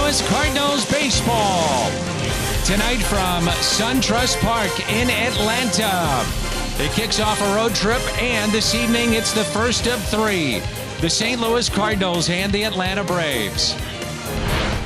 Louis Cardinals baseball. Tonight from SunTrust Park in Atlanta. It kicks off a road trip, and this evening it's the first of three. The St. Louis Cardinals and the Atlanta Braves.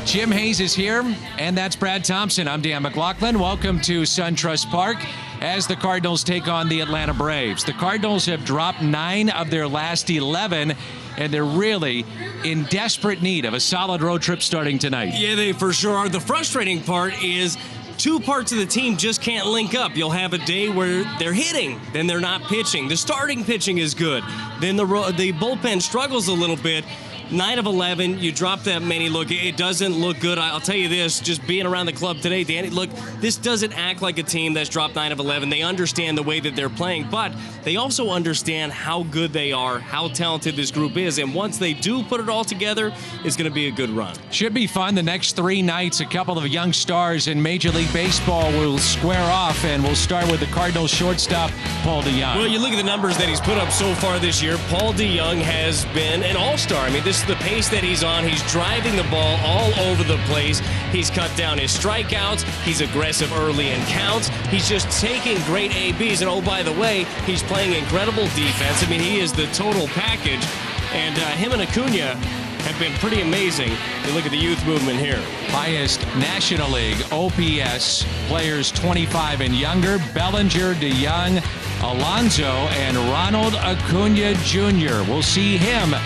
Jim Hayes is here, and that's Brad Thompson. I'm Dan McLaughlin. Welcome to SunTrust Park as the Cardinals take on the Atlanta Braves. The Cardinals have dropped 9 of their last 11, and they're really in desperate need of a solid road trip starting tonight. Yeah, they for sure are. The frustrating part is two parts of the team just can't link up. You'll have a day where they're hitting, then they're not pitching. The starting pitching is good. Then the bullpen struggles a little bit. 9 of 11, you drop that many. Look, it doesn't look good. I'll tell you this, just being around the club today, Danny, look, this doesn't act like a team that's dropped 9 of 11. They understand the way that they're playing, but they also understand how good they are, how talented this group is, and once they do put it all together, it's going to be a good run. Should be fun the next 3 nights. A couple of young stars in Major League Baseball will square off, and we'll start with the Cardinals shortstop, Paul DeJong. Well, you look at the numbers that he's put up so far this year. Paul DeJong has been an all-star. I mean, this is the pace that he's on. He's driving the ball all over the place. He's cut down his strikeouts. He's aggressive early in counts. He's just taking great ABs. And oh, by the way, he's playing incredible defense. I mean, he is the total package. And him and Acuna have been pretty amazing. You look at the youth movement here. Highest National League OPS players 25 and younger. Bellinger, DeJong, Alonso, and Ronald Acuna Jr. We'll see him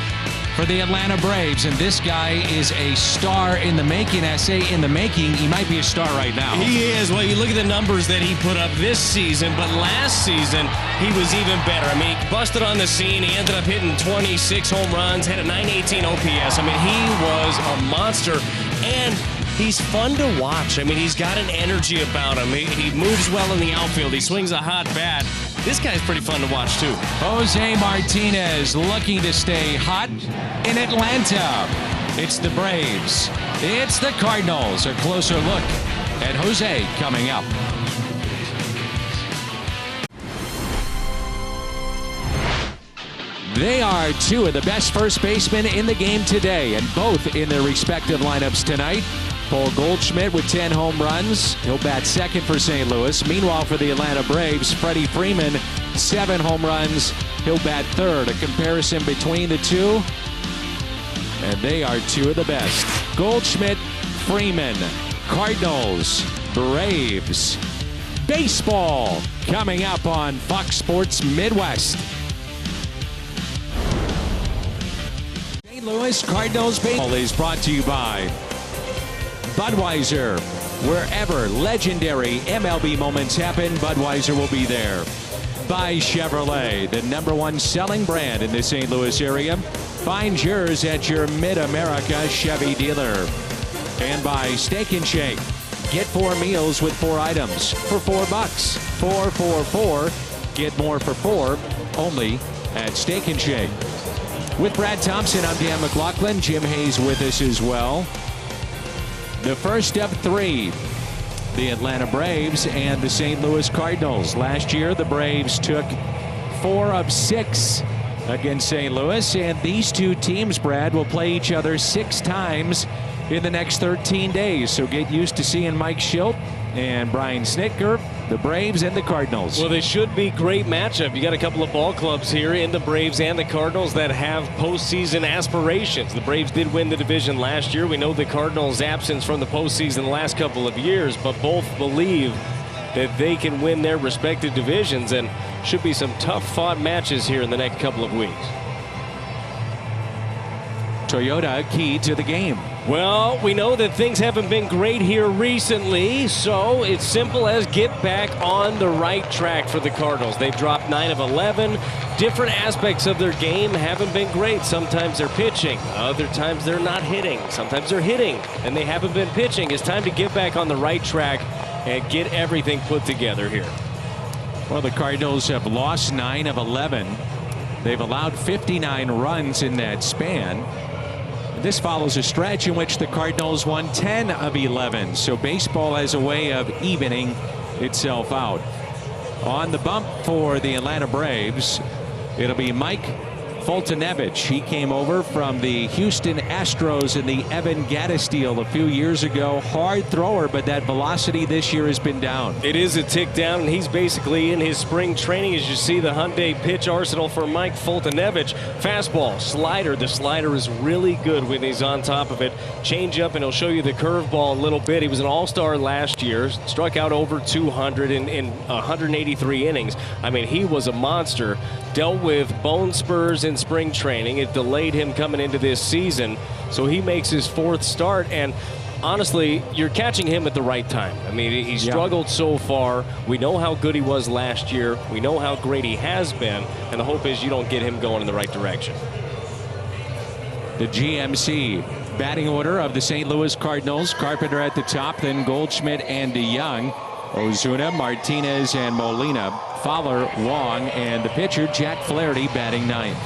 for the Atlanta Braves, and this guy is a star in the making. I say in the making, he might be a star right now. He is. Well, you look at the numbers that he put up this season, but last season he was even better. I mean, he busted on the scene. He ended up hitting 26 home runs, had a 918 OPS. I mean, he was a monster, and he's fun to watch. I mean, he's got an energy about him. He moves well in the outfield. He swings a hot bat. This guy's pretty fun to watch, too. Jose Martinez looking to stay hot in Atlanta. It's the Braves. It's the Cardinals. A closer look at Jose coming up. They are 2 of the best first basemen in the game today, and both in their respective lineups tonight. Paul Goldschmidt with 10 home runs. He'll bat second for St. Louis. Meanwhile, for the Atlanta Braves, Freddie Freeman, 7 home runs. He'll bat third. A comparison between the two, and they are 2 of the best. Goldschmidt, Freeman, Cardinals, Braves. Baseball coming up on Fox Sports Midwest. St. Louis Cardinals baseball is brought to you by Budweiser. Wherever legendary MLB moments happen, Budweiser will be there. By Chevrolet, the #1 selling brand in the St. Louis area. Find yours at your Mid-America Chevy dealer. And by Steak and Shake. Get 4 meals with 4 items for $4. 4 for $4. Get more for 4 only at Steak and Shake. With Brad Thompson, I'm Dan McLaughlin. Jim Hayes with us as well. The first of 3, the Atlanta Braves and the St. Louis Cardinals. Last year, the Braves took 4 of 6 against St. Louis, and these two teams, Brad, will play each other 6 times in the next 13 days. So get used to seeing Mike Schilt and Brian Snitker, the Braves and the Cardinals. Well, they should be great matchup. You got a couple of ball clubs here in the Braves and the Cardinals that have postseason aspirations. The Braves did win the division last year. We know the Cardinals' absence from the postseason the last couple of years, but both believe that they can win their respective divisions, and should be some tough-fought matches here in the next couple of weeks. Toyota key to the game. Well, we know that things haven't been great here recently, so it's simple as get back on the right track for the Cardinals. They've dropped 9 of 11. Different aspects of their game haven't been great. Sometimes they're pitching, other times they're not hitting. Sometimes they're hitting, and they haven't been pitching. It's time to get back on the right track and get everything put together here. Well, the Cardinals have lost 9 of 11. They've allowed 59 runs in that span. This follows a stretch in which the Cardinals won 10 of 11. So baseball has a way of evening itself out. On the bump for the Atlanta Braves, it'll be Mike Fultonevich. He came over from the Houston Astros in the Evan Gattis deal a few years ago. Hard thrower, but that velocity this year has been down. It is a tick down, and he's basically in his spring training. As you see, the Hyundai pitch arsenal for Mike Fultonevich. Fastball, slider. The slider is really good when he's on top of it. Change up, and he'll show you the curveball a little bit. He was an all-star last year, struck out over 200 in 183 innings. I mean, he was a monster. Dealt with bone spurs in spring training. It delayed him coming into this season. So he makes his 4th start. And honestly, you're catching him at the right time. I mean, he struggled so far. We know how good he was last year. We know how great he has been. And the hope is you don't get him going in the right direction. The GMC batting order of the St. Louis Cardinals. Carpenter at the top, then Goldschmidt and DeYoung. Ozuna, Martinez, and Molina. Fowler, Wong, and the pitcher, Jack Flaherty, batting 9th.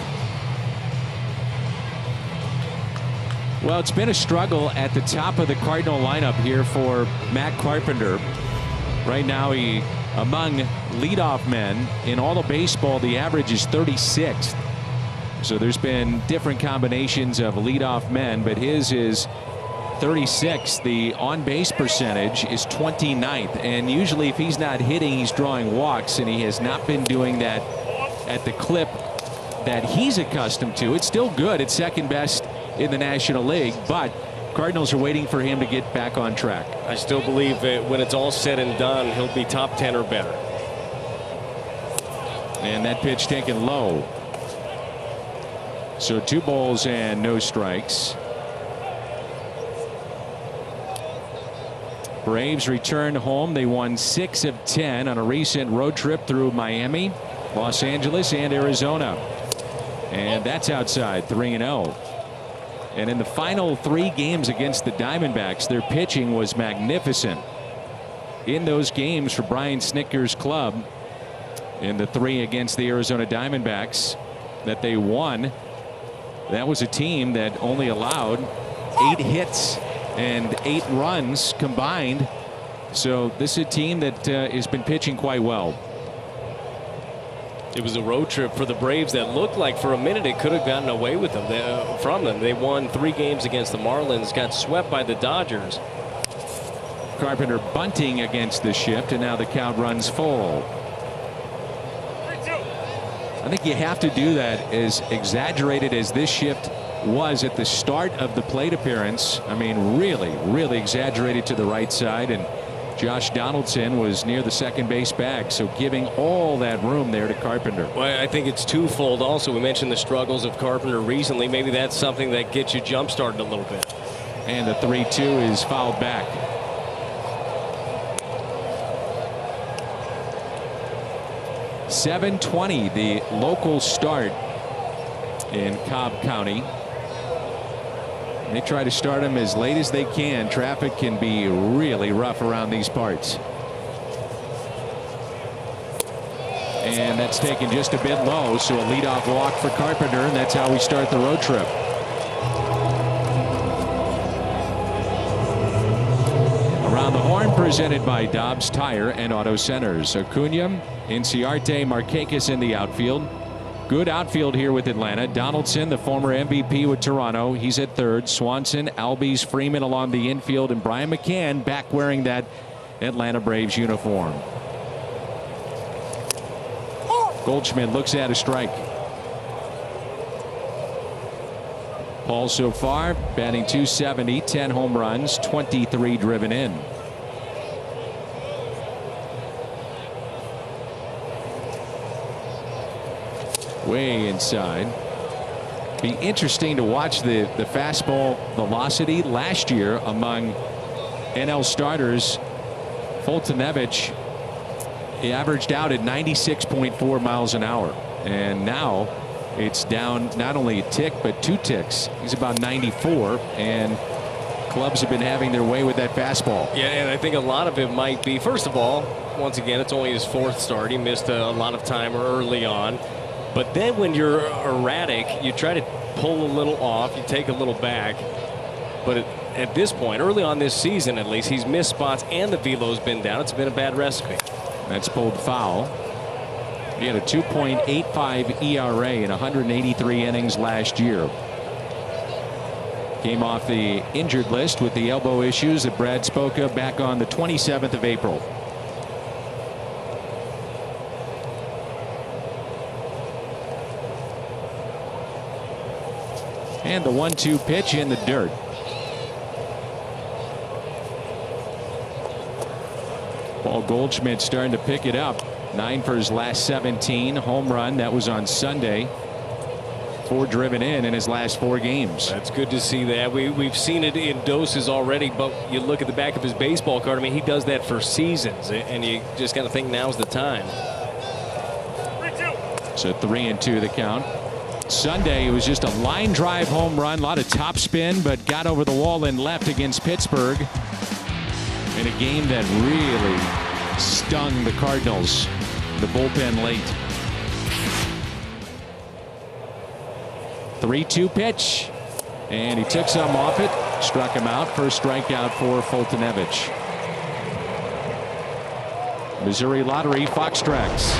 Well, it's been a struggle at the top of the Cardinal lineup here for Matt Carpenter. Right now, he among leadoff men in all of baseball, the average is 36th. So there's been different combinations of leadoff men, but his is 36. The on-base percentage is 29th, and usually if he's not hitting, he's drawing walks, and he has not been doing that at the clip that he's accustomed to. It's still good. It's second best in the National League, but Cardinals are waiting for him to get back on track. I still believe that when it's all said and done, he'll be top 10 or better. And that pitch taken low. So 2 balls and no strikes. Braves return home. They won 6 of 10 on a recent road trip through Miami, Los Angeles, and Arizona. And that's outside, 3-0. And in the final 3 games against the Diamondbacks, their pitching was magnificent. In those games for Brian Snitker's club, in the 3 against the Arizona Diamondbacks that they won, that was a team that only allowed 8 hits and 8 runs combined. So this is a team that has been pitching quite well. It was a road trip for the Braves that looked like for a minute it could have gotten away with them from them. They won 3 games against the Marlins, got swept by the Dodgers. Carpenter bunting against the shift, and now the count runs full. I think you have to do that, as exaggerated as this shift was at the start of the plate appearance. I mean, really exaggerated to the right side, and Josh Donaldson was near the second base bag, so giving all that room there to Carpenter. Well, I think it's twofold. Also, we mentioned the struggles of Carpenter recently. Maybe that's something that gets you jump started a little bit. And the 3-2 is fouled back. .720 the local start in Cobb County. They try to start them as late as they can. Traffic can be really rough around these parts. And that's taken just a bit low, so a leadoff walk for Carpenter, and that's how we start the road trip. Around the Horn, presented by Dobbs Tire and Auto Centers. Acuna, Inciarte, Markakis in the outfield. Good outfield here with Atlanta. Donaldson, the former MVP with Toronto, he's at third. Swanson, Albies, Freeman along the infield, and Brian McCann back wearing that Atlanta Braves uniform. Goldschmidt looks at a strike. Paul so far batting .270, 10 home runs, 23 driven in. Way inside. Be interesting to watch the fastball velocity last year among NL starters. Fultonevich, he averaged out at 96.4 miles an hour, and now it's down not only a tick but 2 ticks. He's about 94, and clubs have been having their way with that fastball. Yeah, and I think a lot of it might be, first of all, once again, it's only his 4th start. He missed a lot of time early on. But then when you're erratic, you try to pull a little off, you take a little back. But at this point, early on this season at least, he's missed spots and the velo's been down. It's been a bad recipe. That's pulled foul. He had a 2.85 ERA in 183 innings last year. Came off the injured list with the elbow issues that Brad spoke of back on the 27th of April. And the 1-2 pitch in the dirt. Paul Goldschmidt starting to pick it up. 9 for his last 17. Home run. That was on Sunday. 4 driven in his last 4 games. That's good to see that. We've seen it in doses already, but you look at the back of his baseball card. I mean, he does that for seasons, and you just got to think now's the time. So 3-2 the count. Sunday, it was just a line drive home run. A lot of top spin, but got over the wall and left against Pittsburgh in a game that really stung the Cardinals. The bullpen late. 3-2 pitch. And he took some off it. Struck him out. First strikeout for Foltynewicz. Missouri Lottery Fox tracks.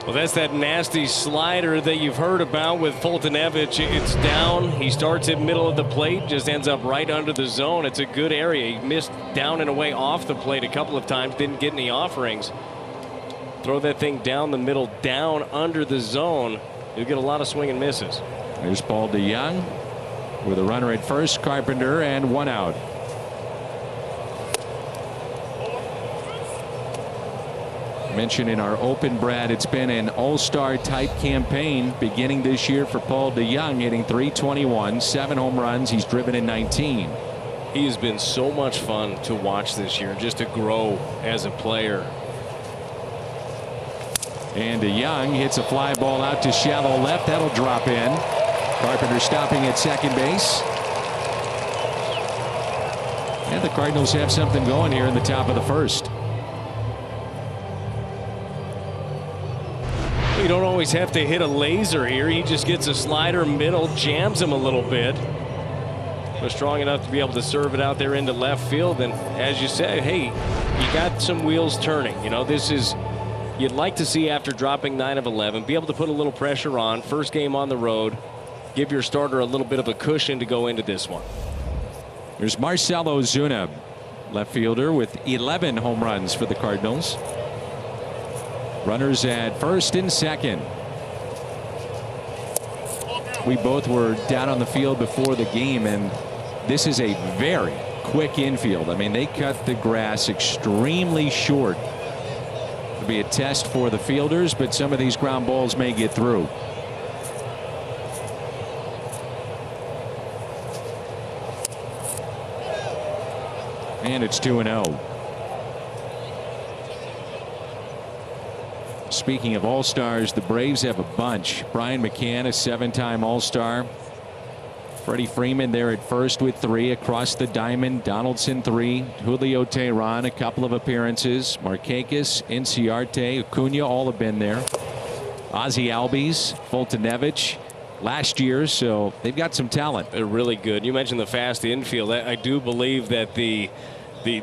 Well, that's that nasty slider that you've heard about with Foltynewicz. It's down. He starts at middle of the plate, just ends up right under the zone. It's a good area. He missed down and away off the plate a couple of times, didn't get any offerings. Throw that thing down the middle, down under the zone. You'll get a lot of swing and misses. There's Paul DeYoung with a runner at first, Carpenter, and 1 out. Mentioned in our open, Brad, it's been an all-star type campaign beginning this year for Paul DeYoung, hitting .321, 7 home runs. He's driven in 19. He has been so much fun to watch this year, just to grow as a player. And DeYoung hits a fly ball out to shallow left. That'll drop in. Carpenter stopping at second base. And the Cardinals have something going here in the top of the first. You don't always have to hit a laser here. He just gets a slider middle, jams him a little bit. But strong enough to be able to serve it out there into left field. And as you said, hey, you got some wheels turning. You know, this is, you'd like to see after dropping 9 of 11, be able to put a little pressure on. First game on the road. Give your starter a little bit of a cushion to go into this one. There's Marcell Ozuna, left fielder, with 11 home runs for the Cardinals. Runners at first and second. We both were down on the field before the game, and this is a very quick infield. I mean, they cut the grass extremely short. It'll be a test for the fielders, but some of these ground balls may get through. And it's 2-0. Speaking of all-stars, the Braves have a bunch. Brian McCann, a 7-time all-star. Freddie Freeman there at first with 3 across the diamond. Donaldson 3. Julio Teheran, a couple of appearances. Markakis, Inciarte, Acuna, all have been there. Ozzie Albies, Foltynewicz last year, so they've got some talent. They're really good. You mentioned the fast infield. I do believe that the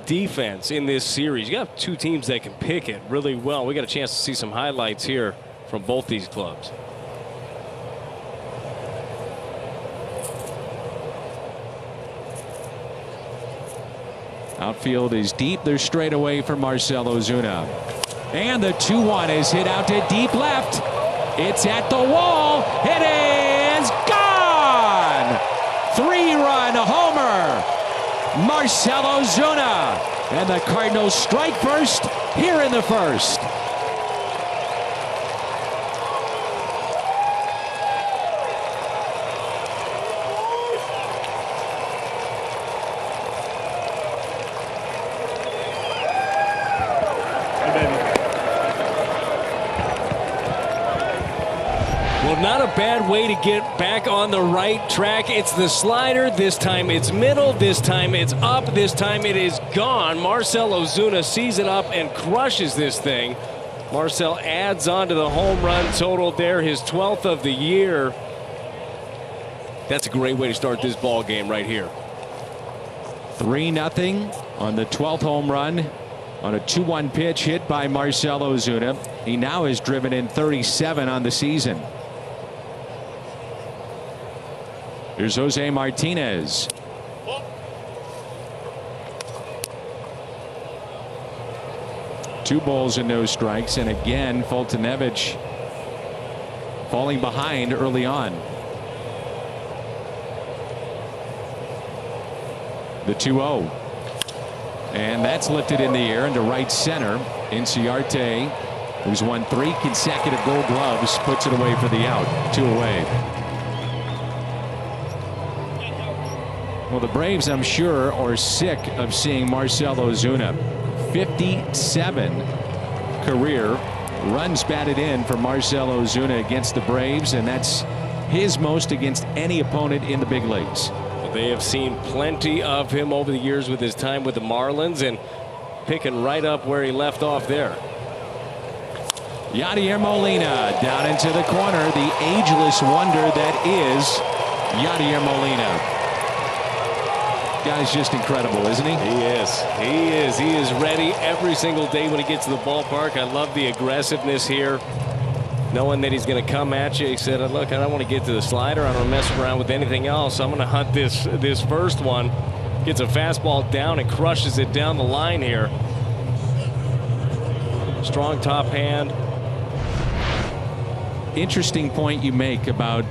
defense in this series, you got 2 teams that can pick it really well. We got a chance to see some highlights here from both these clubs. Outfield is deep. They're straight away for Marcell Ozuna. And the 2-1 is hit out to deep left. It's at the wall. It is gone. 3-run homer. Marcell Ozuna. And the Cardinals strike first here in the first. Not a bad way to get back on the right track. It's the slider. This time it's middle. This time it's up. This time it is gone. Marcell Ozuna sees it up and crushes this thing. Marcell adds on to the home run total there, his 12th of the year. That's a great way to start this ball game right here. 3-0 on the 12th home run. On a 2-1 pitch hit by Marcell Ozuna. He now has driven in 37 on the season. Here's Jose Martinez. Two balls and no strikes, and again Foltynewicz falling behind early on. The 2-0. And that's lifted in the air into right center. Inciarte, who's won 3 consecutive Gold Gloves, puts it away for the out. 2 away. Well, the Braves, I'm sure, are sick of seeing Marcell Ozuna. 57 career runs batted in for Marcell Ozuna against the Braves, and that's his most against any opponent in the big leagues. They have seen plenty of him over the years with his time with the Marlins, and picking right up where he left off there. Yadi Molina down into the corner. The ageless wonder that is Yadi Molina. Guy's just incredible, isn't he? He is. He is. He is ready every single day when he gets to the ballpark. I love the aggressiveness here. Knowing that he's going to come at you. He said, look, I don't want to get to the slider. I don't mess around with anything else. I'm going to hunt this first one. Gets a fastball down and crushes it down the line here. Strong top hand. Interesting point you make about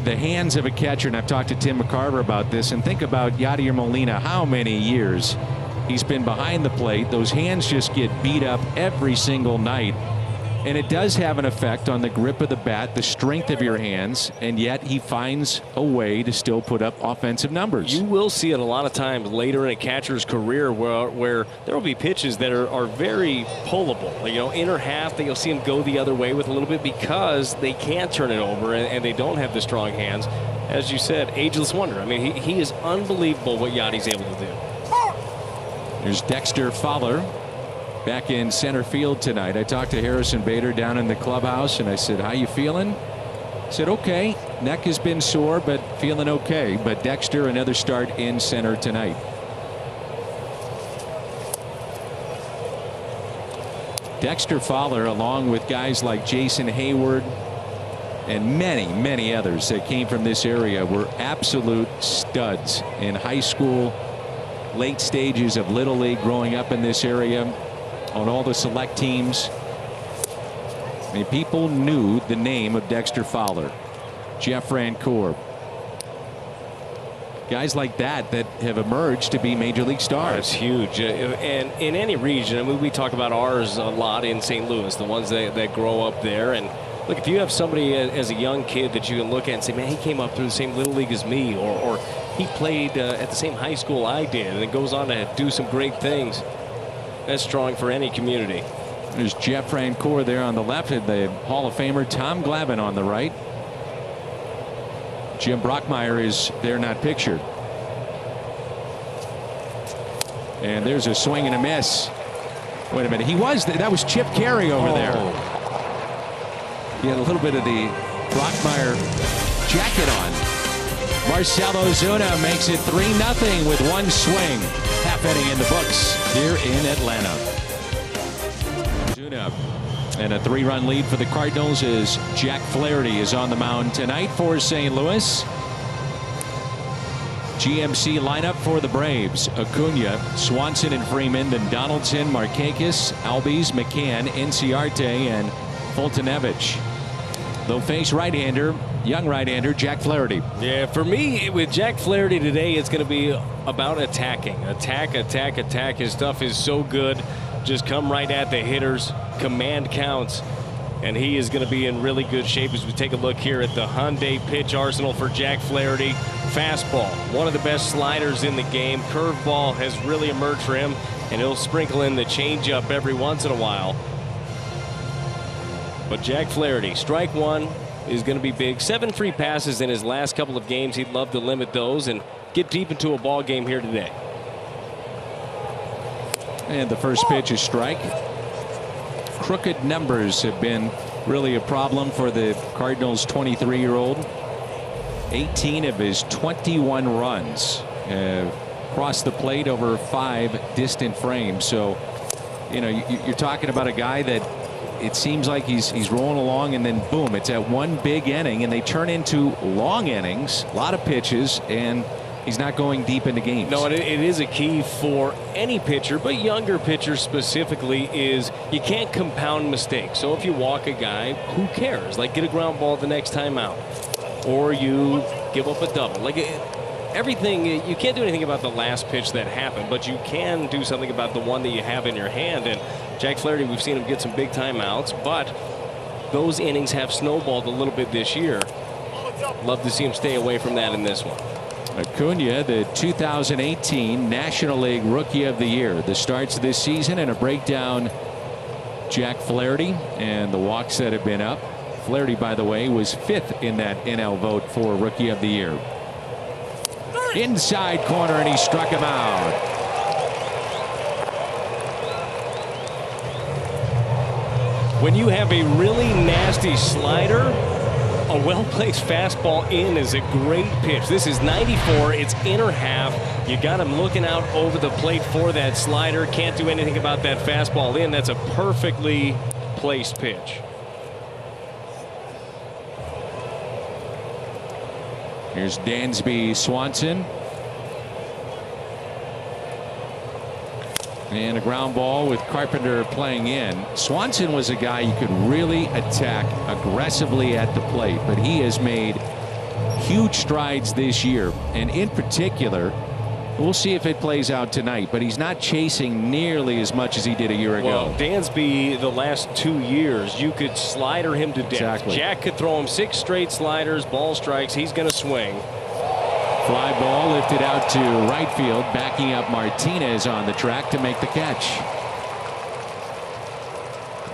the hands of a catcher, and I've talked to Tim McCarver about this, and think about Yadier Molina, how many years he's been behind the plate. Those hands just get beat up every single night. And it does have an effect on the grip of the bat, the strength of your hands, and yet he finds a way to still put up offensive numbers. You will see it a lot of times later in a catcher's career where there will be pitches that are very pullable. You know, inner half that you'll see him go the other way with a little bit because they can't turn it over and they don't have the strong hands. As you said, ageless wonder. I mean, he is unbelievable what Yadi's able to do. Here's Dexter Fowler. Back in center field tonight. I talked to Harrison Bader down in the clubhouse, and I said, how you feeling? He said, okay. Neck has been sore, but feeling okay. But Dexter, another start in center tonight. Dexter Fowler, along with guys like Jason Hayward and many, many others that came from this area, were absolute studs in high school, late stages of Little League, growing up in this area. On all the select teams. I mean, people knew the name of Dexter Fowler, Jeff Rancourt, guys like that have emerged to be major league stars. That's huge. And in any region, I mean, we talk about ours a lot in St. Louis, the ones that grow up there. And look, if you have somebody as a young kid that you can look at and say, man, he came up through the same Little League as me, or he played at the same high school I did, and then goes on to do some great things. That's strong for any community. There's Jeff Rancourt there on the left, and the Hall of Famer Tom Glavine on the right. Jim Brockmeyer is there, not pictured. And there's a swing and a miss. Wait a minute. That was Chip Carey over there. He had a little bit of the Brockmeyer jacket on. Marcell Ozuna makes it 3-0 with one swing. Half inning in the books here in Atlanta. Ozuna, and a 3-run lead for the Cardinals as Jack Flaherty is on the mound tonight for St. Louis. GMC lineup for the Braves: Acuna, Swanson and Freeman, then Donaldson, Markakis, Albies, McCann, Inciarte, and Foltynewicz. They'll face young right-hander Jack Flaherty. Yeah, for me, with Jack Flaherty today, it's going to be about attacking. Attack. His stuff is so good. Just come right at the hitters, command counts, and he is going to be in really good shape as we take a look here at the Hyundai pitch arsenal for Jack Flaherty. Fastball, one of the best sliders in the game. Curveball has really emerged for him, and he'll sprinkle in the changeup every once in a while. But Jack Flaherty, strike one is going to be big. 7 free passes in his last couple of games. He'd love to limit those and get deep into a ball game here today. And the first pitch is strike. Crooked numbers have been really a problem for the Cardinals' 23-year-old. 18 of his 21 runs have across the plate over 5 distant frames. So, you know, you're talking about a guy that it seems like he's rolling along, and then boom, it's at one big inning, and they turn into long innings, a lot of pitches, and he's not going deep into games. No, it is a key for any pitcher, but younger pitchers specifically, is you can't compound mistakes. So if you walk a guy, who cares? Like, get a ground ball the next time out, or you give up a double. Like, everything, you can't do anything about the last pitch that happened, but you can do something about the one that you have in your hand. And Jack Flaherty, we've seen him get some big time outs, but those innings have snowballed a little bit this year. Love to see him stay away from that in this one. Acuna, the 2018 National League Rookie of the Year. The starts of this season and a breakdown. Jack Flaherty and the walks that have been up. Flaherty, by the way, was 5th in that NL vote for Rookie of the Year. Inside corner, and he struck him out. When you have a really nasty slider, a well-placed fastball in is a great pitch. This is 94. It's inner half. You got him looking out over the plate for that slider. Can't do anything about that fastball in. That's a perfectly placed pitch. Here's Dansby Swanson. And a ground ball with Carpenter playing in. Swanson was a guy you could really attack aggressively at the plate, but he has made huge strides this year. And in particular, we'll see if it plays out tonight, but he's not chasing nearly as much as he did a year ago. Well, Dansby, the last 2 years, you could slider him to death. Exactly. Jack could throw him 6 straight sliders, ball strikes. He's going to swing. Fly ball lifted out to right field, backing up Martinez on the track to make the catch.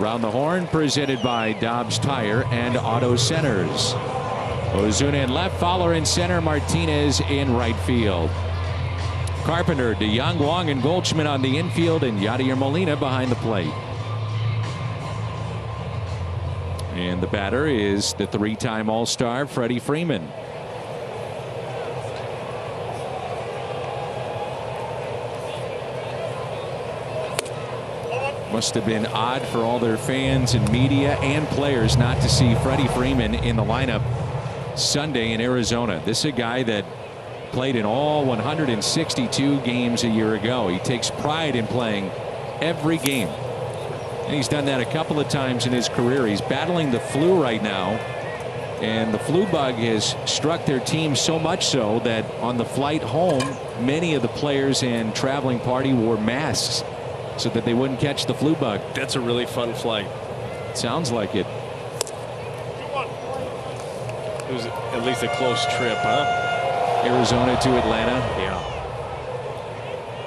Round the horn, presented by Dobbs Tire and Auto Centers. Ozuna in left, Fowler in center, Martinez in right field. Carpenter, DeYoung, Wong, and Goldschmidt on the infield, and Yadi or Molina behind the plate. And the batter is the 3-time All-Star Freddie Freeman. Must have been odd for all their fans and media and players not to see Freddie Freeman in the lineup Sunday in Arizona. This is a guy that played in all 162 games a year ago. He takes pride in playing every game, and he's done that a couple of times in his career. He's battling the flu right now, and the flu bug has struck their team so much so that on the flight home, many of the players and traveling party wore masks so that they wouldn't catch the flu bug. That's a really fun flight. Sounds like it. It was at least a close trip, huh? Arizona to Atlanta. Yeah.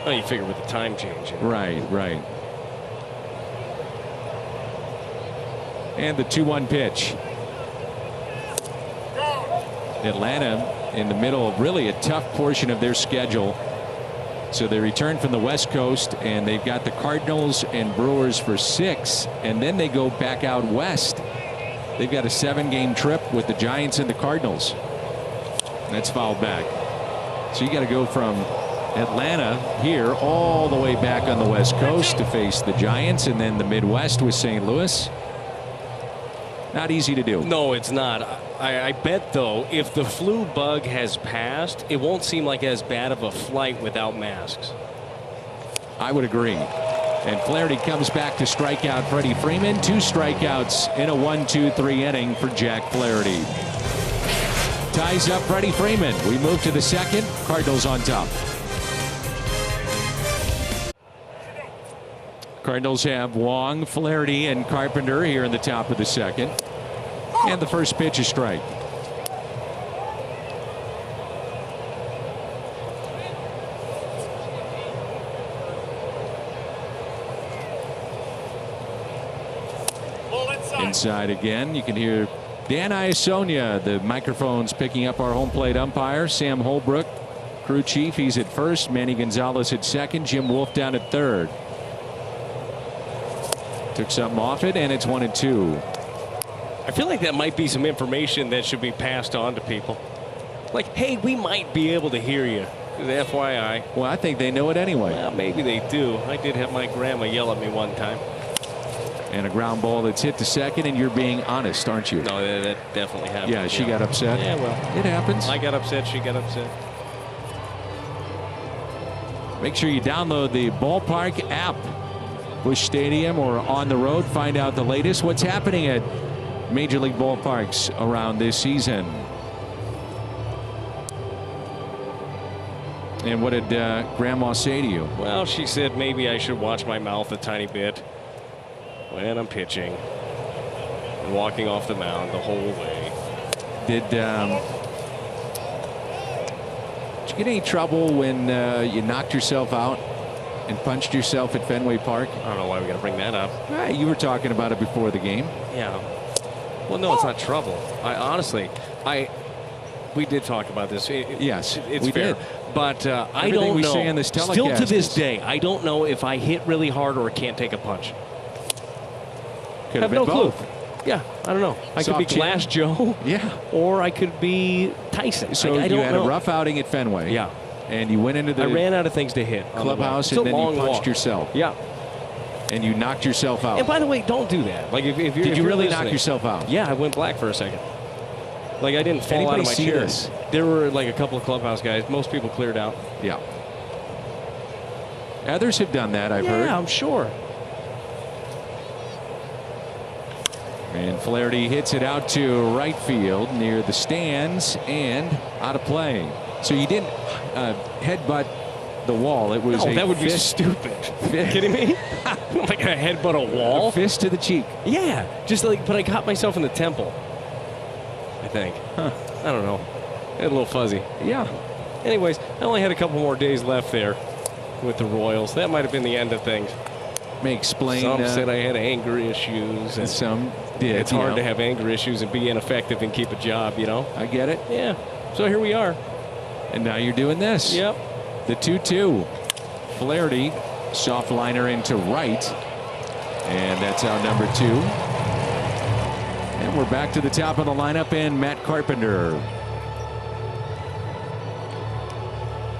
Well, you figure with the time change. Right, right. And the 2-1 pitch. Atlanta in the middle of really a tough portion of their schedule. So they return from the West Coast, and they've got the Cardinals and Brewers for 6, and then they go back out west. They've got a 7-game trip with the Giants and the Cardinals. That's fouled back. So you got to go from Atlanta here all the way back on the West Coast to face the Giants, and then the Midwest with St. Louis. Not easy to do. No, it's not. I bet, though, if the flu bug has passed, it won't seem like as bad of a flight without masks. I would agree. And Flaherty comes back to strike out Freddie Freeman. 2 strikeouts in a 1-2-3 inning for Jack Flaherty. Ties up Freddie Freeman. We move to the second. Cardinals on top. Cardinals have Wong, Flaherty, and Carpenter here in the top of the second. And the first pitch is strike. Inside again. You can hear Dan Iasonia, the microphones picking up our home plate umpire. Sam Holbrook, crew chief. He's at first. Manny Gonzalez at second. Jim Wolf down at third. Took something off it, and it's 1-2. I feel like that might be some information that should be passed on to people. Like, hey, we might be able to hear you. Just FYI. Well, I think they know it anyway. Well, maybe they do. I did have my grandma yell at me one time. And a ground ball that's hit to second, and you're being honest, aren't you? No, that definitely happened. Yeah, she got upset. Yeah, well, it happens. I got upset. She got upset. Make sure you download the Ballpark app. Busch Stadium or on the road. Find out the latest. What's happening at Major League ballparks around this season. And what did Grandma say to you? Well, she said maybe I should watch my mouth a tiny bit when I'm pitching and walking off the mound the whole way. Did you get any trouble when you knocked yourself out and punched yourself at Fenway Park? I don't know why we got to bring that up. You were talking about it before the game. Yeah. Well, no, it's not trouble. We did talk about this. Yes, it's we fair. did. But I Everything don't we know. say on this telecast Still to this is- day, I don't know if I hit really hard or can't take a punch. Could have been no clue. both. Yeah, I don't know. I could be Soft chin. Glass Joe. Yeah. Or I could be Tyson. So I you don't had know. a rough outing at Fenway. Yeah. And you went into the I ran out of things to hit. on the way. clubhouse It's a and then you long punched walk. yourself. Yeah. And you knocked yourself out. And by the way, don't do that. Like if you're, Did if you you're really knock listening- yourself out? Yeah, I went black for a second. Like I didn't fall out Anybody of my see chair. this? There were like a couple of clubhouse guys. Most people cleared out. Yeah. Others have done that, I've heard. Yeah, I'm sure. And Flaherty hits it out to right field near the stands and out of play. So you didn't headbutt the wall. It was No, a that would be fist, stupid. Are you kidding me? Like a headbutt a wall? a fist to the cheek. Yeah, just like, but I caught myself in the temple. I think. Huh. I don't know. A little fuzzy. Yeah. Anyways, I only had a couple more days left there with the Royals. That might have been the end of things. May explain. Some said I had anger issues. And some did. It's hard to have anger issues and be ineffective and keep a job, you know? I get it. Yeah. So here we are. And now you're doing this. Yep. The 2-2. Flaherty, soft liner into right. And that's out number 2. And we're back to the top of the lineup and Matt Carpenter.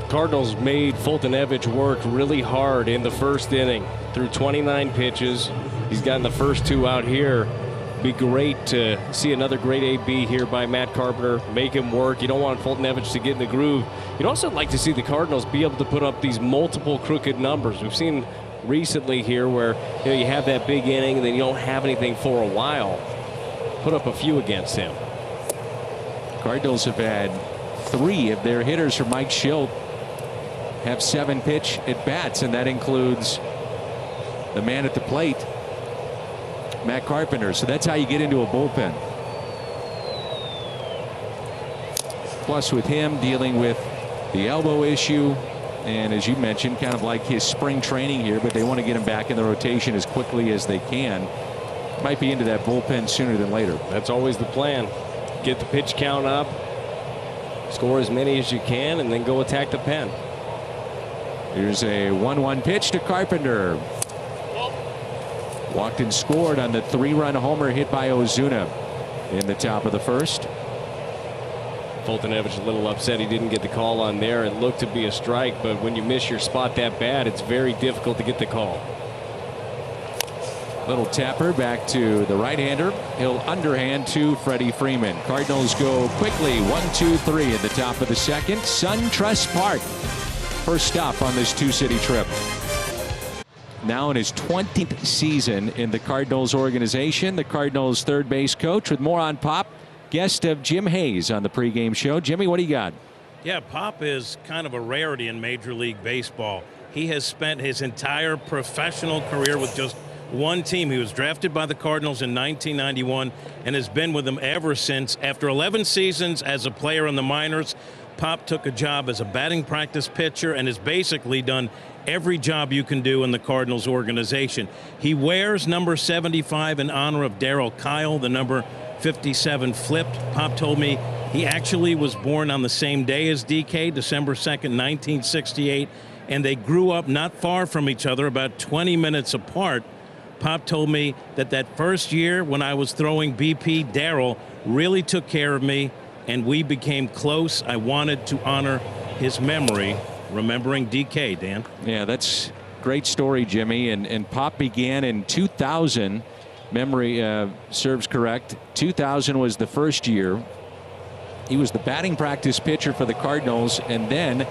Cardinals made Fultonevich work really hard in the first inning. Through 29 pitches. He's gotten the first 2 out here. Be great to see another great AB here by Matt Carpenter. Make him work. You don't want Fultonevich to get in the groove. You'd also like to see the Cardinals be able to put up these multiple crooked numbers. We've seen recently here where you have that big inning and then you don't have anything for a while. Put up a few against him. Cardinals have had 3 of their hitters for Mike Schilt have 7 pitch at bats, and that includes the man at the plate, Matt Carpenter. So that's how you get into a bullpen. Plus with him dealing with the elbow issue, and as you mentioned, kind of like his spring training here, but they want to get him back in the rotation as quickly as they can. Might be into that bullpen sooner than later. That's always the plan. Get the pitch count up, score as many as you can, and then go attack the pen. Here's a 1-1 pitch to Carpenter. Walked and scored on the 3-run homer hit by Ozuna in the top of the first. Fultonevich a little upset he didn't get the call on there. It looked to be a strike, but when you miss your spot that bad, it's very difficult to get the call. Little tapper back to the right-hander. He'll underhand to Freddie Freeman. Cardinals go quickly 1-2-3 at the top of the second. SunTrust Park. First stop on this 2-city trip. Now in his 20th season in the Cardinals organization, the Cardinals third base coach with more on Pop. Guest of Jim Hayes on the pregame show. Jimmy, what do you got? Yeah, Pop is kind of a rarity in Major League Baseball. He has spent his entire professional career with just one team. He was drafted by the Cardinals in 1991 and has been with them ever since. After 11 seasons as a player in the minors, Pop took a job as a batting practice pitcher and has basically done every job you can do in the Cardinals organization. He wears number 75 in honor of Darryl Kyle, the number 57 flipped. Pop told me he actually was born on the same day as DK, December 2nd, 1968, and they grew up not far from each other, about 20 minutes apart. Pop told me that first year when I was throwing BP, Darryl really took care of me, and we became close. I wanted to honor his memory, remembering DK, Dan. Yeah, that's a great story, Jimmy. And Pop began in 2000. Memory serves correct. 2000 was the first year. He was the batting practice pitcher for the Cardinals, and then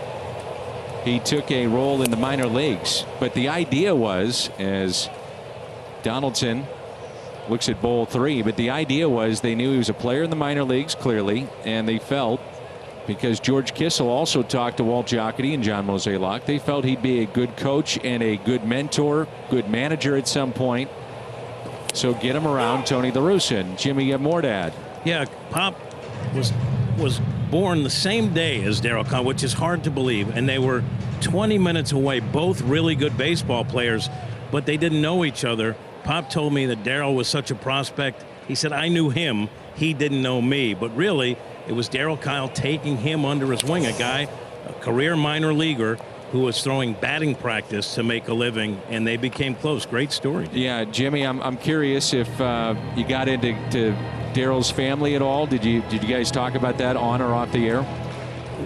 he took a role in the minor leagues. But the idea was, as Donaldson looks at bowl 3, but the idea was they knew he was a player in the minor leagues, clearly, and they felt, because George Kissel also talked to Walt Jocketty and John Mozeliak, they felt he'd be a good coach and a good mentor, good manager at some point. So get him around Tony La Russa. And Jimmy, you have more to add. Yeah, Pop was born the same day as Darryl Conn, which is hard to believe, and they were 20 minutes away, both really good baseball players, but they didn't know each other. Pop told me that Darryl was such a prospect. He said, I knew him, he didn't know me. But really, it was Darryl Kyle taking him under his wing, a guy, a career minor leaguer who was throwing batting practice to make a living, and they became close. Great story. Yeah, Jimmy, I'm curious if you got into Darryl's family at all. Did you guys talk about that on or off the air?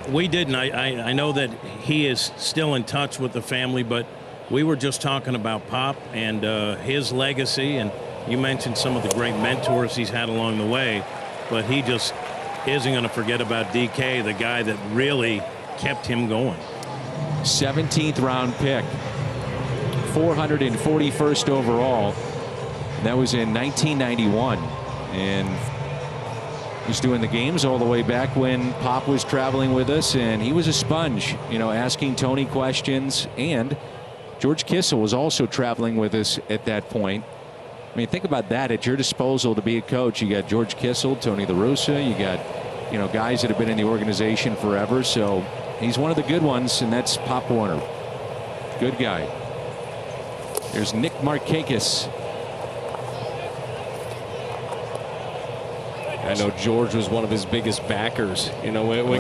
We didn't. I know that he is still in touch with the family, but we were just talking about Pop and his legacy, and you mentioned some of the great mentors he's had along the way, but he just isn't going to forget about DK, the guy that really kept him going. 17th round pick, 441st overall. That was in 1991, and he's doing the games all the way back when Pop was traveling with us, and he was a sponge, asking Tony questions. And George Kissel was also traveling with us at that point. I mean, think about that at your disposal to be a coach. You got George Kissel, Tony La Russa, you got guys that have been in the organization forever. So he's one of the good ones, and that's Pop Warner. Good guy. There's Nick Markakis. I know George was one of his biggest backers, when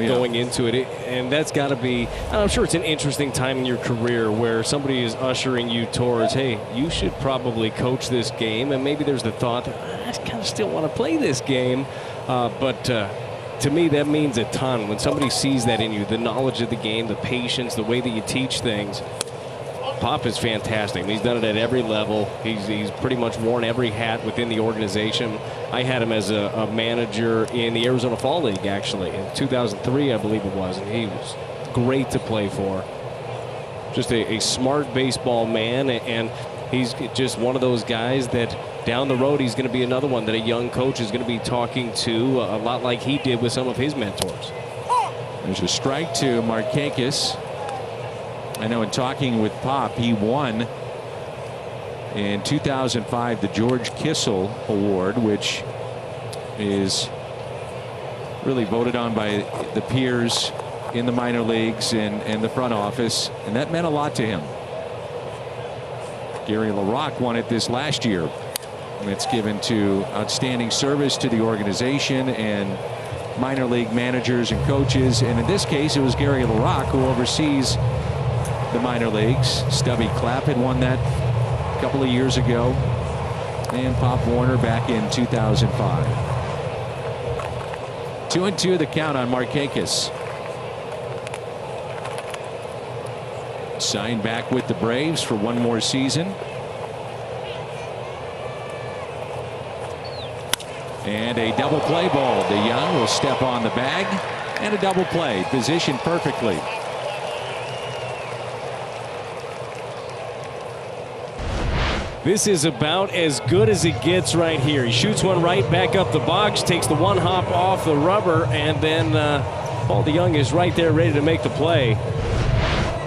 going into it. And that's got to be, I'm sure it's an interesting time in your career where somebody is ushering you towards, hey, you should probably coach this game. And maybe there's the thought, I kind of still want to play this game. But to me, that means a ton. When somebody sees that in you, the knowledge of the game, the patience, the way that you teach things. Pop is fantastic. He's done it at every level. He's pretty much worn every hat within the organization. I had him as a manager in the Arizona Fall League, actually, in 2003, I believe it was, and he was great to play for. Just a smart baseball man, and he's just one of those guys that down the road he's going to be another one that a young coach is going to be talking to a lot like he did with some of his mentors. There's a strike to Markakis. I know in talking with Pop, he won in 2005 the George Kissel Award, which is really voted on by the peers in the minor leagues and the front office, and that meant a lot to him. Gary LaRocque won it this last year, and it's given to outstanding service to the organization and minor league managers and coaches, and in this case it was Gary LaRocque who oversees the minor leagues. Stubby Clapp had won that a couple of years ago, and Pop Warner back in 2005. 2-2 the count on Markakis. Signed back with the Braves for one more season. And a double play ball. DeYoung will step on the bag, and a double play, positioned perfectly. This is about as good as it gets right here. He shoots one right back up the box, takes the one hop off the rubber, and then Paul DeYoung is right there ready to make the play.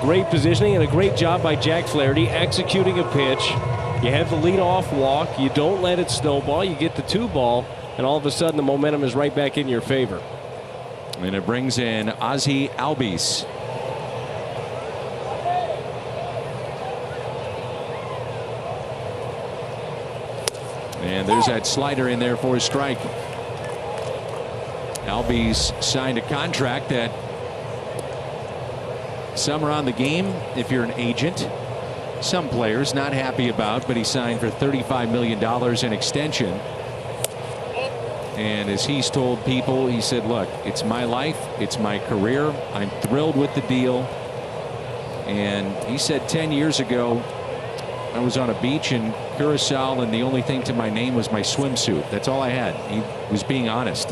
Great positioning and a great job by Jack Flaherty executing a pitch. You have the leadoff walk. You don't let it snowball. You get the 2-ball, and all of a sudden the momentum is right back in your favor. And it brings in Ozzie Albies. And there's that slider in there for a strike. Albies signed a contract that some around the game, if you're an agent, some players not happy about, but he signed for $35 million in extension. And as he's told people, he said, look, it's my life. It's my career. I'm thrilled with the deal. And he said 10 years ago, I was on a beach in Curacao, and the only thing to my name was my swimsuit. That's all I had. He was being honest.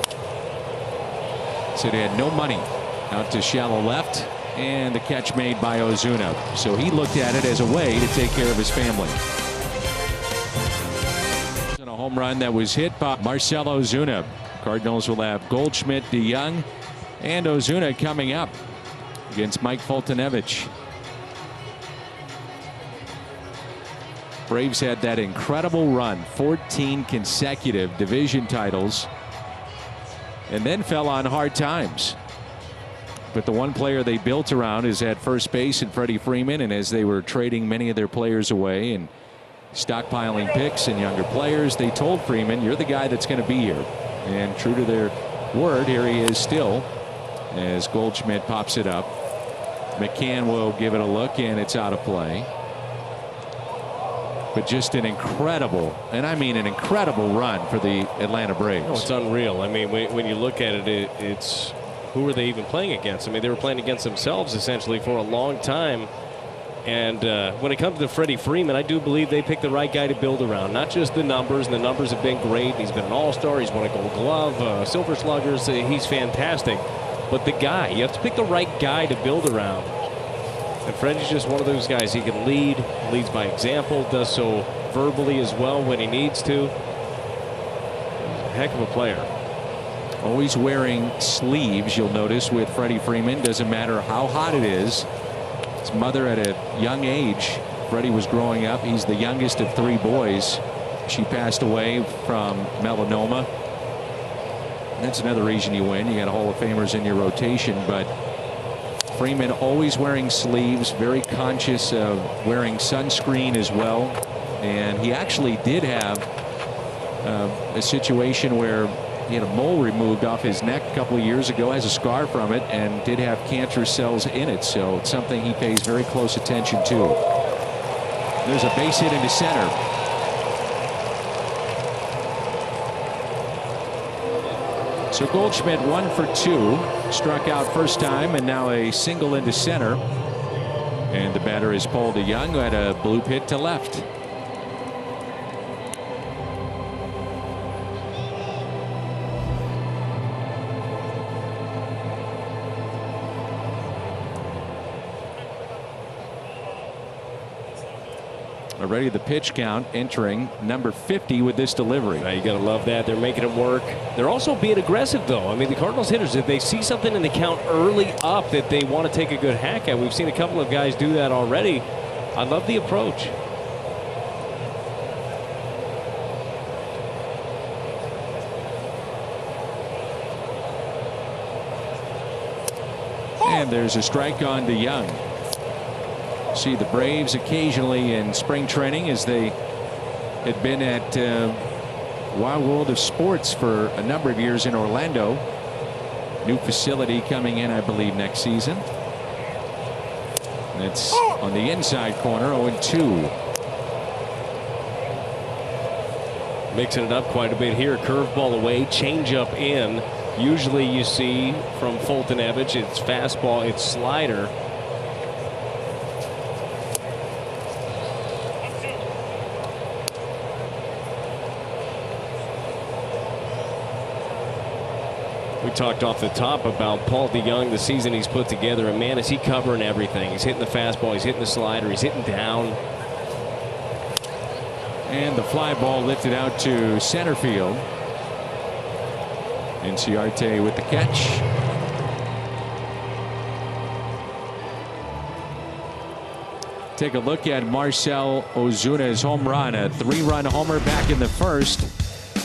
Said he had no money. Out to shallow left, and the catch made by Ozuna. So he looked at it as a way to take care of his family. A home run that was hit by Marcell Ozuna. Cardinals will have Goldschmidt, DeYoung, and Ozuna coming up against Mike Foltynewicz. Braves had that incredible run, 14 consecutive division titles, and then fell on hard times. But the one player they built around is at first base in Freddie Freeman, and as they were trading many of their players away and stockpiling picks and younger players, they told Freeman, you're the guy that's going to be here. And true to their word, here he is still as Goldschmidt pops it up. McCann will give it a look, and it's out of play. But just an incredible, and I mean an incredible run for the Atlanta Braves. Oh, it's unreal. I mean, when you look at it, it's who were they even playing against? I mean, they were playing against themselves essentially for a long time. And when it comes to Freddie Freeman, I do believe they picked the right guy to build around. Not just the numbers, and the numbers have been great. He's been an all-star. He's won a Gold Glove, Silver Sluggers. He's fantastic. But the guy, you have to pick the right guy to build around. And Freddie's just one of those guys. He can lead, leads by example, does so verbally as well when he needs to. He's a heck of a player. Always wearing sleeves, you'll notice, with Freddie Freeman. Doesn't matter how hot it is. His mother at a young age, Freddie was growing up. He's the youngest of 3 boys. She passed away from melanoma. And that's another reason you win. You got Hall of Famers in your rotation. But Freeman always wearing sleeves, very conscious of wearing sunscreen as well. And he actually did have a situation where he had a mole removed off his neck a couple of years ago, has a scar from it, and did have cancer cells in it. So it's something he pays very close attention to. There's a base hit into center. So Goldschmidt 1 for 2, struck out first time, and now a single into center. And the batter is Paul DeYoung, who had a bloop hit to left. Already the pitch count entering number 50 with this delivery. Now you got to love that. They're making him work. They're also being aggressive, though. I mean, the Cardinals hitters, if they see something in the count early up that they want to take a good hack at, we've seen a couple of guys do that already. I love the approach. And there's a strike on DeYoung. See the Braves occasionally in spring training, as they had been at Wild World of Sports for a number of years in Orlando. New facility coming in, I believe, next season. And it's on the inside corner, 0-2. Mixing it up quite a bit here. Curveball away, changeup in. Usually you see from Foltynewicz, it's fastball, it's slider. We talked off the top about Paul DeYoung, the season he's put together, and man, is he covering everything. He's hitting the fastball, he's hitting the slider, he's hitting down. And the fly ball lifted out to center field. Inciarte with the catch. Take a look at Marcell Ozuna's home run, a 3-run homer back in the first.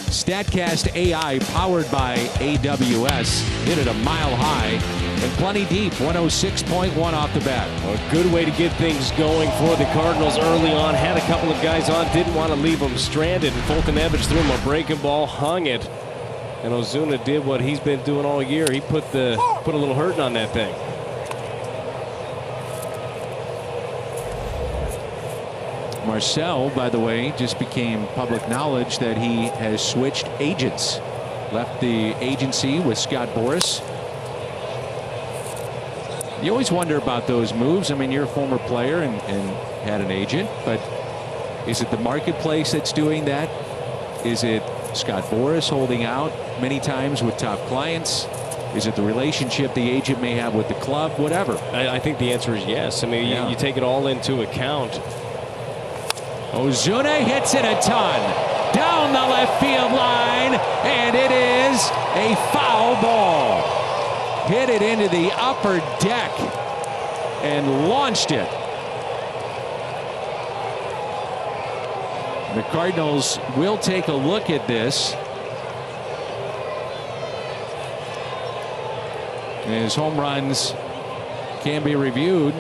StatCast AI, powered by AWS, hit it a mile high and plenty deep, 106.1 off the bat. A good way to get things going for the Cardinals early on. Had a couple of guys on, didn't want to leave them stranded, and Foltynewicz threw him a breaking ball, hung it, and Ozuna did what he's been doing all year. He put a little hurting on that thing. Marcell, by the way, just became public knowledge that he has switched agents. left the agency with Scott Boras. You always wonder about those moves. I mean, you're a former player and had an agent, but is it the marketplace that's doing that? Is it Scott Boras holding out many times with top clients? Is it the relationship the agent may have with the club? Whatever. I think the answer is yes. I mean, you take it all into account. Ozuna hits it a ton down the left field line, and it is a foul ball. Hit it into the upper deck and launched it. The Cardinals will take a look at this. His home runs can be reviewed.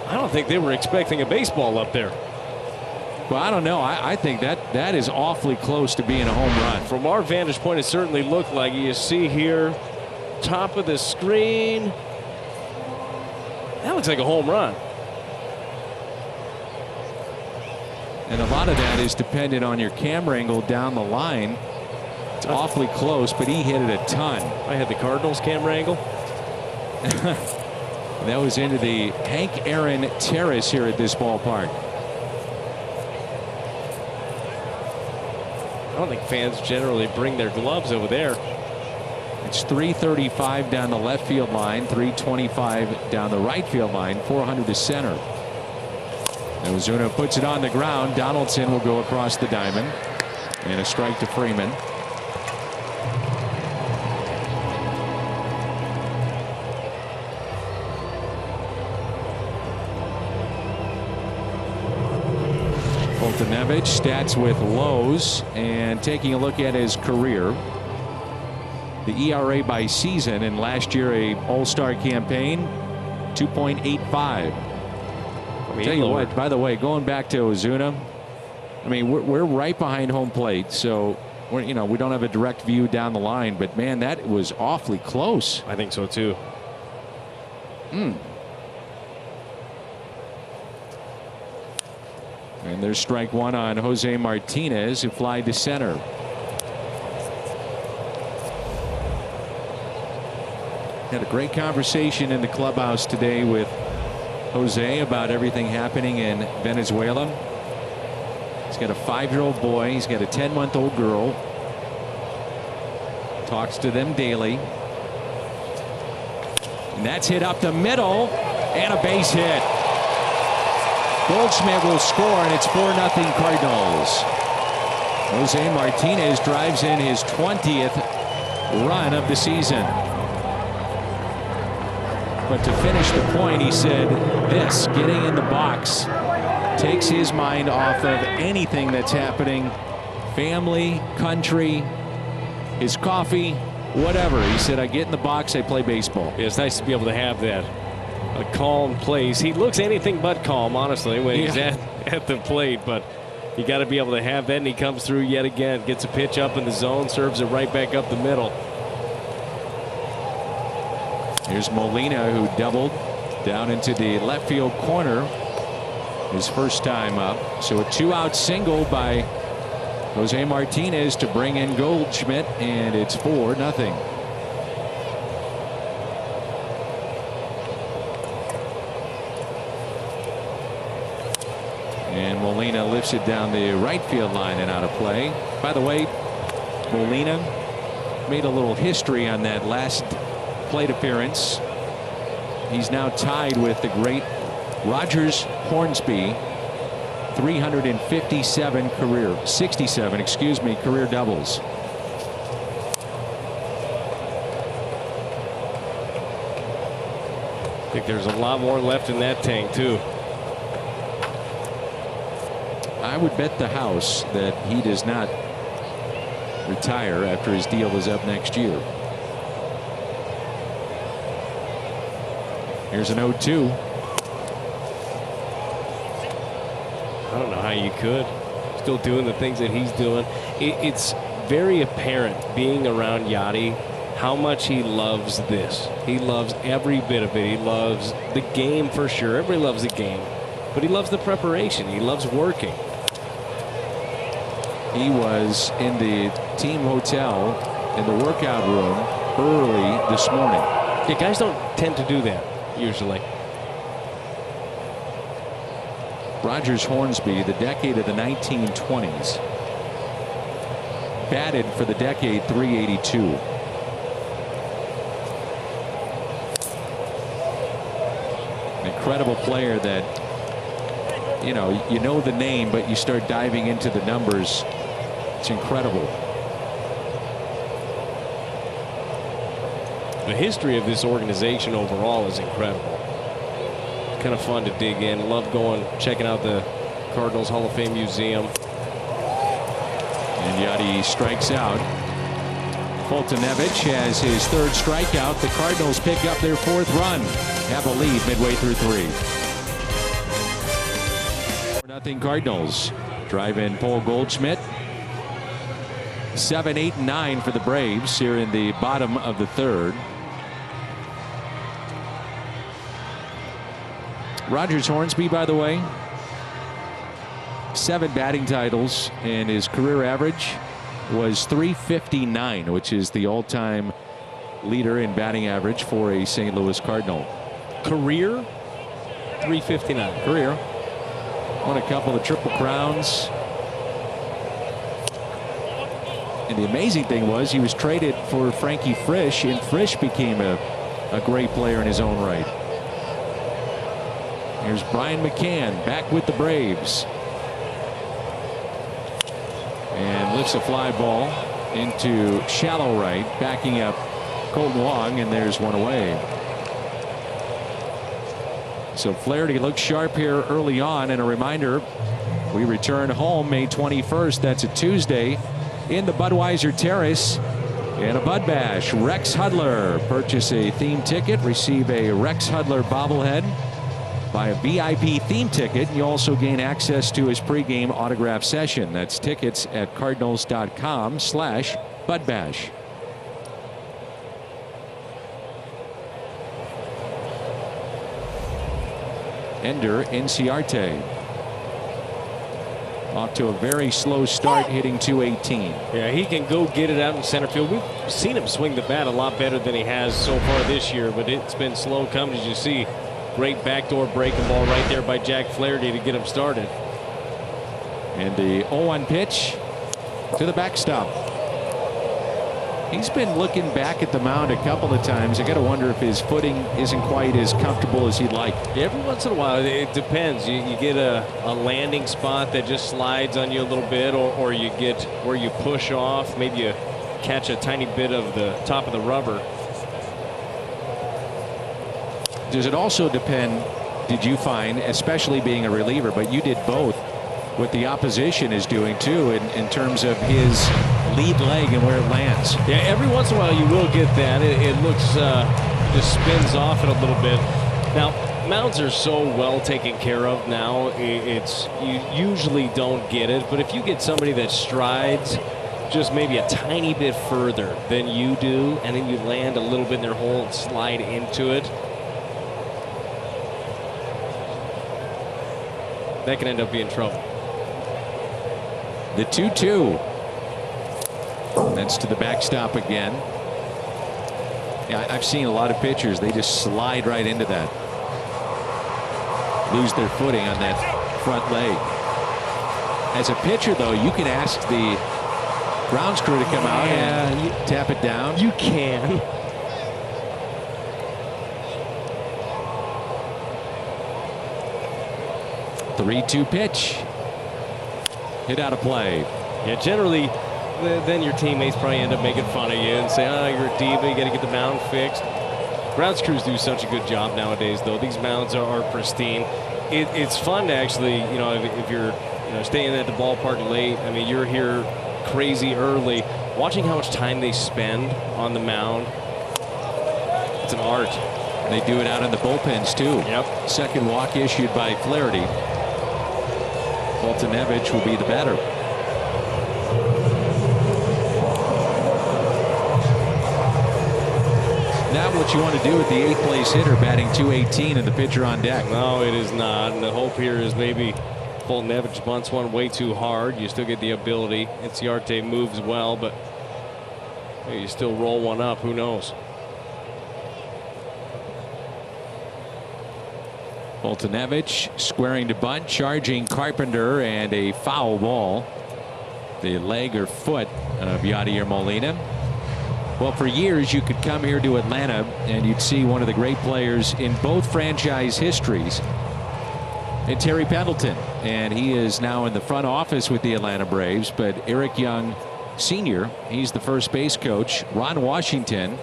I don't think they were expecting a baseball up there. Well, I don't know. I think that is awfully close to being a home run. From our vantage point, it certainly looked like. You see here, top of the screen. That looks like a home run. And a lot of that is dependent on your camera angle down the line. It's awfully close, but he hit it a ton. I had the Cardinals camera angle. That was into the Hank Aaron Terrace here at this ballpark. I don't think fans generally bring their gloves over there. It's 335 down the left field line, 325 down the right field line, 400 to center. Ozuna puts it on the ground. Donaldson will go across the diamond. And a strike to Freeman. Foltynewicz stats with Lowe's, and taking a look at his career. The ERA by season, and last year a All-Star campaign, 2.85. Tell you what, by the way, going back to Ozuna, I mean, we're right behind home plate, so we don't have a direct view down the line, but man, that was awfully close. I think so too. And there's strike one on Jose Martinez, who flied to center. Had a great conversation in the clubhouse today with Jose about everything happening in Venezuela. He's got a 5-year-old boy. He's got a 10-month-old girl. Talks to them daily. And that's hit up the middle, and a base hit. Goldschmidt will score, and it's 4-0 Cardinals. Jose Martinez drives in his 20th run of the season. But to finish the point, he said this: getting in the box takes his mind off of anything that's happening, family, country, his coffee, whatever. He said, I get in the box, I play baseball. Yeah, it's nice to be able to have that. A calm place. He looks anything but calm, honestly, when he's at the plate, but you got to be able to have that, and he comes through yet again, gets a pitch up in the zone, serves it right back up the middle. Here's Molina, who doubled down into the left field corner his first time up. So a 2-out single by Jose Martinez to bring in Goldschmidt, and it's 4-0. And Molina lifts it down the right field line and out of play. By the way, Molina made a little history on that last plate appearance. He's now tied with the great Rogers Hornsby, 67 career doubles. I think there's a lot more left in that tank too. I would bet the house that he does not retire after his deal is up next year. Here's an 0-2. I don't know how you could. Still doing the things that he's doing. It's very apparent being around Yadi how much he loves this. He loves every bit of it. He loves the game for sure. Everybody loves the game. But he loves the preparation. He loves working. He was in the team hotel in the workout room early this morning. Yeah, guys don't tend to do that usually. Rogers Hornsby, the decade of the 1920s. Batted for the decade .382. Incredible player that, you know the name, but you start diving into the numbers. It's incredible. The history of this organization overall is incredible. Kind of fun to dig in. Love checking out the Cardinals Hall of Fame Museum. And Yadi strikes out. Foltynewicz has his third strikeout. The Cardinals pick up their fourth run. Have a lead midway through 3. 4-0 Cardinals. Drive in Paul Goldschmidt. 7, 8, and 9 for the Braves here in the bottom of the third. Rogers Hornsby, by the way, 7 batting titles, and his career average was .359, which is the all-time leader in batting average for a St. Louis Cardinal. Career .359. Career. Won a couple of Triple Crowns. And the amazing thing was he was traded for Frankie Frisch, and Frisch became a great player in his own right. Here's Brian McCann back with the Braves. And lifts a fly ball into shallow right, backing up Colton Wong, and there's one away. So Flaherty looked sharp here early on, and a reminder, we return home May 21st. That's a Tuesday in the Budweiser Terrace and a Bud Bash. Rex Hudler. Purchase a theme ticket, receive a Rex Hudler bobblehead. Buy a VIP theme ticket, and you also gain access to his pregame autograph session. That's tickets at cardinals.com/budbash. Ender Inciarte. Off to a very slow start, hitting .218. Yeah, he can go get it out in center field. We've seen him swing the bat a lot better than he has so far this year, but it's been slow coming, as you see. Great backdoor breaking ball right there by Jack Flaherty to get him started. And the 0-1 pitch to the backstop. He's been looking back at the mound a couple of times. I got to wonder if his footing isn't quite as comfortable as he'd like. Every once in a while, it depends. You get a landing spot that just slides on you a little bit, or you get where you push off. Maybe you catch a tiny bit of the top of the rubber. Does it also depend, did you find, especially being a reliever, but you did both, what the opposition is doing too in terms of his lead leg and where it lands? Yeah, every once in a while you will get that. It looks, just spins off it a little bit. Now, mounds are so well taken care of now, you usually don't get it, but if you get somebody that strides just maybe a tiny bit further than you do, and then you land a little bit in their hole and slide into it, that can end up being trouble. The 2-2. That's to the backstop again. Yeah, I've seen a lot of pitchers. They just slide right into that. Lose their footing on that front leg. As a pitcher, though, you can ask the grounds crew to come out and tap it down. You can. The 3-2 pitch. Hit out of play. Yeah, generally, then your teammates probably end up making fun of you and say, oh, you're a diva, you got to get the mound fixed. Grounds crews do such a good job nowadays, though. These mounds are pristine. It's fun to actually, if you're staying at the ballpark late, I mean, you're here crazy early, watching how much time they spend on the mound. It's an art. They do it out in the bullpens, too. Yep. Second walk issued by Flaherty. Foltynewicz will be the batter. Not what you want to do with the 8th place hitter batting .218 and the pitcher on deck. No, it is not. And the hope here is maybe Nevich bunts one way too hard. You still get the ability. Inciarte moves well, but you still roll one up. Who knows? Boltonevich squaring to bunt, charging Carpenter, and a foul ball. The leg or foot of Yadi Molina. Well, for years you could come here to Atlanta and you'd see one of the great players in both franchise histories in Terry Pendleton, and he is now in the front office with the Atlanta Braves. But Eric Young Sr., he's the first base coach. Ron Washington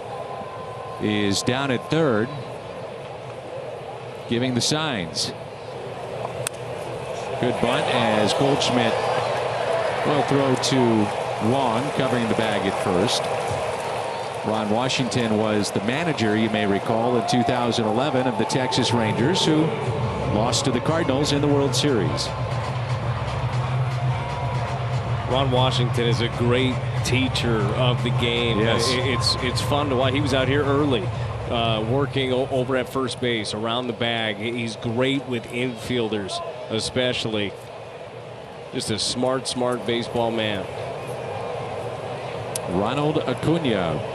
is down at third, giving the signs. Good bunt as Goldschmidt will throw to Wong, covering the bag at first. Ron Washington was the manager, you may recall, in 2011 of the Texas Rangers, who lost to the Cardinals in the World Series. Ron Washington is a great teacher of the game. Yes. It's fun to watch. He was out here early, working over at first base, around the bag. He's great with infielders, especially. Just a smart baseball man. Ronald Acuna.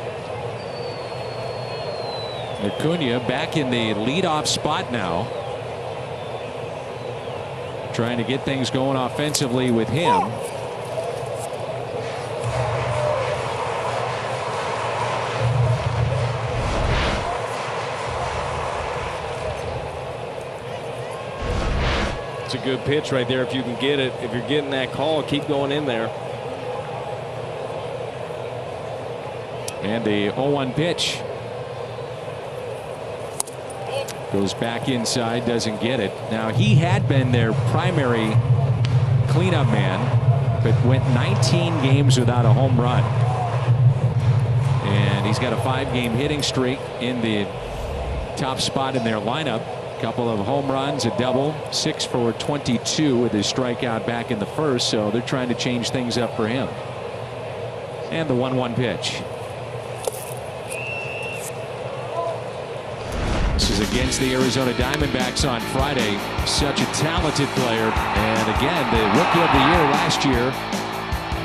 Acuna back in the leadoff spot now, trying to get things going offensively with him. It's a good pitch right there if you can get it. If you're getting that call, keep going in there. And the 0-1 pitch. Goes back inside, doesn't get it. Now, he had been their primary cleanup man, but went 19 games without a home run. And he's got a 5-game hitting streak in the top spot in their lineup. Couple of home runs, a double, 6 for 22 with his strikeout back in the first, so they're trying to change things up for him. And the 1-1 pitch. This is against the Arizona Diamondbacks on Friday. Such a talented player, and again, the Rookie of the Year last year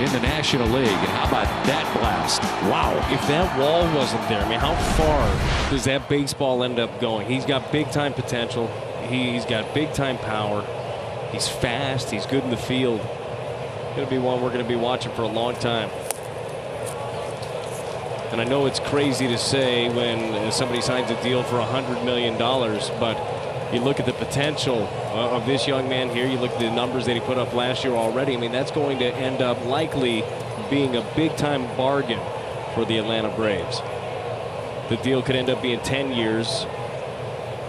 in the National League. And how about that blast? Wow. If that wall wasn't there, I mean, how far does that baseball end up going? He's got big time potential. He's got big time power. He's fast. He's good in the field. Going to be one we're going to be watching for a long time. And I know it's crazy to say when somebody signs a deal for $100 million, but you look at the potential of this young man here. You look at the numbers that he put up last year already. I mean, that's going to end up likely being a big-time bargain for the Atlanta Braves. The deal could end up being 10 years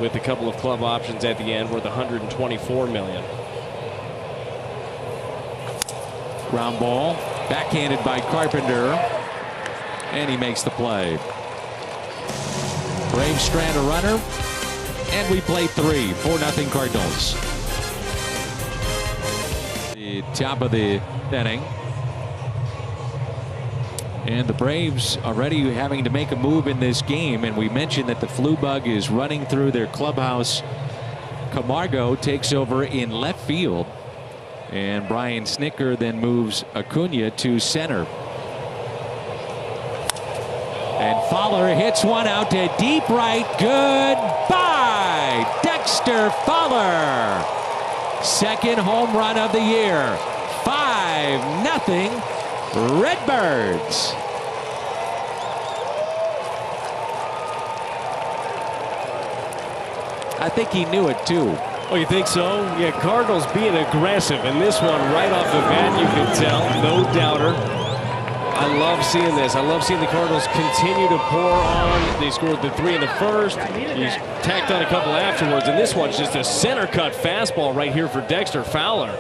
with a couple of club options at the end worth $124 million. Ground ball, backhanded by Carpenter, and he makes the play. Braves strand a runner. And we play 3, 4-0 Cardinals. The top of the inning. And the Braves already having to make a move in this game. And we mentioned that the flu bug is running through their clubhouse. Camargo takes over in left field. And Brian Snitker then moves Acuna to center. And Fowler hits one out to deep right. Goodbye, Dexter Fowler. Second home run of the year. 5-0 Redbirds. I think he knew it too. Oh, you think so? Yeah, Cardinals being aggressive, and this one right off the bat, you can tell, no doubter. I love seeing this. I love seeing the Cardinals continue to pour on. They scored the 3 in the first. He's tacked on a couple afterwards, and this one's just a center cut fastball right here for Dexter Fowler.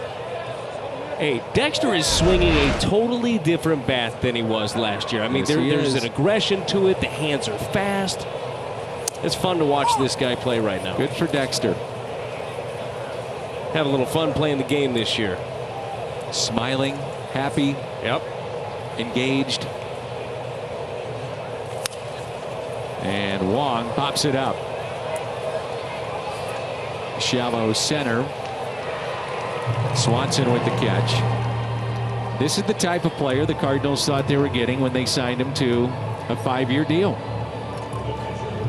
Hey, Dexter is swinging a totally different bat than he was last year. I mean, Yes, there's an aggression to it. The hands are fast. It's fun to watch this guy play right now. Good for Dexter. Have a little fun playing the game this year. Smiling, happy. Yep. Engaged. And Wong pops it up. Shallow center. Swanson with the catch. This is the type of player the Cardinals thought they were getting when they signed him to a 5-year deal.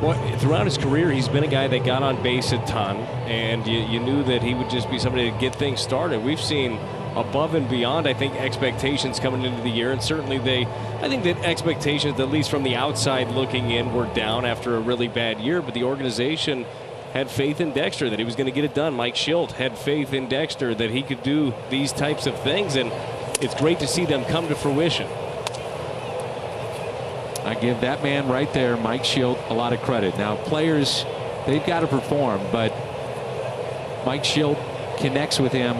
Well, throughout his career, he's been a guy that got on base a ton, and you knew that he would just be somebody to get things started. We've seen above and beyond, I think, expectations coming into the year, and certainly I think that expectations, at least from the outside looking in, were down after a really bad year, but the organization had faith in Dexter that he was going to get it done. Mike Schilt had faith in Dexter that he could do these types of things, and it's great to see them come to fruition. I give that man right there, Mike Schilt, a lot of credit. Now, players, they've got to perform, but Mike Schilt connects with him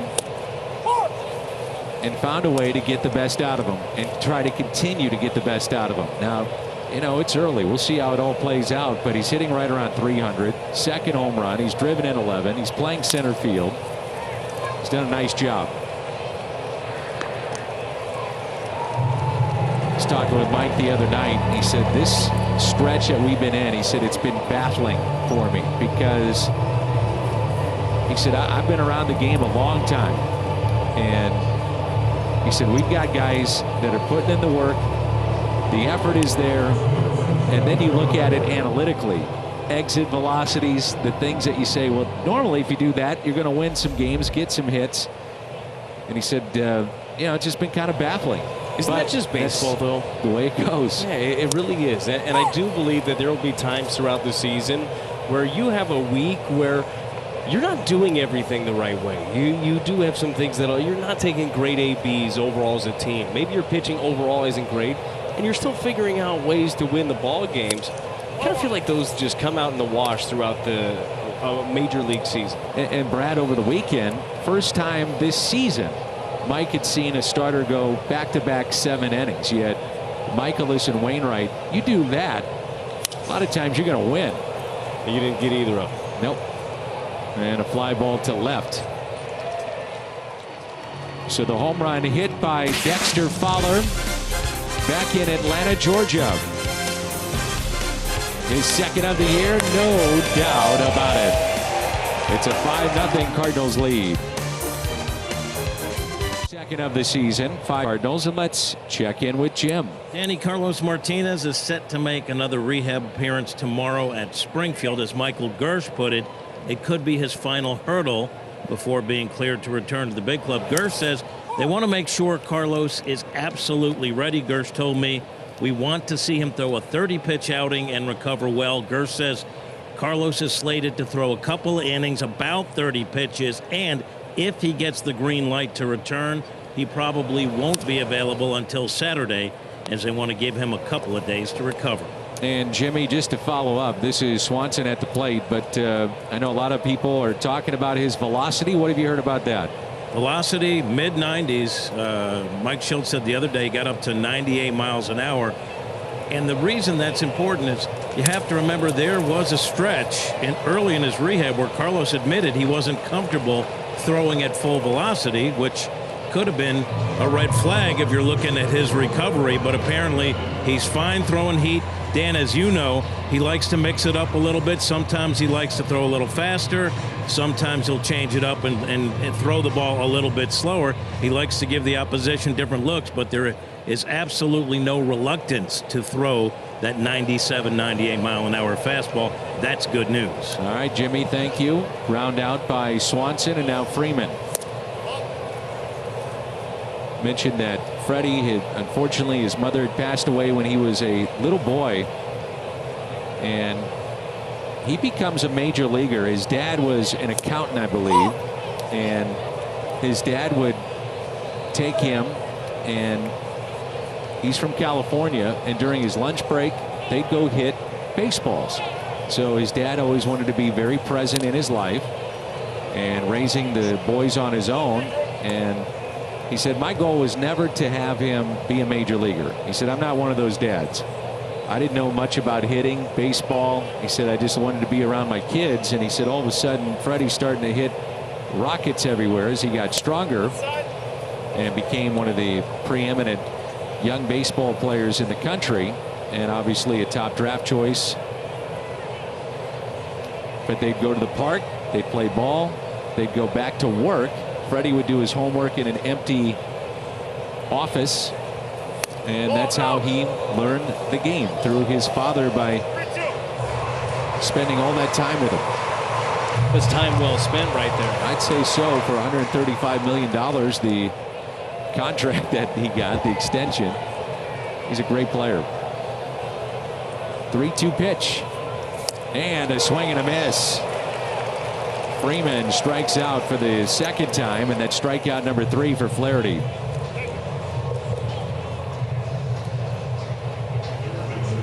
and found a way to get the best out of him and try to continue to get the best out of him. Now, you know, it's early. We'll see how it all plays out, but he's hitting right around 300. Second home run. He's driven in 11. He's playing center field. He's done a nice job. I was talking with Mike the other night. He said this stretch that we've been in, he said it's been baffling for me because he said I've been around the game a long time, and he said we've got guys that are putting in the work. The effort is there, and then you look at it analytically. Exit velocities, the things that you say, well, normally if you do that, you're going to win some games, get some hits. And he said, you know, it's just been kind of baffling. Isn't that just baseball, though? The way it goes. Yeah, it really is. And I do believe that there will be times throughout the season where you have a week where you're not doing everything the right way. You do have some things that you're not taking great ABs overall as a team. Maybe your pitching overall isn't great, and you're still figuring out ways to win the ball games. I kind of feel like those just come out in the wash throughout the major league season. And Brad, over the weekend, first time this season, Mike had seen a starter go back-to-back 7 innings. You had Michaelis and Wainwright. You do that, a lot of times you're going to win. You didn't get either of them. Nope. And a fly ball to left. So the home run hit by Dexter Fowler back in Atlanta, Georgia. His second of the year, no doubt about it. It's a 5-0 Cardinals lead. Second of the season, 5 Cardinals, and let's check in with Jim. Danny, Carlos Martinez is set to make another rehab appearance tomorrow at Springfield. As Michael Gersh put it, it could be his final hurdle before being cleared to return to the big club. Gersh says they want to make sure Carlos is absolutely ready. Gersh told me, we want to see him throw a 30-pitch outing and recover well. Gersh says Carlos is slated to throw a couple of innings, about 30 pitches, and if he gets the green light to return, he probably won't be available until Saturday, as they want to give him a couple of days to recover. And Jimmy, just to follow up, this is Swanson at the plate, but I know a lot of people are talking about his velocity. What have you heard about that? Velocity, mid-90s. Mike Schilt said the other day he got up to 98 miles an hour. And the reason that's important is you have to remember there was a stretch early in his rehab where Carlos admitted he wasn't comfortable throwing at full velocity, which could have been a red flag if you're looking at his recovery. But apparently he's fine throwing heat. Dan, as you know, he likes to mix it up a little bit. Sometimes he likes to throw a little faster. Sometimes he'll change it up and throw the ball a little bit slower. He likes to give the opposition different looks, but there is absolutely no reluctance to throw that 97, 98 mile an hour fastball. That's good news. All right, Jimmy, thank you. Round out by Swanson and now Freeman. Mentioned that Freddie unfortunately his mother had passed away when he was a little boy, and he becomes a major leaguer. His dad was an accountant, I believe, and his dad would take him, and he's from California, and during his lunch break they'd go hit baseballs. So his dad always wanted to be very present in his life and raising the boys on his own. And he said, my goal was never to have him be a major leaguer. He said, I'm not one of those dads. I didn't know much about hitting baseball. He said, I just wanted to be around my kids. And he said, all of a sudden, Freddie's starting to hit rockets everywhere as he got stronger and became one of the preeminent young baseball players in the country, and obviously a top draft choice. But they'd go to the park, they'd play ball, they'd go back to work, Freddie would do his homework in an empty office, and that's how he learned the game, through his father, by spending all that time with him. That's time well spent right there. I'd say so. For $135 million, the contract that he got, the extension, he's a great player. 3-2 pitch, and a swing and a miss. Freeman strikes out for the second time, and that's strikeout number 3 for Flaherty.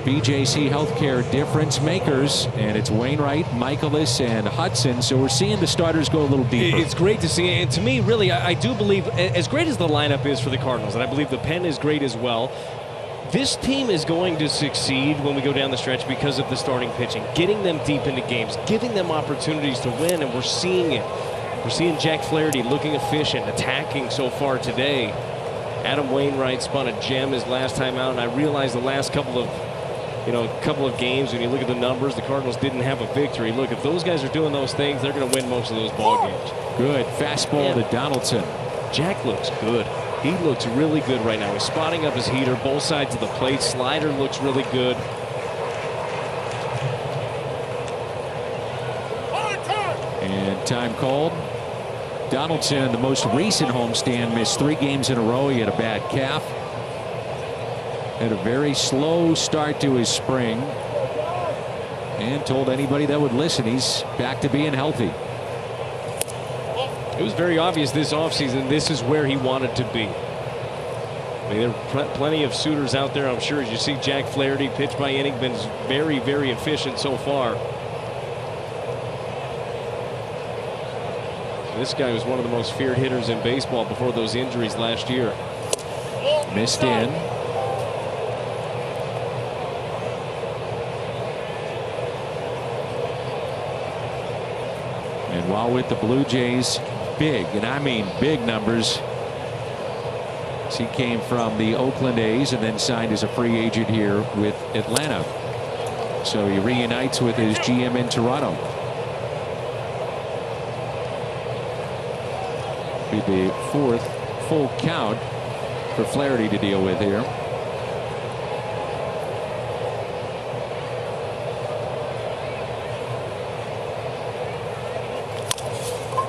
BJC Healthcare difference makers, and it's Wainwright, Michaelis, and Hudson. So we're seeing the starters go a little deeper. It's great to see, and to me, really, I do believe, as great as the lineup is for the Cardinals, and I believe the pen is great as well, this team is going to succeed when we go down the stretch because of the starting pitching, getting them deep into games, giving them opportunities to win, and we're seeing it. We're seeing Jack Flaherty looking efficient, attacking so far today. Adam Wainwright spun a gem his last time out, and I realized the last couple of games, when you look at the numbers, the Cardinals didn't have a victory. Look, if those guys are doing those things, they're going to win most of those ball games. Good fastball to Donaldson. Jack looks good. He looks really good right now. He's spotting up his heater, both sides of the plate. Slider looks really good. And time called. Donaldson, the most recent homestand, missed 3 games in a row. He had a bad calf. Had a very slow start to his spring, and told anybody that would listen he's back to being healthy. It was very obvious this offseason this is where he wanted to be. I mean, there are plenty of suitors out there, I'm sure. As you see Jack Flaherty pitch by inning, been very, very efficient so far. This guy was one of the most feared hitters in baseball before those injuries last year. Missed in. And while with the Blue Jays, big, and I mean big numbers. He came from the Oakland A's and then signed as a free agent here with Atlanta. So he reunites with his GM in Toronto. Be the 4th full count for Flaherty to deal with here.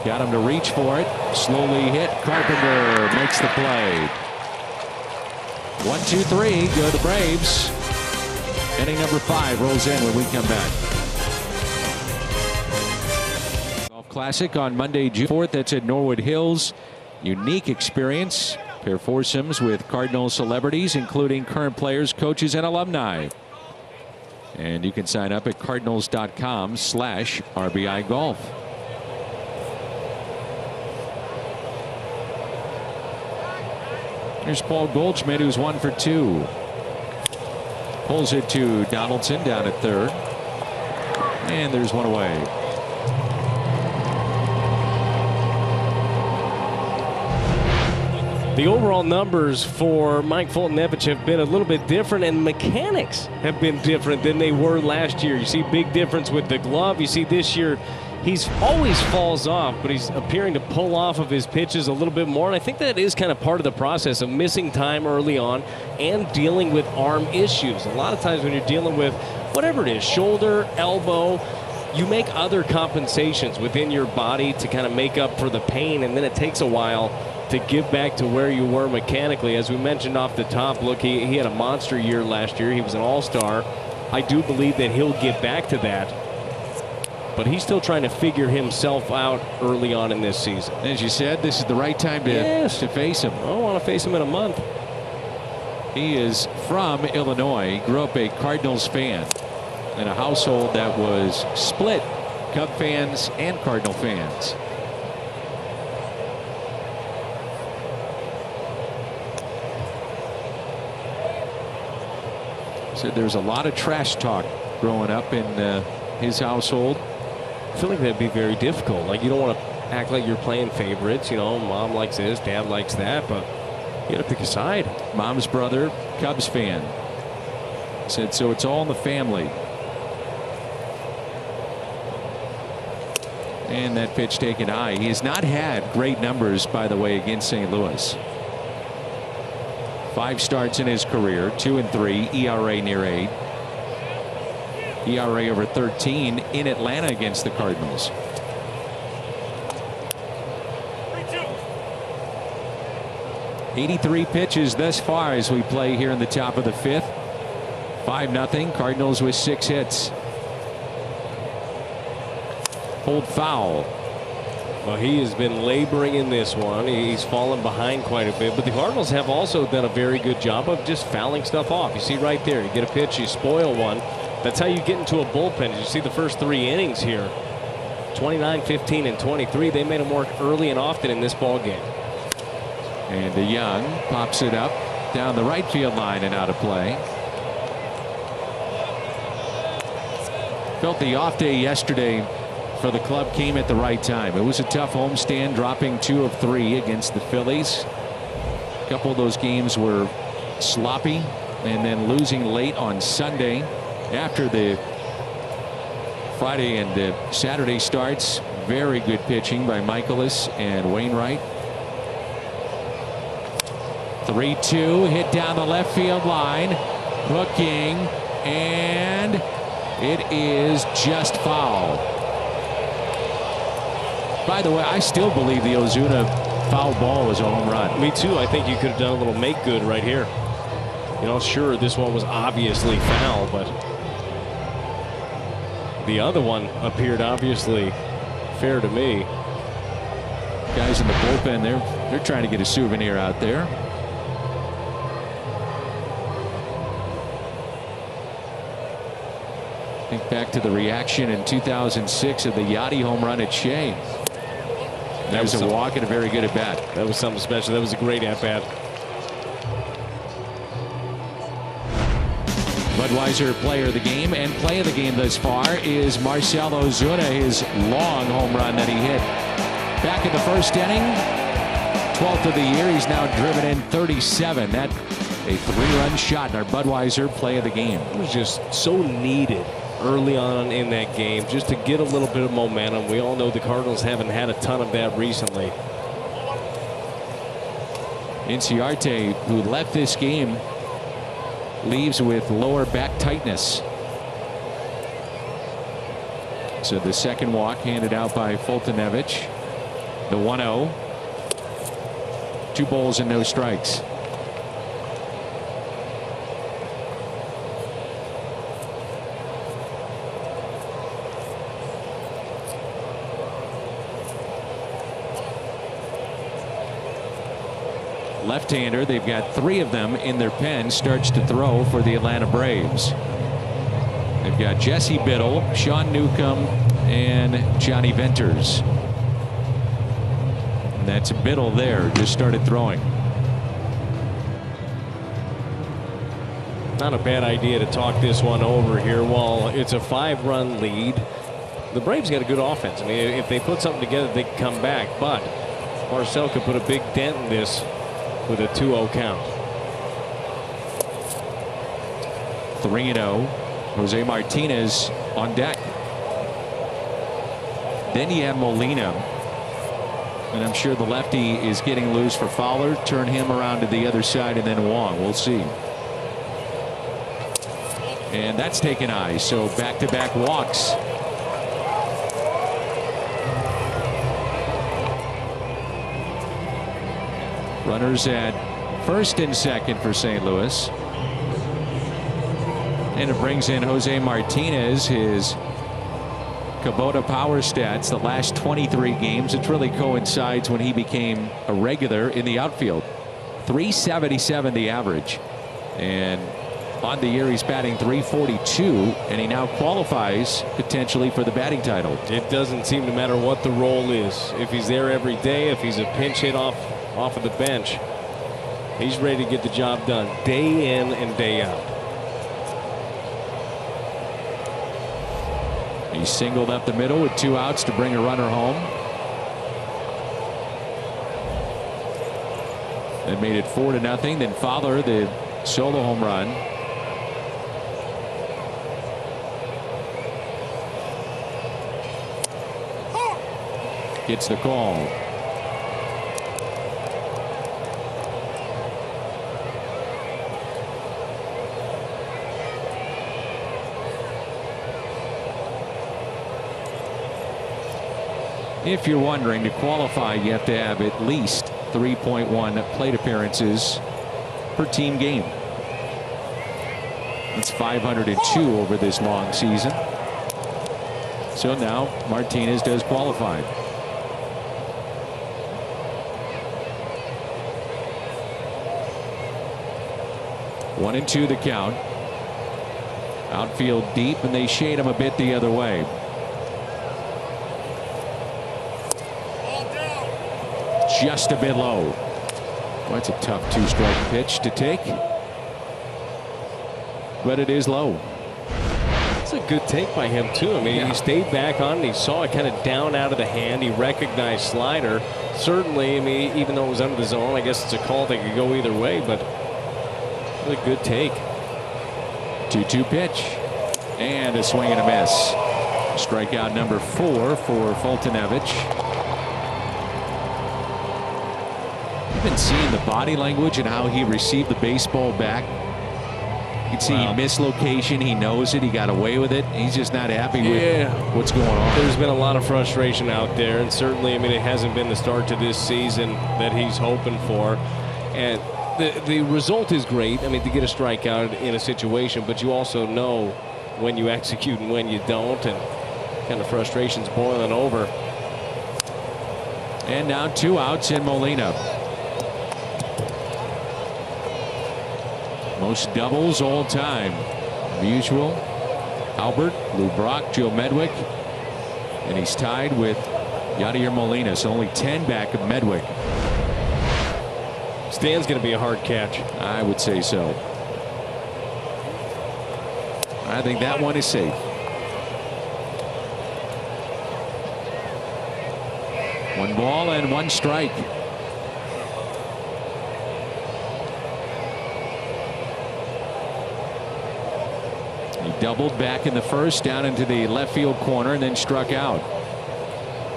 Got him to reach for it. Slowly hit. Carpenter makes the play. 1-2-3. Go the Braves. Inning number 5 rolls in when we come back. Golf Classic on Monday, June 4th. That's at Norwood Hills. Unique experience. Pair foursomes with Cardinal celebrities, including current players, coaches, and alumni. And you can sign up at cardinals.com/RBI Golf. Here's Paul Goldschmidt, who's 1 for 2. Pulls it to Donaldson down at third. And there's one away. The overall numbers for Mike Foltynewicz have been a little bit different, and mechanics have been different than they were last year. You see big difference with the glove. You see this year he's always falls off, but he's appearing to pull off of his pitches a little bit more, and I think that is kind of part of the process of missing time early on and dealing with arm issues. A lot of times when you're dealing with whatever it is, shoulder, elbow, you make other compensations within your body to kind of make up for the pain, and then it takes a while to get back to where you were mechanically. As we mentioned off the top, look, he had a monster year last year. He was an all-star. I do believe that he'll get back to that. But he's still trying to figure himself out early on in this season. As you said, this is the right time to face him. I don't want to face him in a month. He is from Illinois. He grew up a Cardinals fan in a household that was split, Cub fans and Cardinal fans. Said there's a lot of trash talk growing up in his household. I feel like that'd be very difficult. Like, you don't want to act like you're playing favorites. You know, mom likes this, dad likes that, but you got to pick a side. Mom's brother, Cubs fan. Said so it's all in the family. And that pitch taken high. He has not had great numbers, by the way, against St. Louis. 5 starts in his career, 2-3, ERA near 8. ERA over 13 in Atlanta against the Cardinals. "83 pitches thus far as we play here in the top of the 5th. 5-0 Cardinals with 6 hits. Pulled foul. Well, he has been laboring in this one. He's fallen behind quite a bit, but the Cardinals have also done a very good job of just fouling stuff off. You see right there, you get a pitch, you spoil one. That's how you get into a bullpen. You see the first 3 innings here, 29, 15, and 23. They made them work early and often in this ball game. And DeYoung pops it up down the right field line and out of play. Felt the off day yesterday for the club came at the right time. It was a tough homestand, dropping 2 of 3 against the Phillies. A couple of those games were sloppy, and then losing late on Sunday after the Friday and the Saturday starts. Very good pitching by Michaelis and Wainwright. 3-2 hit down the left field line, hooking, and it is just foul. By the way, I still believe the Ozuna foul ball was a home run. Me too. I think you could have done a little make good right here. You know, sure, this one was obviously foul, but the other one appeared obviously fair to me. Guys in the bullpen, they're trying to get a souvenir out there. Think back to the reaction in 2006 of the Yadi home run at Shea. That was a walk and a very good at bat. That was something special. That was a great at bat. Budweiser player of the game, and play of the game thus far is Marcell Ozuna, his long home run that he hit back in the first inning. 12th of the year. He's now driven in 37. That a 3-run shot in our Budweiser play of the game. It was just so needed early on in that game, just to get a little bit of momentum. We all know the Cardinals haven't had a ton of that recently. Inciarte, who left this game, leaves with lower back tightness. So the second walk handed out by Fultonevich. The 1-0. 2 balls and no strikes. Left-hander, they've got 3 of them in their pen, starts to throw for the Atlanta Braves. They've got Jesse Biddle, Sean Newcomb, and Johnny Venters. And that's Biddle there, just started throwing. Not a bad idea to talk this one over here. While it's a 5-run lead, the Braves got a good offense. I mean, if they put something together, they can come back. But Marcell could put a big dent in this with a 2-0 count. 3-0. Jose Martinez on deck. Then you have Molina. And I'm sure the lefty is getting loose for Fowler. Turn him around to the other side, and then Wong. We'll see. And that's taken high. So back-to-back walks. Runners at first and second for St. Louis. And it brings in Jose Martinez, his Kubota power stats the last 23 games. It really coincides when he became a regular in the outfield. 377 the average. And on the year he's batting 342, and he now qualifies potentially for the batting title. It doesn't seem to matter what the role is. If he's there every day, if he's a pinch hit off of the bench, he's ready to get the job done day in and day out. He singled up the middle with 2 outs to bring a runner home. That made it 4-0. Then Fowler, the solo home run. gets the call. If you're wondering, to qualify, you have to have at least 3.1 plate appearances per team game. That's 502 over this long season. So now Martinez does qualify. One and two the count. Outfield deep, and they shade him a bit the other way. Just a bit low. Well, that's a tough 2-strike pitch to take, but it is low. It's a good take by him too. I mean, he stayed back on it. He saw it kind of down out of the hand. He recognized slider. Certainly, I mean, even though it was under the zone, I guess it's a call that could go either way, but a good take. 2-2 pitch, and a swing and a miss. Strikeout number 4 for Fultonevich. Been seeing the body language and how he received the baseball back. You can see he missed location. He knows it. He got away with it. He's just not happy with what's going on. There's been a lot of frustration out there, and certainly, I mean, it hasn't been the start to this season that he's hoping for. And the result is great. I mean, to get a strikeout in a situation, but you also know when you execute and when you don't, and kind of frustration's boiling over. And now 2 outs in Molina. Most doubles all time. Musial, Albert, Lou Brock, Joe Medwick, and he's tied with Yadi Molina, so only 10 back of Medwick. Stan's going to be a hard catch. I would say so. I think that one is safe. 1 ball and 1 strike. Doubled back in the first, down into the left field corner, and then struck out.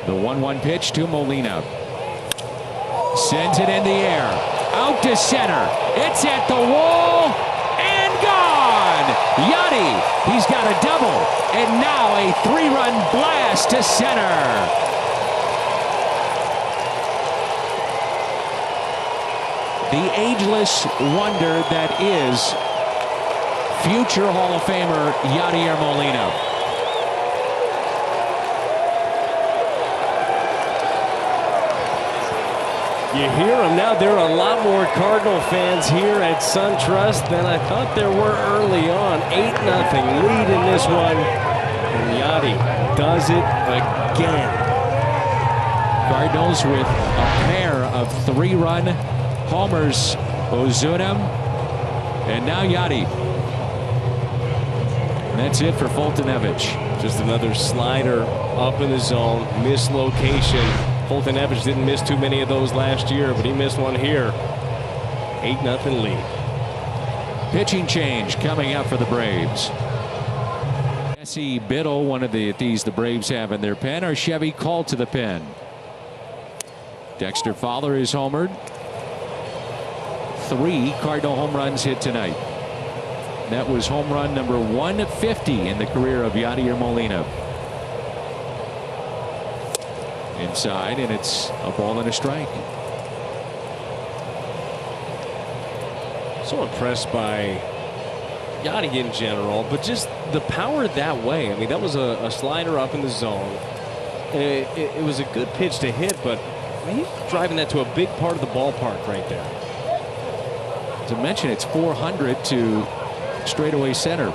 The 1-1 pitch to Molina. Sends it in the air. Out to center. It's at the wall and gone. Yadi, he's got a double, and now a 3-run blast to center. The ageless wonder that is future Hall of Famer Yadi Molina. You hear him now. There are a lot more Cardinal fans here at SunTrust than I thought there were early on. 8-0 lead in this one. And Yadi does it again. Cardinals with a pair of 3-run homers. Ozuna and now Yadi. And that's it for Fultonevich. Just another slider up in the zone, mislocation. Fultonevich didn't miss too many of those last year, but he missed one here. 8-0 lead. Pitching change coming up for the Braves. Jesse Biddle, one of these the Braves have in their pen, or Chevy called to the pen. Dexter Fowler is homered. 3 Cardinal home runs hit tonight. That was home run number 150 in the career of Yadi Molina. Inside, and it's a ball and a strike. So impressed by Yadi in general, but just the power that way. I mean, that was a slider up in the zone. And it was a good pitch to hit, but I mean, he's driving that to a big part of the ballpark right there. To mention, it's 400 to straightaway center.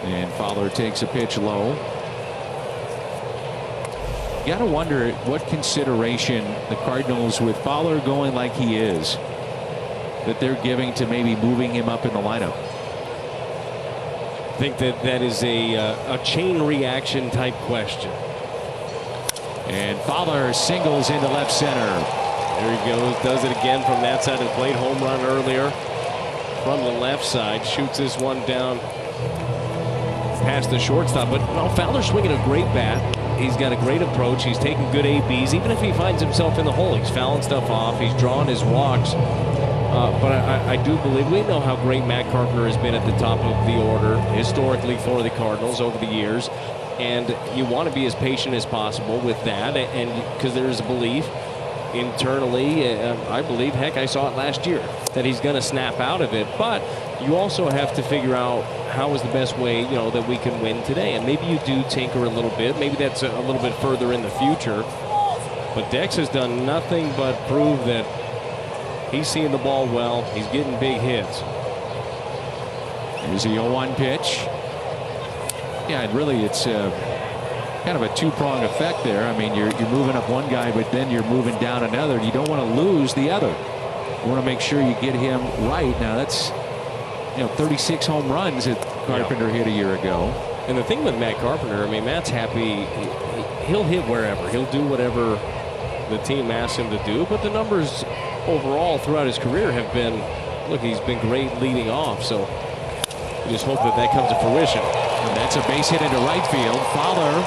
And Fowler takes a pitch low. You got to wonder what consideration the Cardinals, with Fowler going like he is, that they're giving to maybe moving him up in the lineup. I think that is a chain reaction type question. And Fowler singles into left center. There he goes, does it again from that side of the plate. Home run earlier from the left side. Shoots this one down past the shortstop. But no, Fowler's swinging a great bat. He's got a great approach. He's taking good ABs. Even if he finds himself in the hole, he's fouling stuff off. He's drawing his walks. But I do believe, we know how great Matt Carpenter has been at the top of the order historically for the Cardinals over the years. And you want to be as patient as possible with that, and because there is a belief internally, I believe, heck, I saw it last year, that he's going to snap out of it. But you also have to figure out how is the best way, that we can win today. And maybe you do tinker a little bit. Maybe that's a little bit further in the future. But Dex has done nothing but prove that he's seeing the ball well. He's getting big hits. Here's the 0-1 pitch. Yeah, and really it's kind of a two-prong effect there. I mean, you're moving up one guy, but then you're moving down another. You don't want to lose the other. You want to make sure you get him right. Now that's 36 home runs that Carpenter hit a year ago. And the thing with Matt Carpenter, I mean, Matt's happy. He'll hit wherever. He'll do whatever the team asks him to do. But the numbers overall throughout his career have been, look, he's been great leading off. So we just hope that comes to fruition. And that's a base hit into right field. Fowler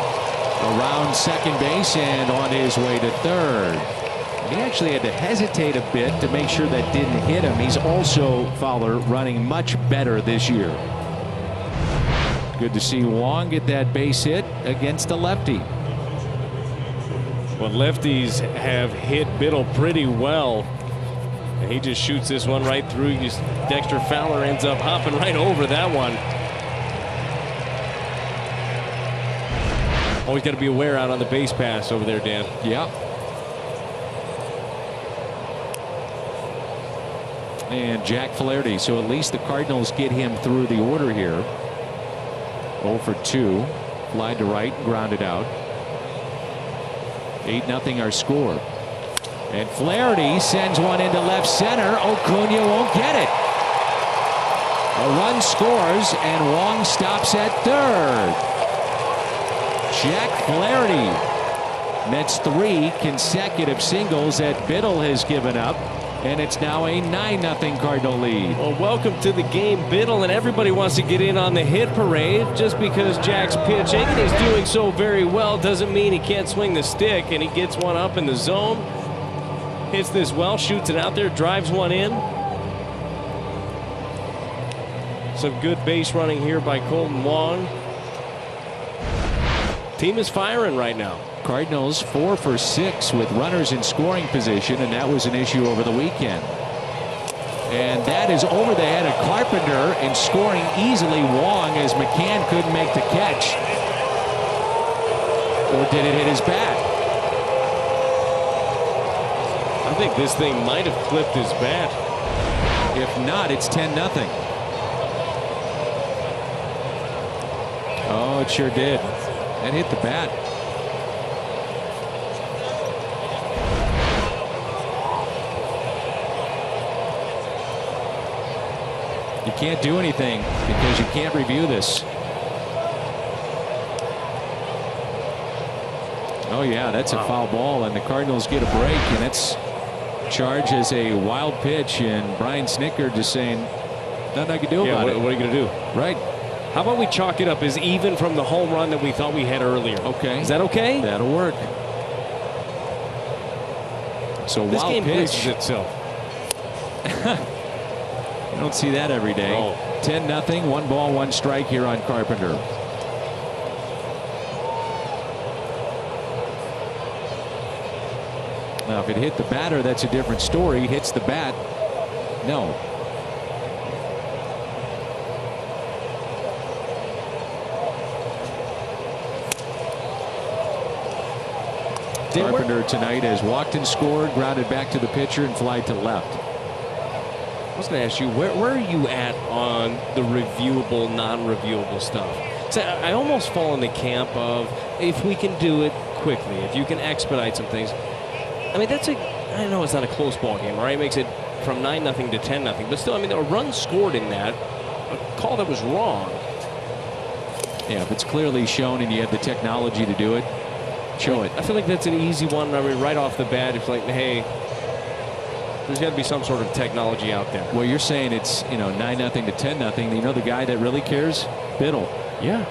around second base and on his way to third. He actually had to hesitate a bit to make sure that didn't hit him. He's also, Fowler, running much better this year. Good to see Wong get that base hit against a lefty. Well, lefties have hit Biddle pretty well. And he just shoots this one right through. Dexter Fowler ends up hopping right over that one. Always got to be aware out on the base pass over there, Dan. Yeah. And Jack Flaherty. So at least the Cardinals get him through the order here. 0 for 2. Fly to right, grounded out. 8-0 our score. And Flaherty sends one into left center. Acuna won't get it. A run scores, and Wong stops at third. Jack Flaherty. That's 3 consecutive singles that Biddle has given up. And it's now a 9-0 Cardinal lead. Well, welcome to the game, Biddle, and everybody wants to get in on the hit parade. Just because Jack's pitching and he's doing so very well doesn't mean he can't swing the stick, and he gets one up in the zone. Hits this well, shoots it out there, drives one in. Some good base running here by Colton Wong. Team is firing right now. Cardinals 4 for 6 with runners in scoring position, and that was an issue over the weekend. And that is over the head of Carpenter and scoring easily. Wong, as McCann couldn't make the catch. Or did it hit his bat? I think this thing might have clipped his bat. If not, it's 10-0. Oh, it sure did. That hit the bat. You can't do anything because you can't review this. Oh yeah, that's a foul ball, and the Cardinals get a break, and that's charged as a wild pitch, and Brian Snitker just saying nothing I can do about it. What are you going to do? Right. How about we chalk it up as even from the home run that we thought we had earlier? Okay. Is that okay? That'll work. So this wild game pitch pleases itself. You don't see that every day. Oh. 10-0, 1 ball, 1 strike here on Carpenter. Now, if it hit the batter, that's a different story. Hits the bat, no. Carpenter tonight has walked and scored, grounded back to the pitcher, and fly to left. I was going to ask you, where are you at on the reviewable, non-reviewable stuff? So I almost fall in the camp of if we can do it quickly, if you can expedite some things. I mean, I know it's not a close ball game, right? It makes it from 9-0 to 10-0, but still, I mean, there were runs scored in that. A call that was wrong. Yeah, if it's clearly shown and you have the technology to do it, show it. I feel like that's an easy one. I mean, right off the bat, it's like, hey, there's got to be some sort of technology out there. Well, you're saying it's 9-0 to 10-0. You know the guy that really cares? Biddle. Yeah.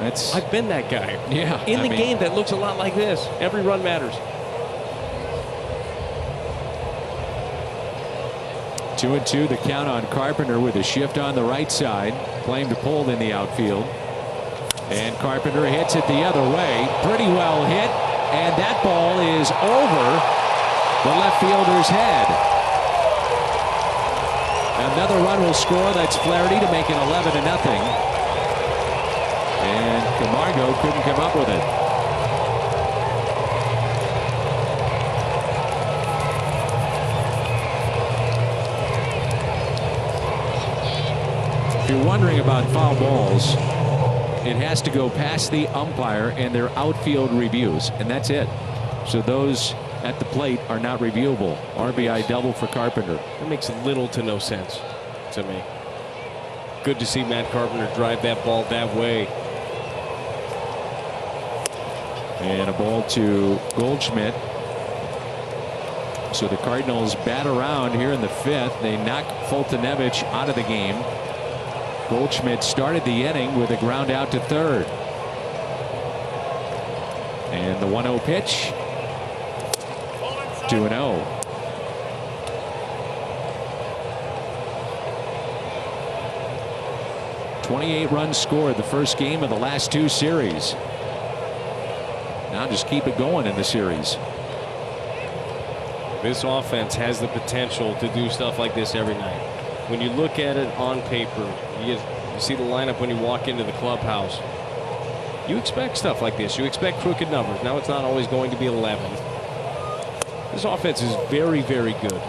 I've been that guy. Yeah. In the game that looks a lot like this. Every run matters. 2-2 the count on Carpenter with a shift on the right side. Claim to pull in the outfield. And Carpenter hits it the other way. Pretty well hit. And that ball is over the left fielder's head. Another run will score. That's Flaherty to make it 11-0. And Camargo couldn't come up with it. If you're wondering about foul balls, it has to go past the umpire and their outfield reviews, and that's it. So those at the plate are not reviewable. RBI double for Carpenter. That makes little to no sense to me. Good to see Matt Carpenter drive that ball that way. And a ball to Goldschmidt. So the Cardinals bat around here in the fifth. They knock Fultonevich out of the game. Goldschmidt started the inning with a ground out to third. And the 1-0 pitch. 2-0. .28 runs scored the first game of the last two series. Now just keep it going in the series. This offense has the potential to do stuff like this every night. When you look at it on paper, you see the lineup when you walk into the clubhouse. You expect stuff like this. You expect crooked numbers. Now it's not always going to be 11. This offense is very, very good.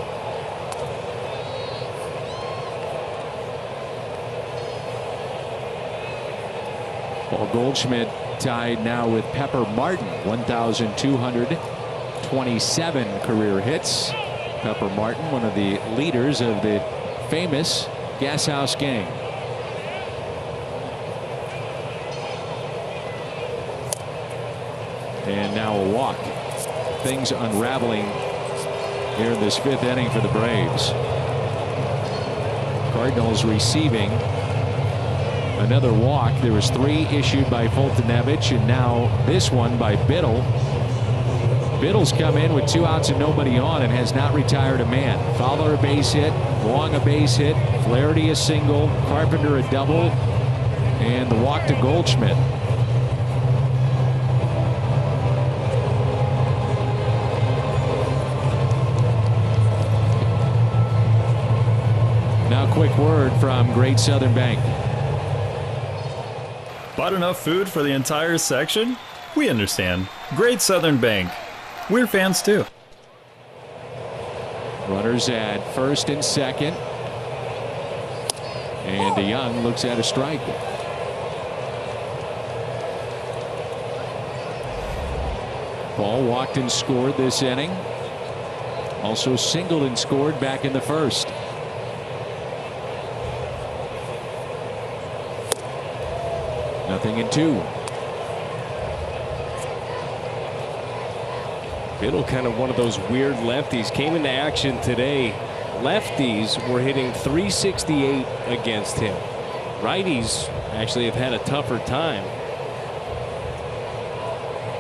Well, Goldschmidt tied now with Pepper Martin, 1,227 career hits. Pepper Martin, one of the leaders of the famous Gas House Gang. And now a walk. Things unraveling here in this fifth inning for the Braves. Cardinals receiving another walk. There was 3 issued by Fultonevich, and now this one by Biddle. Biddle's come in with 2 outs and nobody on and has not retired a man. Fowler a base hit, Wong a base hit, Flaherty a single, Carpenter a double, and the walk to Goldschmidt. Now a quick word from Great Southern Bank. Bought enough food for the entire section? We understand. Great Southern Bank. We're fans too. Runners at first and second. And DeYoung looks at a strike. Paul walked and scored this inning. Also singled and scored back in the first. Nothing in 2. Biddle, kind of one of those weird lefties, came into action today. Lefties were hitting .368 against him. Righties actually have had a tougher time.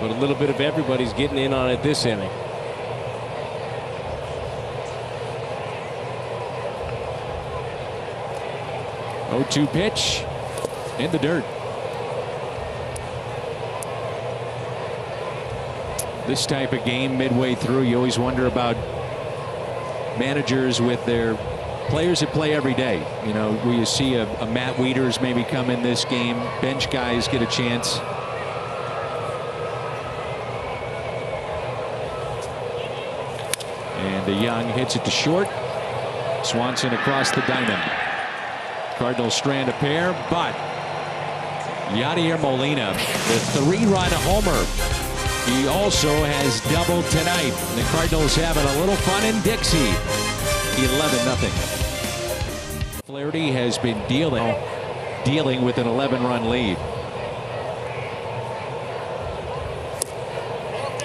But a little bit of everybody's getting in on it this inning. .02 pitch in the dirt. This type of game midway through, you always wonder about managers with their players that play every day. You know, where you see a Matt Wieters maybe come in this game, bench guys get a chance. And DeYoung hits it to short. Swanson across the diamond. Cardinals strand a pair, but Yadi Molina, the 3-run homer. He also has doubled tonight. The Cardinals having a little fun in Dixie. 11-0. Flaherty has been dealing with an 11-run lead.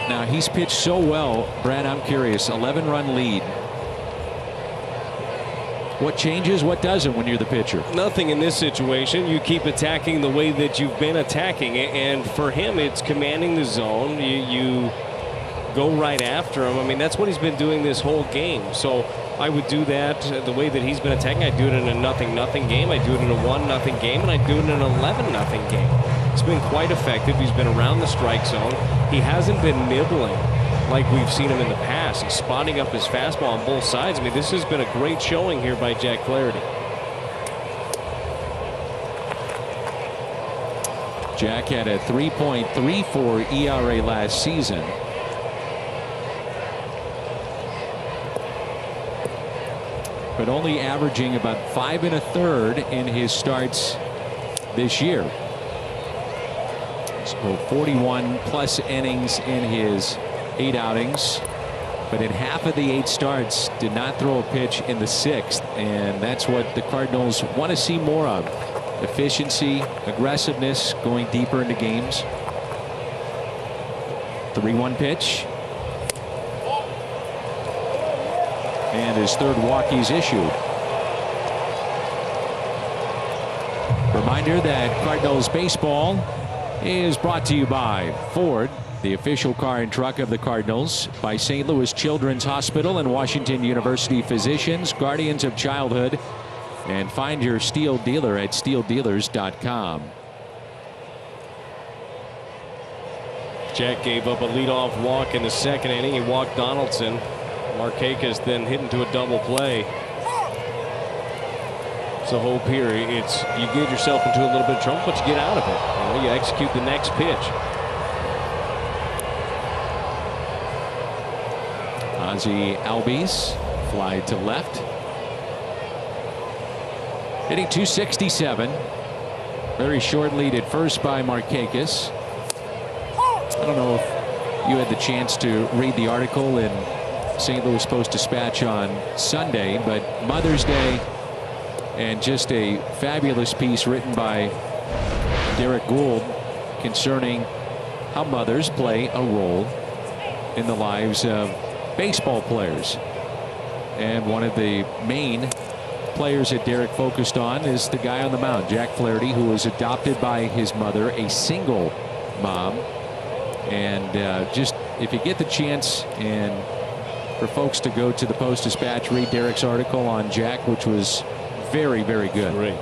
Now he's pitched so well, Brad. I'm curious. 11-run lead. What changes, what doesn't when you're the pitcher? Nothing in this situation. You keep attacking the way that you've been attacking. And for him, it's commanding the zone. You go right after him. I mean, that's what he's been doing this whole game. So I would do that the way that he's been attacking. I do it in a 0-0 game. I do it in a 1-0 game. And I do it in an 11-0 game. It's been quite effective. He's been around the strike zone. He hasn't been nibbling like we've seen him in the past. He's spotting up his fastball on both sides. I mean, this has been a great showing here by Jack Flaherty. Jack had a 3.34 ERA last season. But only averaging about 5 1/3 in his starts this year. So 41 plus innings in his 8 outings, but in half of the 8 starts did not throw a pitch in the 6th, and that's what the Cardinals want to see more of. Efficiency, aggressiveness, going deeper into games. 3-1 pitch. And his 3rd walk he's issued. Reminder that Cardinals baseball is brought to you by Ford, the official car and truck of the Cardinals, by St. Louis Children's Hospital and Washington University Physicians, guardians of childhood, and find your Steel dealer at steeldealers.com. Jack gave up a leadoff walk in the 2nd inning. He walked Donaldson. Markakis then hit into a double play. So hope here, it's you get yourself into a little bit of trouble, but you get out of it. You execute the next pitch. Ozzie Albies fly to left. Hitting .267. Very short lead at first by Markakis. I don't know if you had the chance to read the article in St. Louis Post-Dispatch on Sunday, but Mother's Day, and just a fabulous piece written by Derek Gould concerning how mothers play a role in the lives of baseball players. And one of the main players that Derek focused on is the guy on the mound, Jack Flaherty, who was adopted by his mother, a single mom. And just if you get the chance, and for folks to go to the Post-Dispatch, read Derek's article on Jack, which was very, very good. Great.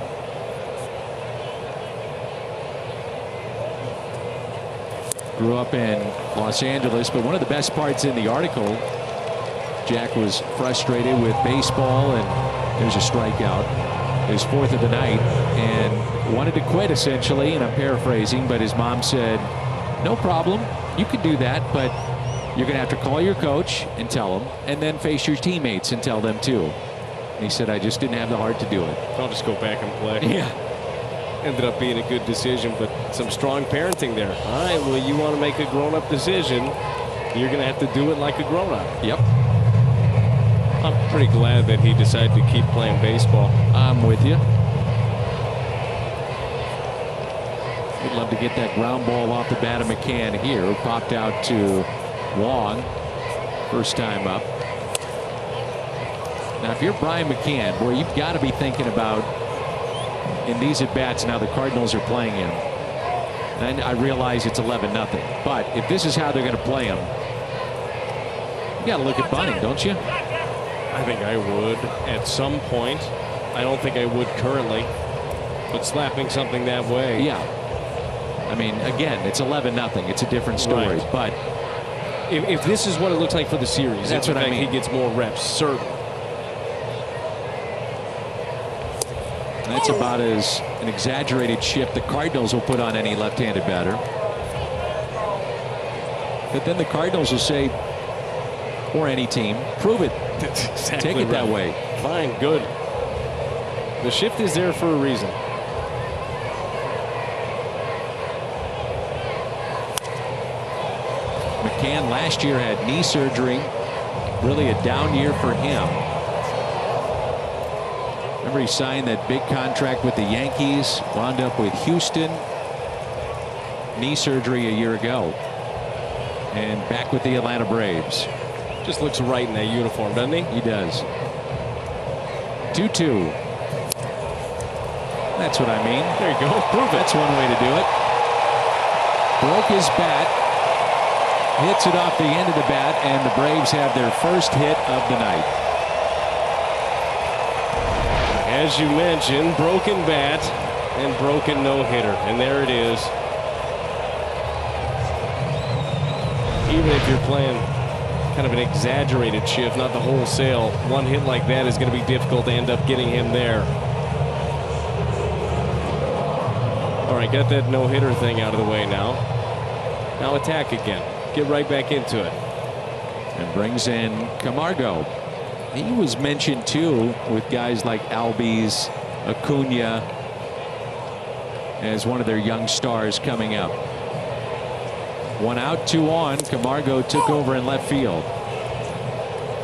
Grew up in Los Angeles, but one of the best parts in the article, Jack was frustrated with baseball, and there's a strikeout, his 4th of the night, and wanted to quit essentially, and I'm paraphrasing, but his mom said, no problem, you can do that, but you're going to have to call your coach and tell him, and then face your teammates and tell them too. And he said, I just didn't have the heart to do it. I'll just go back and play. Yeah. Ended up being a good decision, but some strong parenting there. All right, well, you want to make a grown-up decision, you're going to have to do it like a grown-up. Yep. I'm pretty glad that he decided to keep playing baseball. I'm with you. We'd love to get that ground ball off the bat of McCann here, who popped out to Wong, first time up. Now, if you're Brian McCann, boy, you've got to be thinking about, in these at-bats now the Cardinals are playing him. And I realize it's 11-0, but if this is how they're going to play him, you got to look at bunting, don't you? I think I would at some point. I don't think I would currently, but slapping something that way. Yeah. I mean, again, it's 11-0. It's a different story, right. But if this is what it looks like for the series, that's what I mean. He gets more reps, certainly. That's about as an exaggerated shift the Cardinals will put on any left-handed batter. But then the Cardinals will say, or any team, prove it. That's exactly Take it that way. Fine, good. The shift is there for a reason. McCann last year had knee surgery. Really a down year for him. Remember, he signed that big contract with the Yankees, wound up with Houston. Knee surgery a year ago. And back with the Atlanta Braves. Just looks right in that uniform, doesn't he? He does. 2-2. That's what I mean. There you go. Prove it. That's one way to do it. Broke his bat. Hits it off the end of the bat, and the Braves have their first hit of the night. As you mentioned, broken bat and broken no-hitter. And there it is. Even if you're playing kind of an exaggerated shift, not the wholesale, one hit like that is going to be difficult to end up getting him there. All right, got that no-hitter thing out of the way now. Now attack again. Get right back into it. And brings in Camargo. He was mentioned too with guys like Albies, Acuna as one of their young stars coming up. 1 out, 2 on. Camargo took over in left field.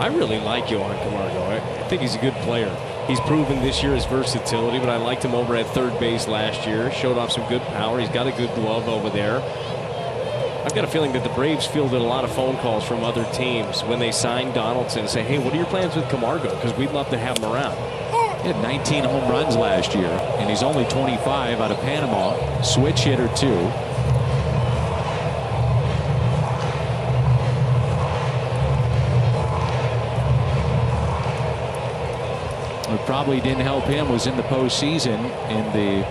I really like Yohan Camargo. I think he's a good player. He's proven this year his versatility, but I liked him over at third base last year. Showed off some good power. He's got a good glove over there. I've got a feeling that the Braves fielded a lot of phone calls from other teams when they signed Donaldson and say, hey, what are your plans with Camargo? Because we'd love to have him around. He had 19 home runs last year, and he's only 25 out of Panama. Switch hitter too. What probably didn't help him was in the postseason in the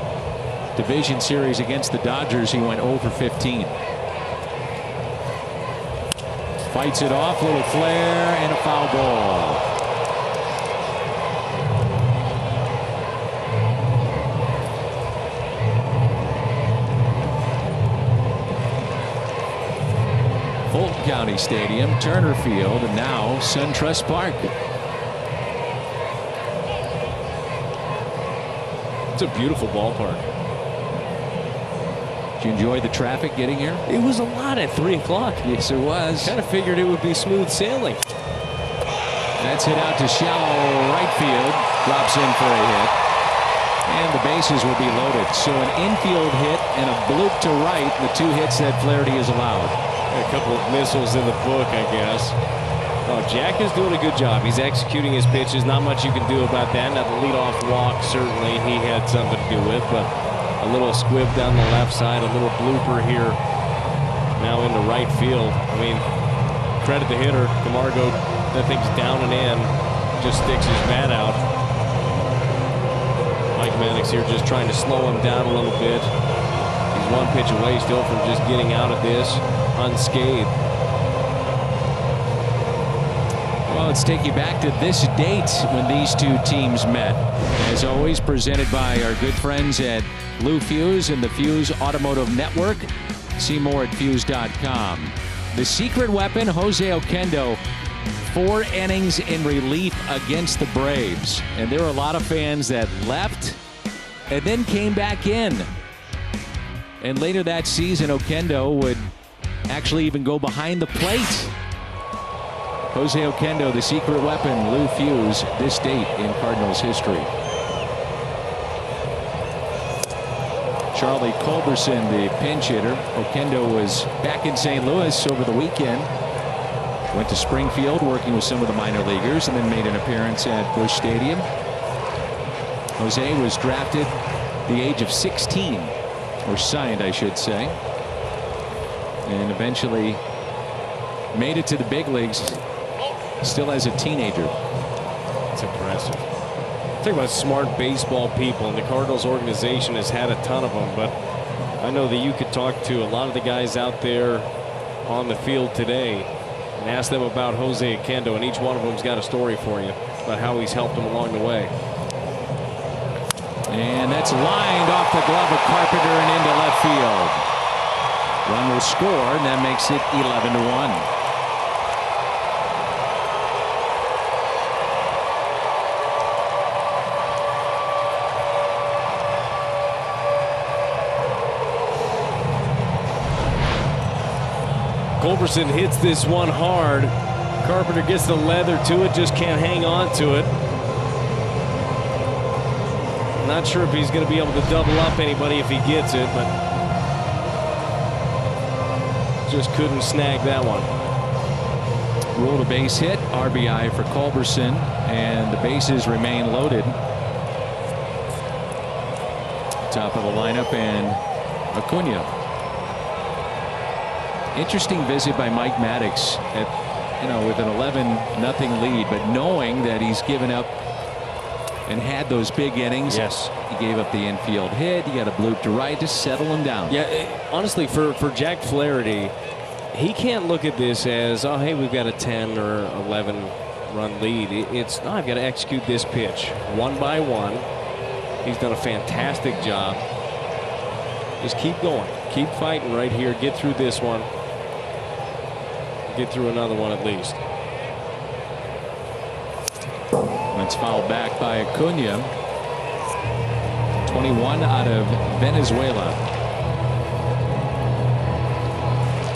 division series against the Dodgers. He went 0 for 15. Fights it off, little flare, and a foul ball. Fulton County Stadium, Turner Field, and now SunTrust Park. It's a beautiful ballpark. Did you enjoy the traffic getting here? It was a lot at 3 o'clock. Yes, it was. Kind of figured it would be smooth sailing. That's hit out to shallow right field. Drops in for a hit. And the bases will be loaded. So an infield hit and a bloop to right, the 2 hits that Flaherty is allowed. A couple of missiles in the book, I guess. Oh, Jack is doing a good job. He's executing his pitches. Not much you can do about that. Now the leadoff walk, certainly he had something to do with, but a little squib down the left side, a little blooper here. Now into right field. I mean, credit the hitter. Camargo, that thing's down and in. Just sticks his bat out. Mike Mannix here just trying to slow him down a little bit. He's 1 pitch away still from just getting out of this unscathed. Well, let's take you back to this date when these 2 teams met. As always, presented by our good friends at Blue Fuse and the Fuse Automotive Network. See more at Fuse.com. The secret weapon, Jose Oquendo, 4 innings in relief against the Braves. And there were a lot of fans that left and then came back in. And later that season, Oquendo would actually even go behind the plate. Jose Oquendo, the secret weapon, Lou Fuse, this date in Cardinals history. Charlie Culberson, the pinch hitter. Oquendo was back in St. Louis over the weekend. Went to Springfield working with some of the minor leaguers and then made an appearance at Busch Stadium. Jose was drafted at the age of 16, or signed, I should say, and eventually made it to the big leagues still as a teenager. It's impressive. Talk about smart baseball people, and the Cardinals organization has had a ton of them, but I know that you could talk to a lot of the guys out there on the field today and ask them about Jose Oquendo, and each one of them's got a story for you about how he's helped them along the way. And that's lined off the glove of Carpenter and into left field. Run will score, and that makes it 11-1. Culberson hits this one hard. Carpenter gets the leather to it, just can't hang on to it. Not sure if he's going to be able to double up anybody if he gets it, but just couldn't snag that one. ruled a base hit, RBI for Culberson, and the bases remain loaded. Top of the lineup, and Acuna. Interesting visit by Mike Maddox at, with an 11-0 lead, but knowing that he's given up and had those big innings. Yes. He gave up the infield hit. He got a bloop to right to settle him down. Yeah, honestly, for Jack Flaherty, he can't look at this as, oh, hey, we've got a 10 or 11 run lead. It's, no, I've got to execute this pitch one by one. He's done a fantastic job. Just keep going. Keep fighting right here. Get through this one. Get through another one at least. It's fouled back by Acuna. 21 out of Venezuela.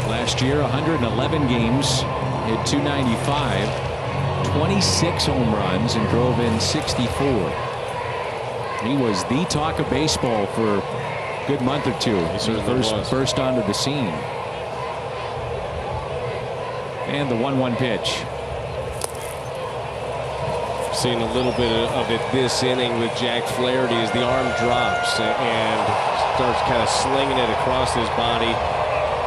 Last year, 111 games, hit 295, 26 home runs, and drove in 64. He was the talk of baseball for a good month or two. He first onto the scene. And the 1-1 pitch. Seen a little bit of it this inning with Jack Flaherty as the arm drops and starts kind of slinging it across his body.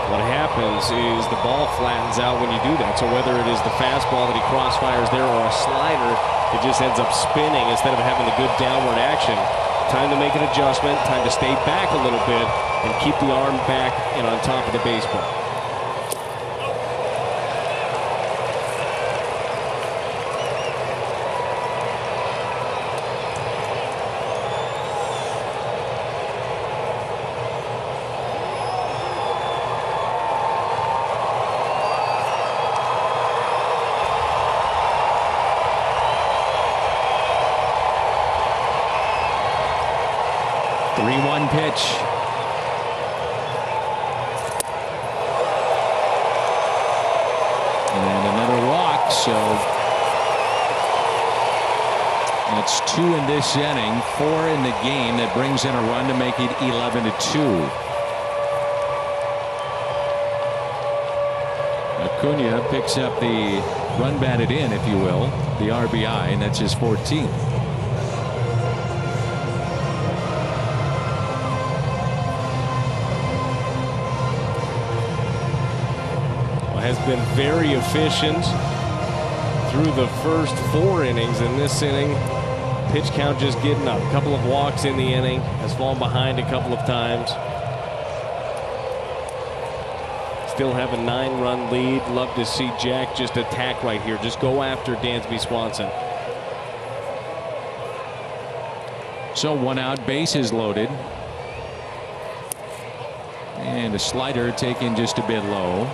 What happens is the ball flattens out when you do that. So whether it is the fastball that he crossfires there or a slider, it just ends up spinning instead of having a good downward action. Time to make an adjustment, time to stay back a little bit and keep the arm back and on top of the baseball. Pitch. And another walk, so that's 2 in this inning, 4 in the game. That brings in a run to make it 11-2. Acuna picks up the run batted in, if you will, the RBI, and that's his 14th. Has been very efficient through the first 4 innings. In this inning, pitch count just getting up. A couple of walks in the inning. Has fallen behind a couple of times. Still have a 9-run lead. Love to see Jack just attack right here. Just go after Dansby Swanson. So 1 out, bases loaded. And a slider taken just a bit low.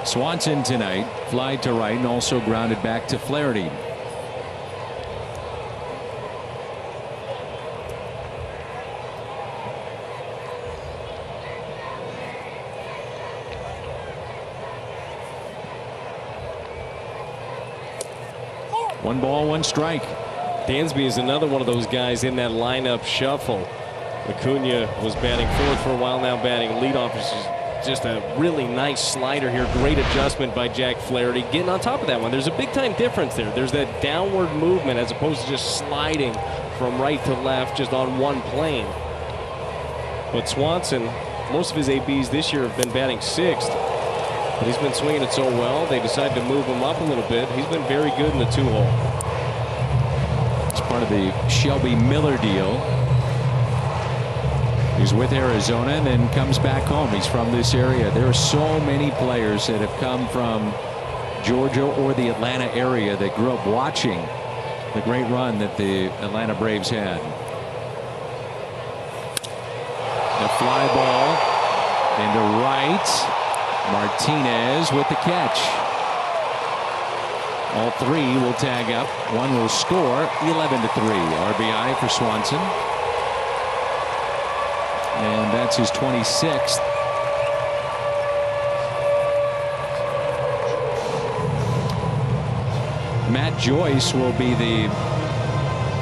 Swanson tonight fly to right and also grounded back to Flaherty. One ball, 1 strike. Dansby is another one of those guys in that lineup shuffle. Acuna was batting 4th for a while, now batting leadoff. Just a really nice slider here. Great adjustment by Jack Flaherty. Getting on top of that one. There's a big time difference there. There's that downward movement as opposed to just sliding from right to left just on one plane. But Swanson, most of his ABs this year have been batting 6th. But he's been swinging it so well, they decided to move him up a little bit. He's been very good in the 2-hole. It's part of the Shelby Miller deal. He's with Arizona and then comes back home. He's from this area. There are so many players that have come from Georgia or the Atlanta area that grew up watching the great run that the Atlanta Braves had. The fly ball into right. Martinez with the catch. All 3 will tag up. 1 will score. 11-3. RBI for Swanson. And that's his 26th. Matt Joyce will be the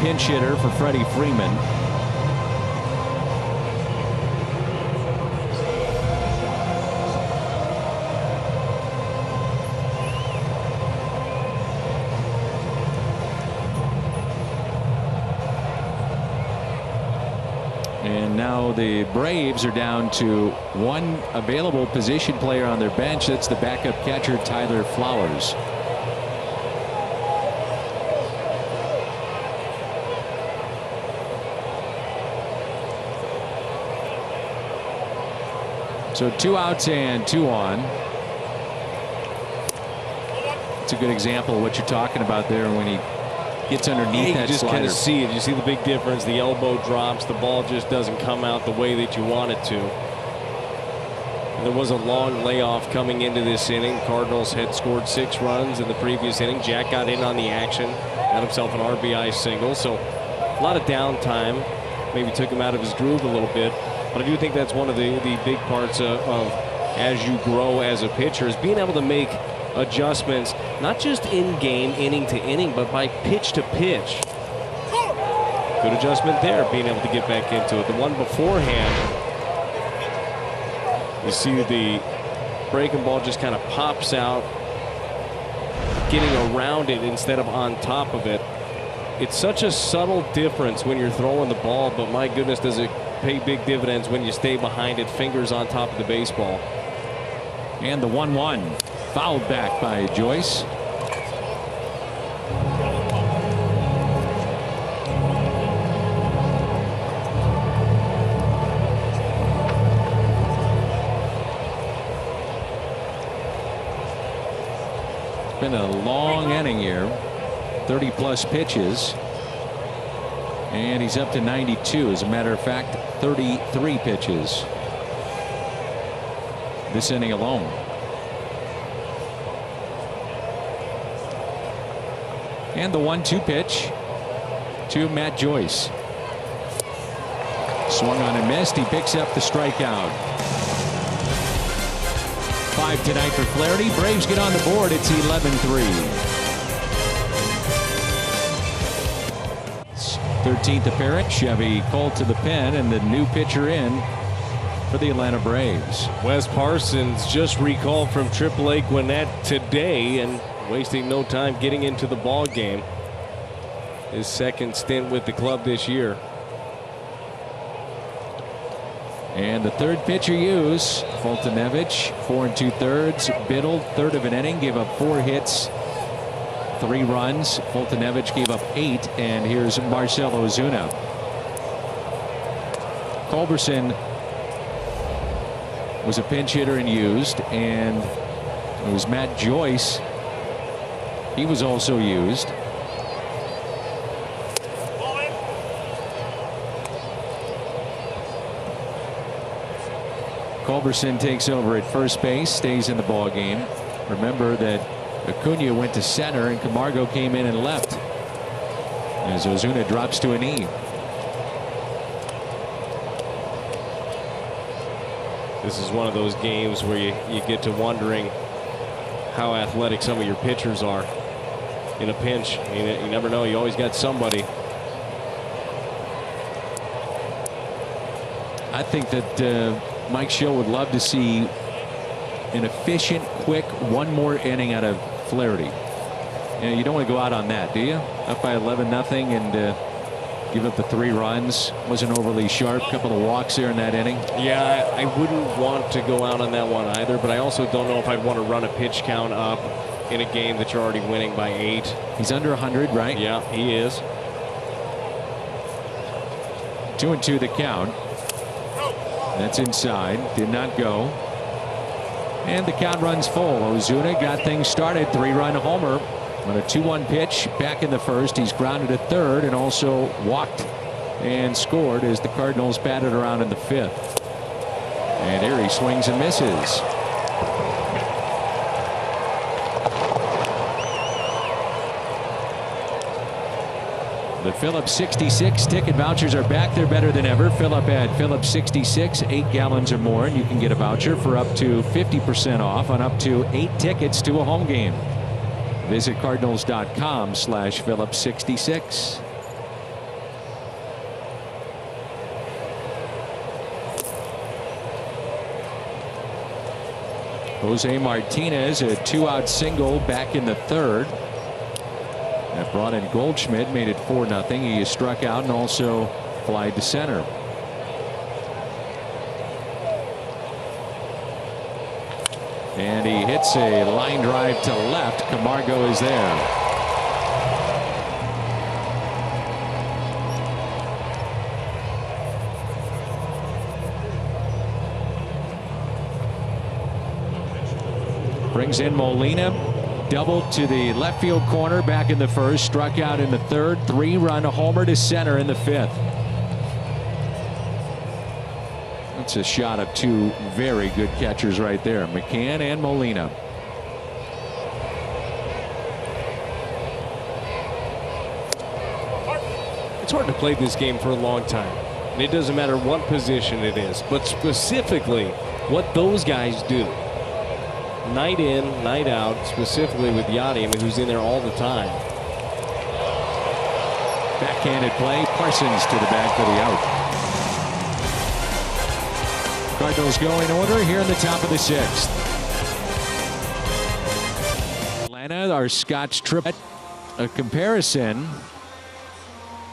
pinch hitter for Freddie Freeman. now the Braves are down to one available position player on their bench. That's the backup catcher, Tyler Flowers. So 2 outs and 2 on. It's a good example of what you're talking about there when he gets underneath that you just slider. kind of see it. You see the big difference. The elbow drops. The ball just doesn't come out the way that you want it to. And there was a long layoff coming into this inning. Cardinals had scored 6 runs in the previous inning. Jack got in on the action, got himself an RBI single. So a lot of downtime. Maybe took him out of his groove a little bit. But I do think that's one of the big parts of as you grow as a pitcher is being able to make adjustments, not just in game, inning to inning, but by pitch to pitch. Good adjustment there, being able to get back into it. The one beforehand, you see the breaking ball just kind of pops out, getting around it instead of on top of it. It's such a subtle difference when you're throwing the ball, but my goodness, does it pay big dividends when you stay behind it, fingers on top of the baseball. And the 1-1 fouled back by Joyce. It's been a long inning here, 30+ pitches. And he's up to 92. As a matter of fact, 33 pitches this inning alone. And the 1-2 pitch to Matt Joyce. Swung on and missed. He picks up the strikeout. 5 tonight for Flaherty. Braves get on the board. It's 11-3. 13th appearance. Chevy Cole to the pen, and the new pitcher in for the Atlanta Braves. Wes Parsons just recalled from AAA Gwinnett today and wasting no time getting into the ball game. His second stint with the club this year. And the third pitcher used, Fultonevich, 4 2/3. Biddle, third of an inning, gave up 4 hits, 3 runs. Fultonevich gave up 8, and here's Marcell Ozuna. Culberson was a pinch hitter and used, and it was Matt Joyce. He was also used. Culberson takes over at first base, stays in the ball game. Remember that Acuna went to center and Camargo came in and left as Ozuna drops to a knee. This is one of those games where you get to wondering how athletic some of your pitchers are in a pinch. You never know. You always got somebody. I think that Mike Schill would love to see an efficient, quick, one more inning out of Flaherty. You don't want to go out on that, do you? Up by 11-0 and give up the 3 runs. Wasn't overly sharp. Couple of walks there in that inning. Yeah, I wouldn't want to go out on that one either, but I also don't know if I'd want to run a pitch count up in a game that you're already winning by 8. He's under 100, right? Yeah, he is. 2-2 the count. That's inside. Did not go. And the count runs full. Ozuna got things started. 3-run homer on a 2-1 pitch back in the first. He's grounded at third and also walked and scored as the Cardinals batted around in the 5th. And here he swings and misses. The Phillips 66 ticket vouchers are back. They're better than ever. Fill up at Phillips 66, 8 gallons or more, and you can get a voucher for up to 50% off on up to 8 tickets to a home game. Visit Cardinals.com/Phillips66. Jose Martinez, a 2-out single back in the 3rd. That brought in Goldschmidt, made it 4-0. He is struck out and also flied to center. And he hits a line drive to left. Camargo is there. Brings in Molina. Double to the left field corner back in the first. Struck out in the third. 3-run homer to center in the fifth. That's a shot of two very good catchers right there, McCann and Molina. It's hard to play this game for a long time. And it doesn't matter what position it is, but specifically what those guys do. Night in, night out, specifically with Yadi, who's in there all the time. Backhanded play. Parsons to the bag for the out. Cardinals go in order here in the top of the sixth. Atlanta, our Scotch triplet. A comparison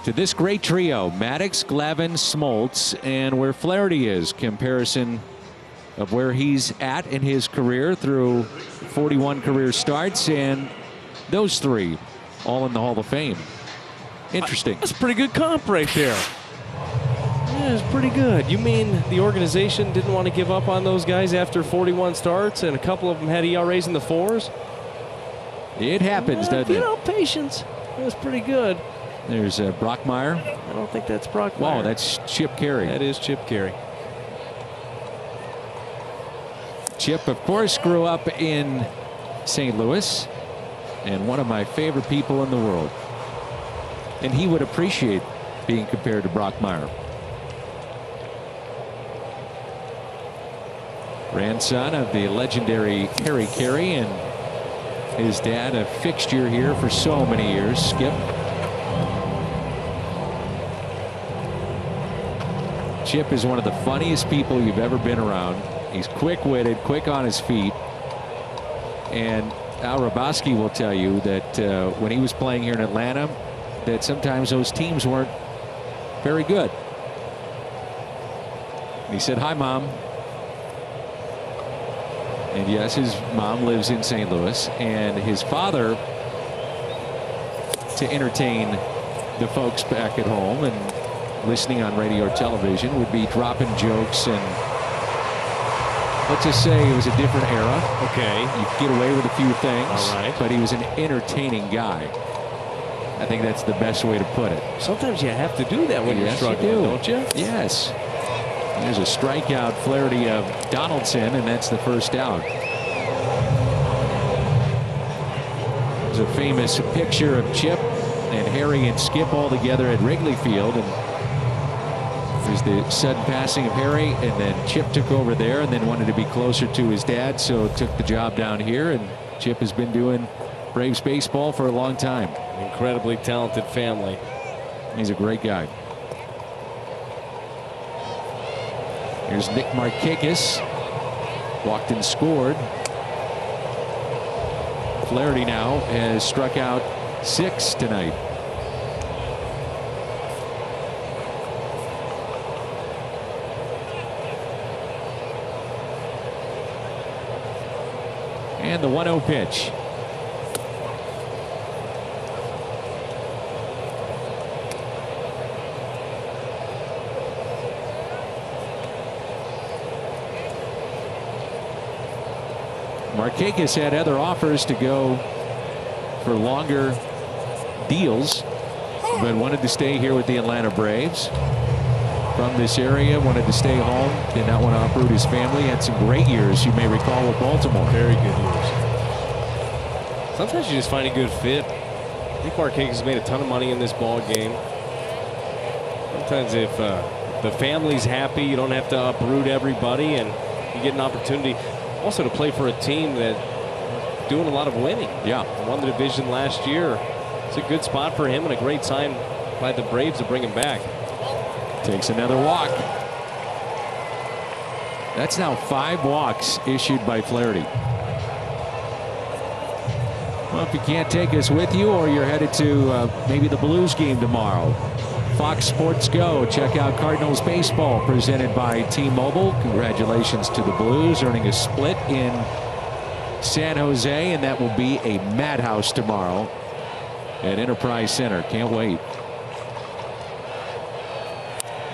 to this great trio, Maddox, Glavine, Smoltz, and where Flaherty is. Comparison of where he's at in his career through 41 career starts, and those three all in the Hall of Fame. Interesting. That's a pretty good comp right there. Yeah, it's pretty good. You mean the organization didn't want to give up on those guys after 41 starts, and a couple of them had ERAs in the 4s? It happens, doesn't it? You know, patience. That's pretty good. There's Brockmeyer. I don't think that's Brockmeyer. Whoa, that's Chip Carey. That is Chip Carey. Chip, of course, grew up in St. Louis, and one of my favorite people in the world. And he would appreciate being compared to Brockmeyer. Grandson of the legendary Harry Carey, and his dad a fixture here for so many years, Skip. Chip is one of the funniest people you've ever been around. He's quick-witted, quick on his feet. And Al Raboski will tell you that when he was playing here in Atlanta, that sometimes those teams weren't very good. And he said, "Hi, Mom." And yes, his mom lives in St. Louis, and his father, to entertain the folks back at home and listening on radio or television, would be dropping jokes, and let's just say it was a different era. Okay. You could get away with a few things. All right. But he was an entertaining guy. I think that's the best way to put it. Sometimes you have to do that when you're struggling, don't you? Yes. There's a strikeout Flaherty of Donaldson, and that's the first out. There's a famous picture of Chip and Harry and Skip all together at Wrigley Field, and there's the sudden passing of Harry, and then Chip took over there and then wanted to be closer to his dad, so took the job down here, and Chip has been doing Braves baseball for a long time. Incredibly talented family. He's a great guy. Here's Nick Markakis. Walked and scored. Flaherty now has struck out 6 tonight. And the 1-0 pitch. Markakis had other offers to go for longer deals, but wanted to stay here with the Atlanta Braves. From this area, wanted to stay home, did not want to uproot his family. Had some great years, you may recall, with Baltimore. Very good years. Sometimes you just find a good fit. I think Markakis has made a ton of money in this ball game. Sometimes if the family's happy, you don't have to uproot everybody, and you get an opportunity also to play for a team that's doing a lot of winning. Yeah. Won the division last year. It's a good spot for him and a great sign by the Braves to bring him back. Takes another walk. That's now 5 walks issued by Flaherty. Well, if you can't take us with you, or you're headed to maybe the Blues game tomorrow, Fox Sports Go. Check out Cardinals baseball presented by T-Mobile. Congratulations to the Blues, earning a split in San Jose, and that will be a madhouse tomorrow at Enterprise Center. Can't wait.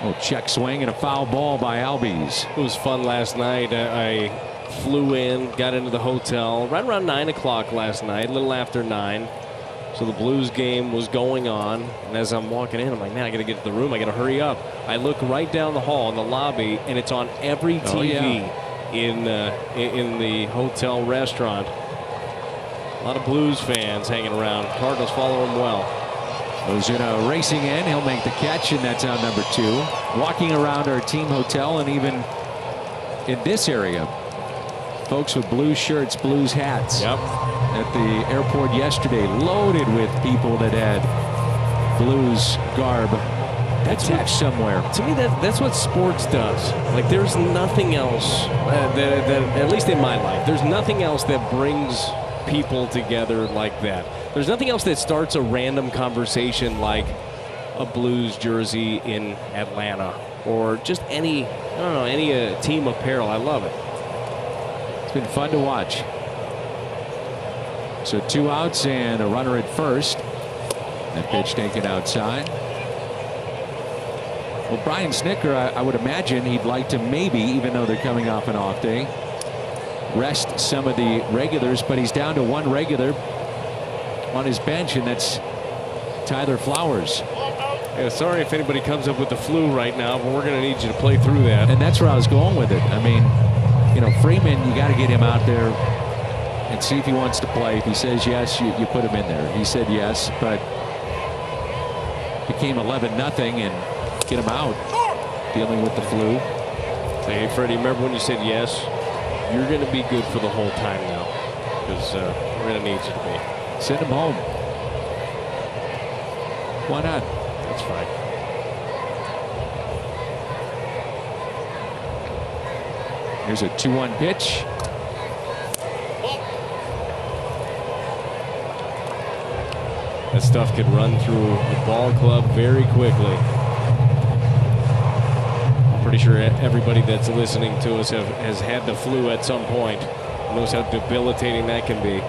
Oh, check swing and a foul ball by Albies. It was fun last night. I flew in, got into the hotel right around 9 o'clock last night, a little after 9. So the Blues game was going on, and as I'm walking in, I'm like, man, I got to get to the room. I got to hurry up. I look right down the hall in the lobby, and it's on every TV in the hotel restaurant. A lot of Blues fans hanging around. Cardinals follow him well. Ozuna racing in. He'll make the catch, and that's out number 2. Walking around our team hotel, and even in this area, folks with Blues shirts, Blues hats. Yep. At the airport yesterday, loaded with people that had Blues garb attached somewhere. To me, that's what sports does. Like, there's nothing else that, at least in my life, there's nothing else that brings people together like that. There's nothing else that starts a random conversation like a Blues jersey in Atlanta or just any, I don't know, any team apparel. I love it. It's been fun to watch. So 2 outs and a runner at first. That pitch taken outside. Well, Brian Snitker, I would imagine he'd like to maybe, even though they're coming off an off day, rest some of the regulars, but he's down to 1 regular on his bench, and that's Tyler Flowers. Yeah, sorry if anybody comes up with the flu right now, but we're going to need you to play through that. And that's where I was going with it. I mean, you know, Freeman, you got to get him out there and see if he wants to play. If he says yes, you put him in there. He said yes, but became 11-0 and get him out dealing with the flu. Say, hey, Freddie, remember when you said yes? You're going to be good for the whole time now, because we're going to need you to be. Send him home. Why not? That's fine. Here's a 2-1 pitch. That stuff could run through a ball club very quickly. I'm pretty sure everybody that's listening to us has had the flu at some point. Knows how debilitating that can be.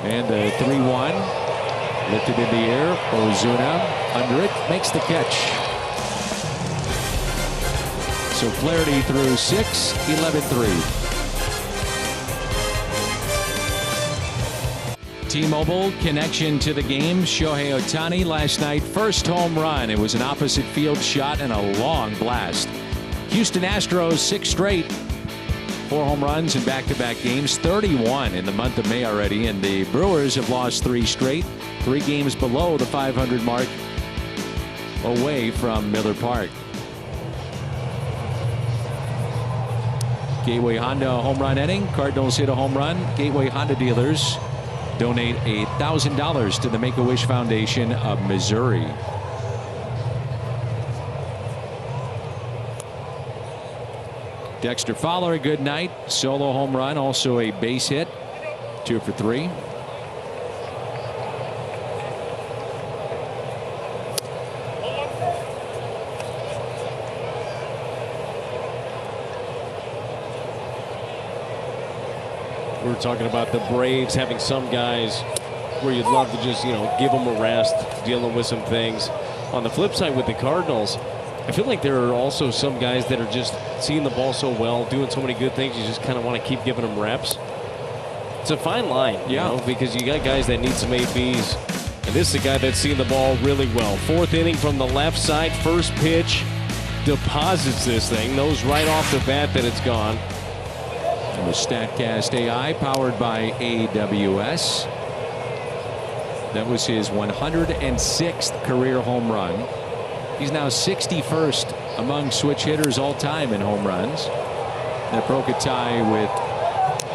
And the 3-1 lifted in the air. Ozuna under it, makes the catch. So Flaherty through 6, 11-3. T-Mobile connection to the game. Shohei Ohtani last night, first home run. It was an opposite field shot and a long blast. Houston Astros 6 straight. 4 home runs in back-to-back games, 31 in the month of May already, and the Brewers have lost 3 straight, 3 games below the 500 mark away from Miller Park. Gateway Honda home run inning. Cardinals hit a home run. Gateway Honda dealers donate $1,000 to the Make-A-Wish Foundation of Missouri. Dexter Fowler, a good night. Solo home run, also a base hit. 2 for 3. We were talking about the Braves having some guys where you'd love to just, give them a rest, dealing with some things. On the flip side with the Cardinals, I feel like there are also some guys that are just seeing the ball so well, doing so many good things, you just kind of want to keep giving them reps. It's a fine line, you know, because you got guys that need some ABs. And this is a guy that's seeing the ball really well. 4th inning from the left side, first pitch, deposits this thing, knows right off the bat that it's gone. And the StatCast AI powered by AWS. That was his 106th career home run. He's now 61st among switch hitters all time in home runs. That broke a tie with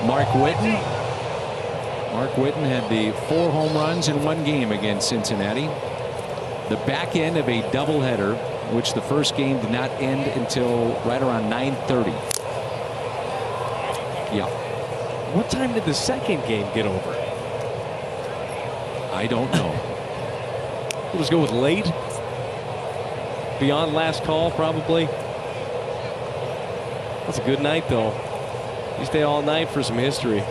Mark Whitten. Mark Whitten had the 4 home runs in 1 game against Cincinnati. The back end of a doubleheader, which the first game did not end until right around 9:30. Yeah. What time did the second game get over? I don't know. Let's go with late. Beyond last call, probably. That's a good night, though. You stay all night for some history.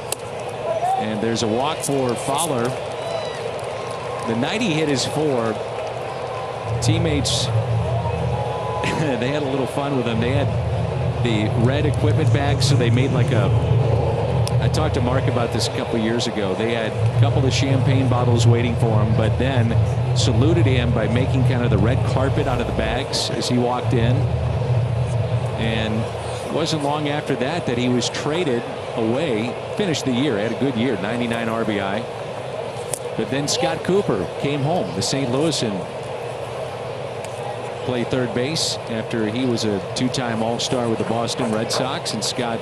And there's a walk for Fowler. The night he hit his 4, teammates, they had a little fun with him. They had the red equipment bag, so they made like I talked to Mark about this a couple years ago. They had a couple of champagne bottles waiting for him, but then saluted him by making kind of the red carpet out of the bags as he walked in. And it wasn't long after that he was traded away, finished the year, had a good year, 99 RBI. But then Scott Cooper came home to St. Louis and played third base after he was a 2-time All-Star with the Boston Red Sox. And Scott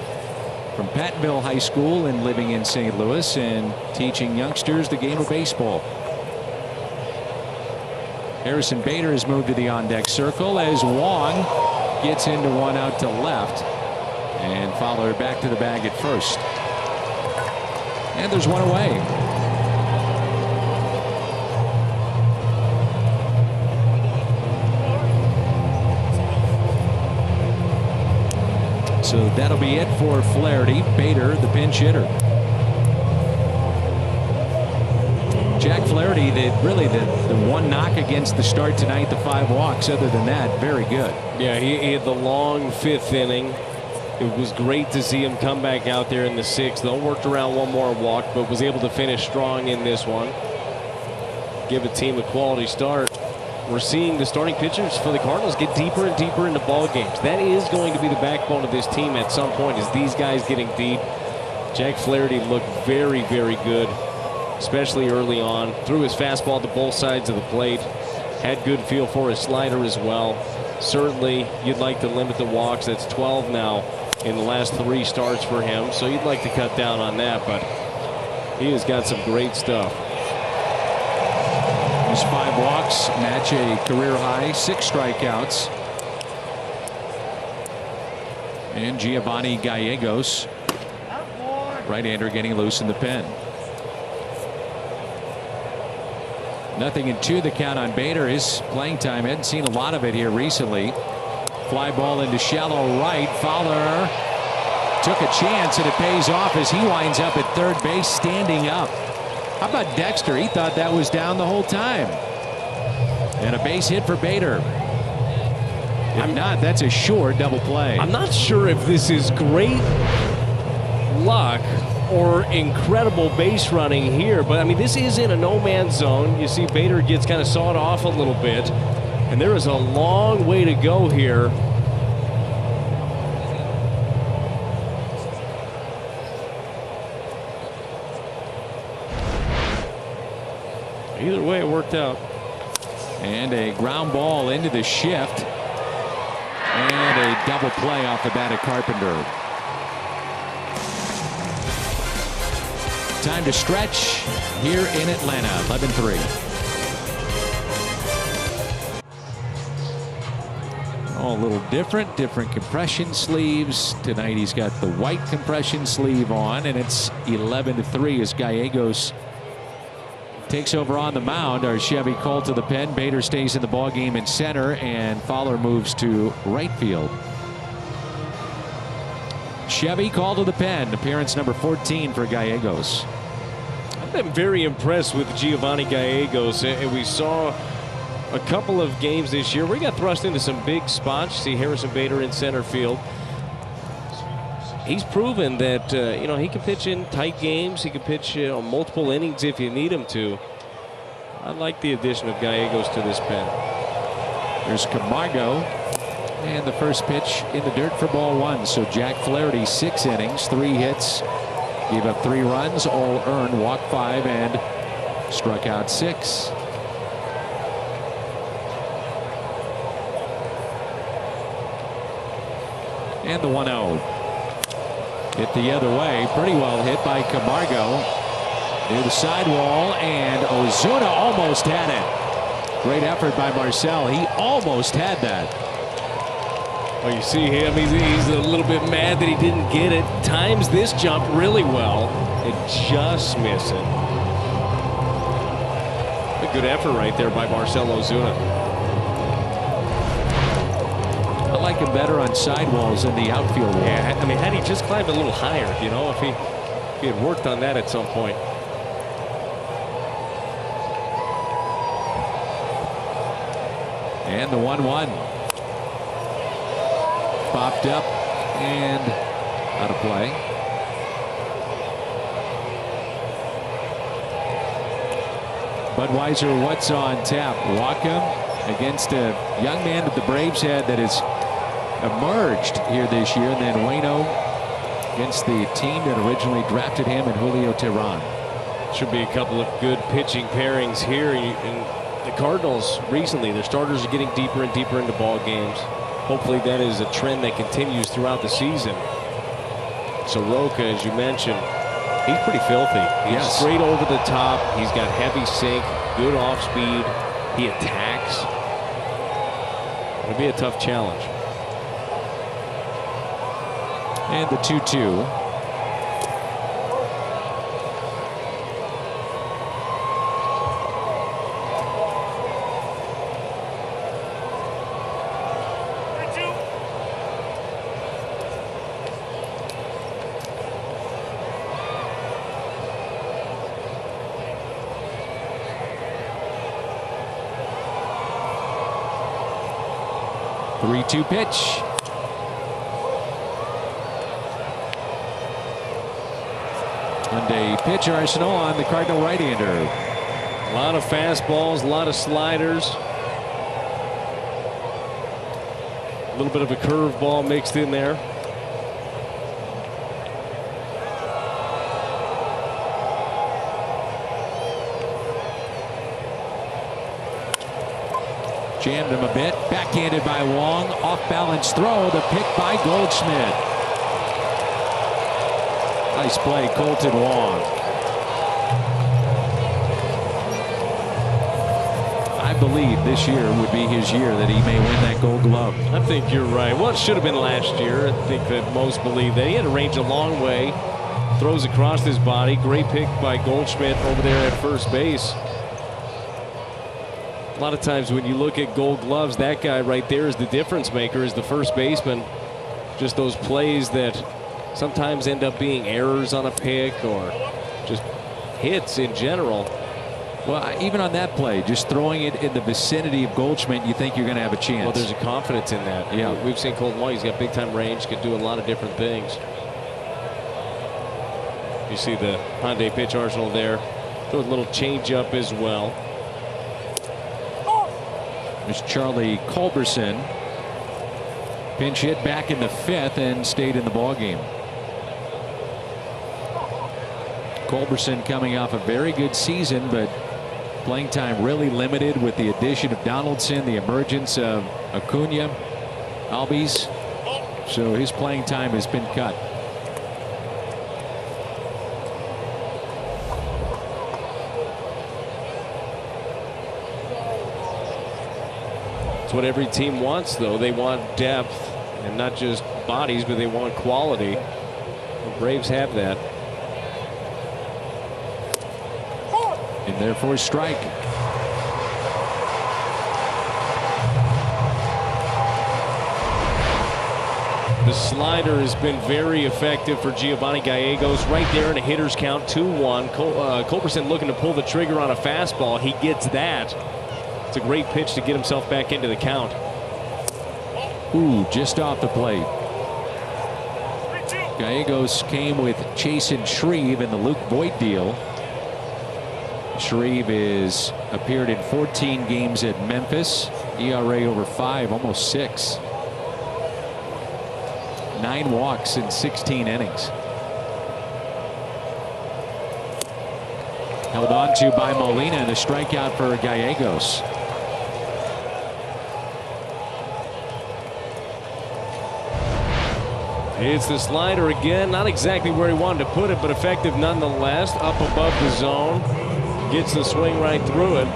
from Pattonville High School and living in St. Louis and teaching youngsters the game of baseball. Harrison Bader has moved to the on-deck circle as Wong gets into one out to left. And Fowler back to the bag at first. And there's one away. So that'll be it for Flaherty. Bader, the pinch hitter. Jack Flaherty, the one knock against the start tonight, the 5 walks. Other than that, very good. Yeah, he had the long 5th inning. It was great to see him come back out there in the 6th. Though worked around one more walk, but was able to finish strong in this one. Give a team a quality start. We're seeing the starting pitchers for the Cardinals get deeper and deeper into ball games. That is going to be the backbone of this team at some point, is these guys getting deep. Jack Flaherty looked very, very good, especially early on. Threw his fastball to both sides of the plate. Had good feel for his slider as well. Certainly, you'd like to limit the walks. That's 12 now in the last 3 starts for him. So you'd like to cut down on that, but he has got some great stuff. His 5 walks match a career high 6 strikeouts. And Giovanni Gallegos, right-hander, getting loose in the pen. 0-2 the count on Bader. His playing time, hadn't seen a lot of it here recently. Fly ball into shallow right. Fowler took a chance, and it pays off as he winds up at third base standing up. How about Dexter? He thought that was down the whole time. And a base hit for Bader. If not, that's a sure double play. I'm not sure if this is great luck or incredible base running here, but I mean, this is in a no-man's zone. You see Bader gets kind of sawed off a little bit, and there is a long way to go here. Either way, it worked out. And a ground ball into the shift. And a double play off the bat of Carpenter. Time to stretch here in Atlanta. 11-3. Oh, a little different compression sleeves. Tonight he's got the white compression sleeve on, and it's 11-3 as Gallegos takes over on the mound. Our Chevy called to the pen. Bader stays in the ball game in center, and Fowler moves to right field. Chevy called to the pen. Appearance number 14 for Gallegos. I've been very impressed with Giovanni Gallegos. And we saw a couple of games this year where he got thrust into some big spots. You see Harrison Bader in center field. He's proven that he can pitch in tight games. He can pitch on multiple innings if you need him to. I like the addition of Gallegos to this pen. There's Camargo, and the first pitch in the dirt for ball 1. So Jack Flaherty, 6 innings, 3 hits, gave up 3 runs, all earned, walked 5, and struck out 6. And the 1-0. Hit the other way. Pretty well hit by Camargo. Near the sidewall, and Ozuna almost had it. Great effort by Marcel. He almost had that. Well, you see him. He's a little bit mad that he didn't get it. Times this jump really well. It just missed it. A good effort right there by Marcel Ozuna. A like him better on sidewalls than the outfield wall. Yeah, I mean, had he just climbed a little higher, you know, if he had worked on that at some point. And the 1-1. Popped up and out of play. Budweiser, what's on tap? Waka against a young man that the Braves had that has emerged here this year, and then Waino against the team that originally drafted him in Julio Teheran. Should be a couple of good pitching pairings here. And the Cardinals recently, their starters are getting deeper and deeper into ball games. Hopefully that is a trend that continues throughout the season. Soroka, as you mentioned, he's pretty filthy. He's straight over the top. He's got heavy sink, good off speed. He attacks. It'll be a tough challenge. And the 2-2. Pitch. And a pitch arsenal on the Cardinal right-hander. A lot of fastballs, a lot of sliders. A little bit of a curveball mixed in there. Jammed him a bit. Backhanded by Wong. Off balance throw. The pick by Goldschmidt. Nice play, Colton Wong. I believe this year would be his year that he may win that Gold Glove. I think you're right. Well, it should have been last year. I think that most believe that. He had to range a long way. Throws across his body. Great pick by Goldschmidt over there at first base. A lot of times when you look at Gold Gloves, that guy right there is the difference maker, is the first baseman. Just those plays that sometimes end up being errors on a pick or just hits in general. Well, even on that play, just throwing it in the vicinity of Goldschmidt, you think you're going to have a chance. Well, there's a confidence in that. Yeah. We've seen Colton Wong. He's got big time range, can do a lot of different things. You see the Hyundai pitch arsenal there. Throws a little change up as well. There's Charlie Culberson. Pinch hit back in the 5th and stayed in the ballgame. Culberson coming off a very good season, but playing time really limited with the addition of Donaldson, the emergence of Acuna, Albies. So his playing time has been cut. It's what every team wants, though. They want depth and not just bodies, but they want quality. The Braves have that. In there for a strike. The slider has been very effective for Giovanni Gallegos. Right there in a hitter's count, 2-1. Culberson looking to pull the trigger on a fastball. He gets that. It's a great pitch to get himself back into the count. Ooh, just off the plate. Gallegos came with Chasen Shreve in the Luke Voigt deal. Shreve is appeared in 14 games at Memphis. ERA over 5, almost 6. 9 walks in 16 innings. Held on to by Molina, and a strikeout for Gallegos. It's the slider again. Not exactly where he wanted to put it, but effective nonetheless. Up above the zone. Gets the swing right through it.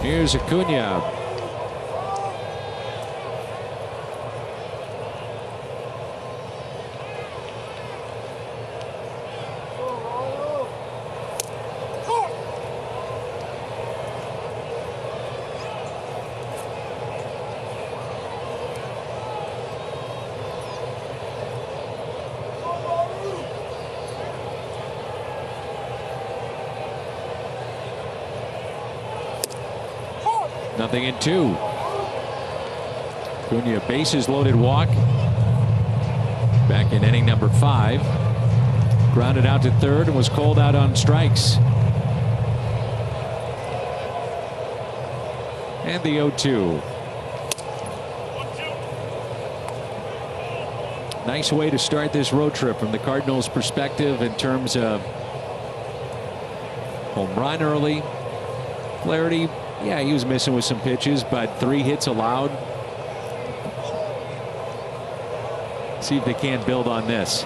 Here's Acuna. 0-2. Acuna, bases loaded walk. Back in inning number 5. Grounded out to third and was called out on strikes. And the 0-2. Nice way to start this road trip from the Cardinals' perspective in terms of home run early. Flaherty, yeah, he was missing with some pitches, but 3 hits allowed. See if they can't build on this.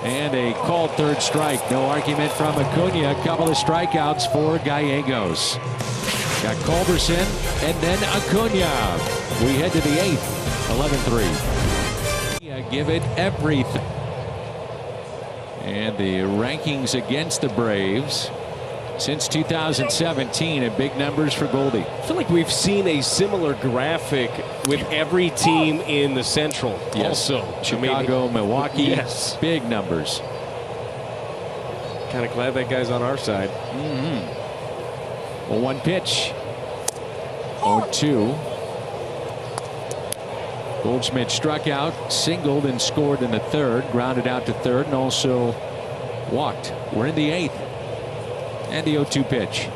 And a called third strike. No argument from Acuna. A couple of strikeouts for Gallegos. Got Culberson and then Acuna. We head to the 8th. 11-3. Give it everything. And the rankings against the Braves since 2017 in big numbers for Goldie. I feel like we've seen a similar graphic with every team in the Central. Yes. Also, Chicago, Milwaukee. Yes. Big numbers. Kind of glad that guy's on our side. Well, 1 pitch. 0-2. Goldschmidt struck out, singled, and scored in the 3rd. Grounded out to 3rd and also walked. We're in the 8th. And the 0-2 pitch.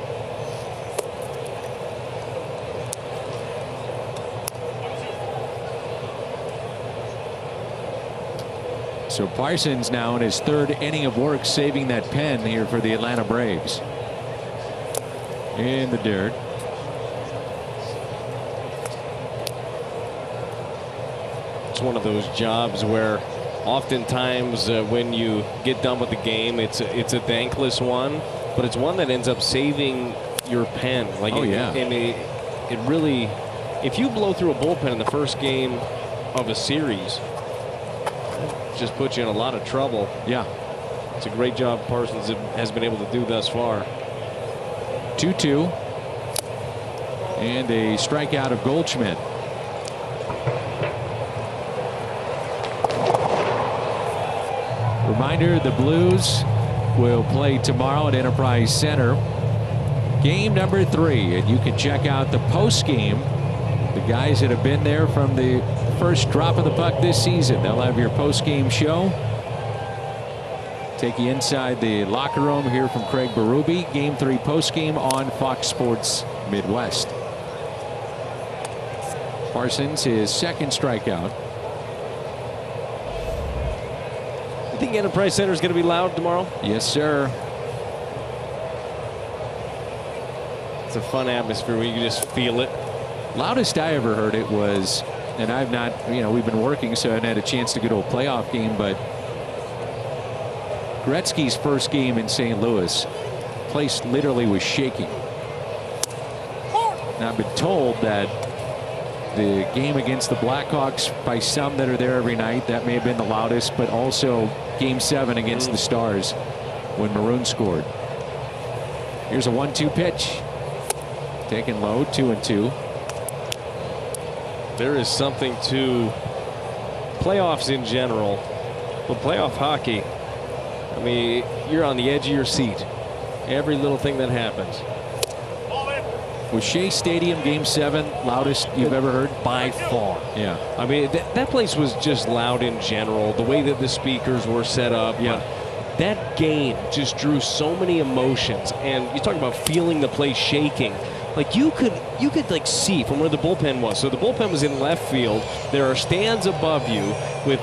So Parsons now in his 3rd inning of work, saving that pen here for the Atlanta Braves. In the dirt. It's one of those jobs where oftentimes when you get done with the game, it's a thankless one, but it's one that ends up saving your pen. Like, oh yeah. And it really, if you blow through a bullpen in the first game of a series, it just puts you in a lot of trouble. Yeah. It's a great job Parsons has been able to do thus far. 2-2. And a strikeout of Goldschmidt. Reminder, the Blues will play tomorrow at Enterprise Center. Game number 3, and you can check out the post game. The guys that have been there from the first drop of the puck this season. They'll have your post game show. Take you inside the locker room here from Craig Berube. Game 3 post game on Fox Sports Midwest. Parsons, his 2nd strikeout. You think Enterprise Center is going to be loud tomorrow? Yes, sir. It's a fun atmosphere where you can just feel it. Loudest I ever heard it was, and I've not, we've been working, so I haven't had a chance to go to a playoff game, but Gretzky's first game in St. Louis, place literally was shaking. And I've been told that the game against the Blackhawks, by some that are there every night, that may have been the loudest, but also Game 7 against the Stars when Maroon scored. Here's a 1-2 pitch. Taken low, 2-2. There is something to playoffs in general, but playoff hockey, I mean, you're on the edge of your seat. Every little thing that happens. Was Shea Stadium Game 7 loudest you've ever heard? By far. Yeah. I mean, that place was just loud in general. The way that the speakers were set up. Yeah. That game just drew so many emotions. And you talk about feeling the place shaking. Like you could like see from where the bullpen was. So the bullpen was in left field. There are stands above you with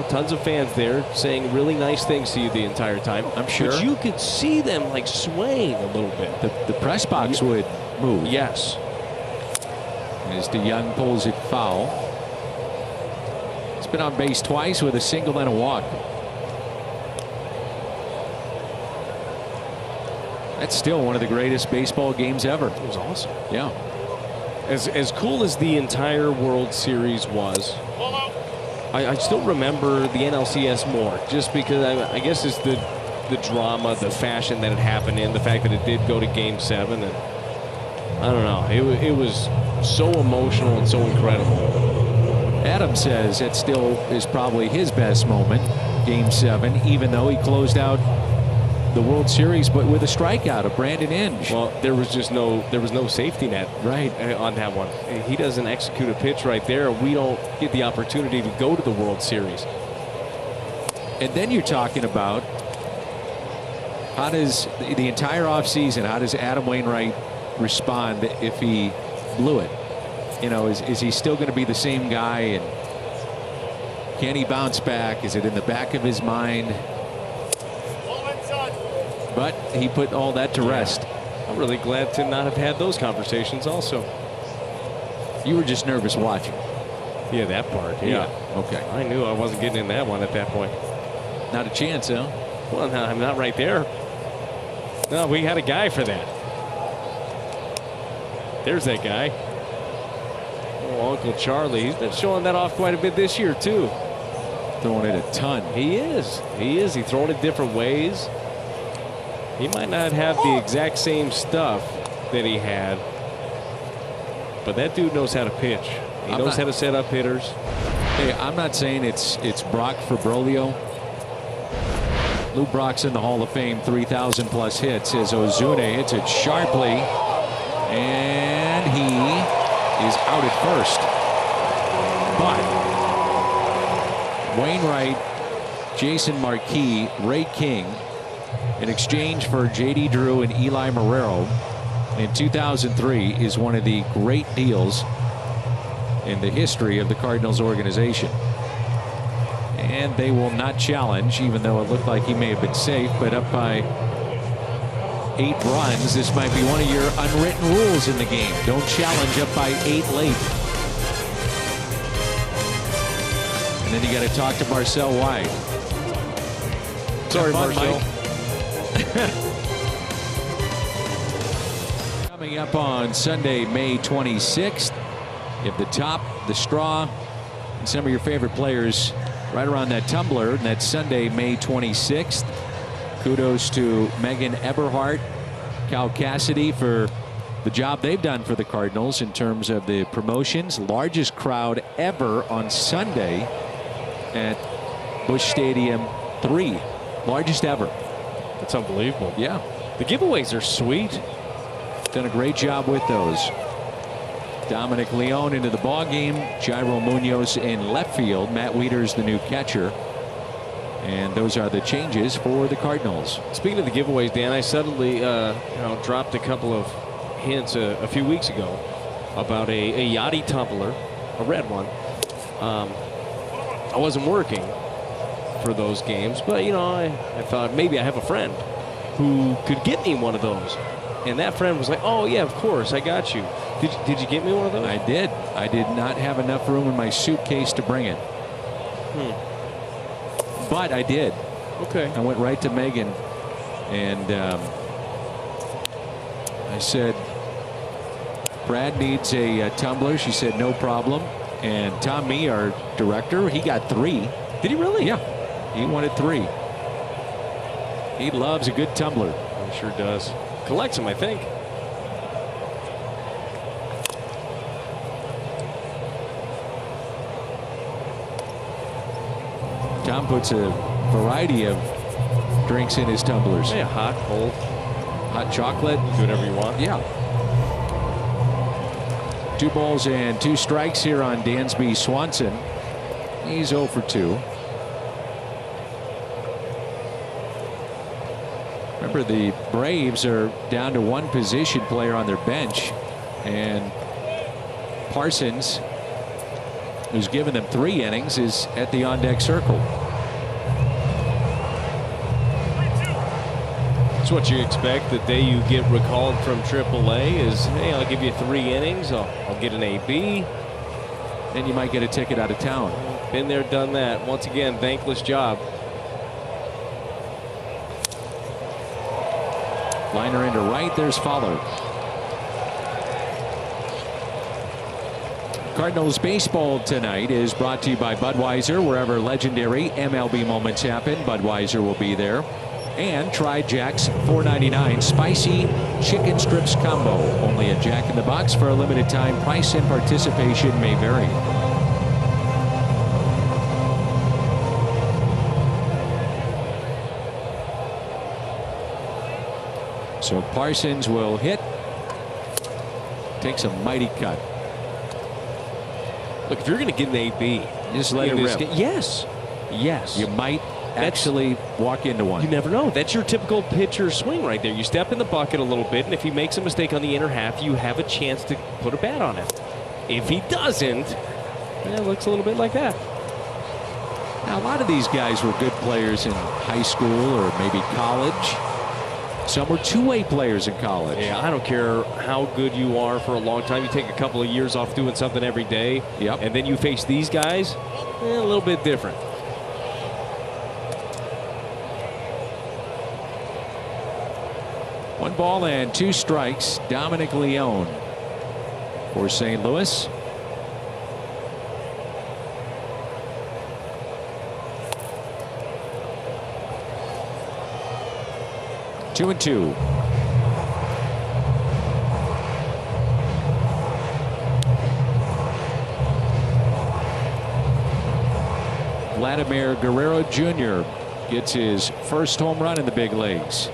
tons of fans there saying really nice things to you the entire time. I'm sure. But you could see them like swaying a little bit. The press box would move. Yes. As DeYoung pulls it foul. It's been on base twice with a single and a walk. That's still one of the greatest baseball games ever. It was awesome. Yeah. As cool as the entire World Series was, I still remember the NLCS more, just because I guess it's the drama, the fashion that it happened in, the fact that it did go to Game 7, and I don't know, it was so emotional and so incredible. Adam says that still is probably his best moment, Game 7, even though he closed out the World Series, but with a strikeout of Brandon Inge. Well, there was no safety net on that one. He doesn't execute a pitch right there. We don't get the opportunity to go to the World Series. And then you're talking about how does the entire offseason, how does Adam Wainwright respond if he blew it? You know, is he still going to be the same guy? And can he bounce back? Is it in the back of his mind? But he put all that to rest. I'm really glad to not have had those conversations also. You were just nervous watching. Yeah, that part. Yeah. Okay. I knew I wasn't getting in that one at that point. Not a chance, huh? Well, no, I'm not right there. No, we had a guy for that. There's that guy. Oh, Uncle Charlie. He's been showing that off quite a bit this year, too. Throwing it a ton. He is. He's throwing it different ways. He might not have the exact same stuff that he had, but that dude knows how to pitch. He knows how to set up hitters. Hey, I'm not saying it's Brock for Brolio. Lou Brock's in the Hall of Fame, 3,000 plus hits as Ozuna hits it sharply, and he is out at first. But Wainwright, Jason Marquis, Ray King, in exchange for J.D. Drew and Eli Marrero in 2003 is one of the great deals in the history of the Cardinals organization. And they will not challenge, even though it looked like he may have been safe, but up by 8 runs. This might be one of your unwritten rules in the game. Don't challenge up by 8 late. And then you got to talk to Marcel White. Sorry, Have fun, Marcel. Mike. Coming up on Sunday, May 26th, you have the top, the straw, and some of your favorite players right around that tumbler. And that's Sunday, May 26th. Kudos to Megan Eberhardt, Cal Cassidy for the job they've done for the Cardinals in terms of the promotions. Largest crowd ever on Sunday at Busch Stadium 3. Largest ever. That's unbelievable. Yeah. The giveaways are sweet. Done a great job with those. Dominic Leone into the ball game. Jairo Munoz in left field. Matt Wieters, the new catcher. And those are the changes for the Cardinals. Speaking of the giveaways, Dan, I suddenly dropped a couple of hints a few weeks ago about a Yadi tumbler, a red one. I wasn't working for those games, but I thought maybe I have a friend who could get me one of those. And that friend was like, "Oh yeah, of course, I got you." Did you get me one of those? I did. I did not have enough room in my suitcase to bring it. But I did. Okay. I went right to Megan and I said, Brad needs a tumbler. She said, no problem. And Tom Mee, our director, he got 3. Did he really? Yeah. He wanted 3. He loves a good tumbler. He sure does. Collects them, I think. Tom puts a variety of drinks in his tumblers. Yeah, hot, cold. Hot chocolate. Do whatever you want. Yeah. 2 balls and 2 strikes here on Dansby Swanson. He's 0 for 2. Remember, the Braves are down to 1 position player on their bench. And Parsons, who's given them 3 innings, is at the on-deck circle. That's what you expect the day you get recalled from AAA is, hey, I'll give you 3 innings. I'll get an AB. Then you might get a ticket out of town. Been there, done that. Once again, thankless job. Liner into right. There's Fowler. Cardinals baseball tonight is brought to you by Budweiser. Wherever legendary MLB moments happen, Budweiser will be there. And try Jack's $4.99 spicy chicken strips combo. Only at Jack in the Box for a limited time. Price and participation may vary. So Parsons will hit. Takes a mighty cut. Look, if you're going to get an AB, Just let it rip. Yes. Yes. You might actually walk into one. You never know. That's your typical pitcher swing right there. You step in the bucket a little bit, and if he makes a mistake on the inner half, you have a chance to put a bat on it. If he doesn't, it looks a little bit like that. Now, a lot of these guys were good players in high school or maybe college. Some were two-way players in college. Yeah, I don't care how good you are for a long time. You take a couple of years off doing something every day, and then you face these guys, a little bit different. One ball and two strikes. Dominic Leone for St. Louis. Two and two. Vladimir Guerrero Jr. gets his first home run in the big leagues.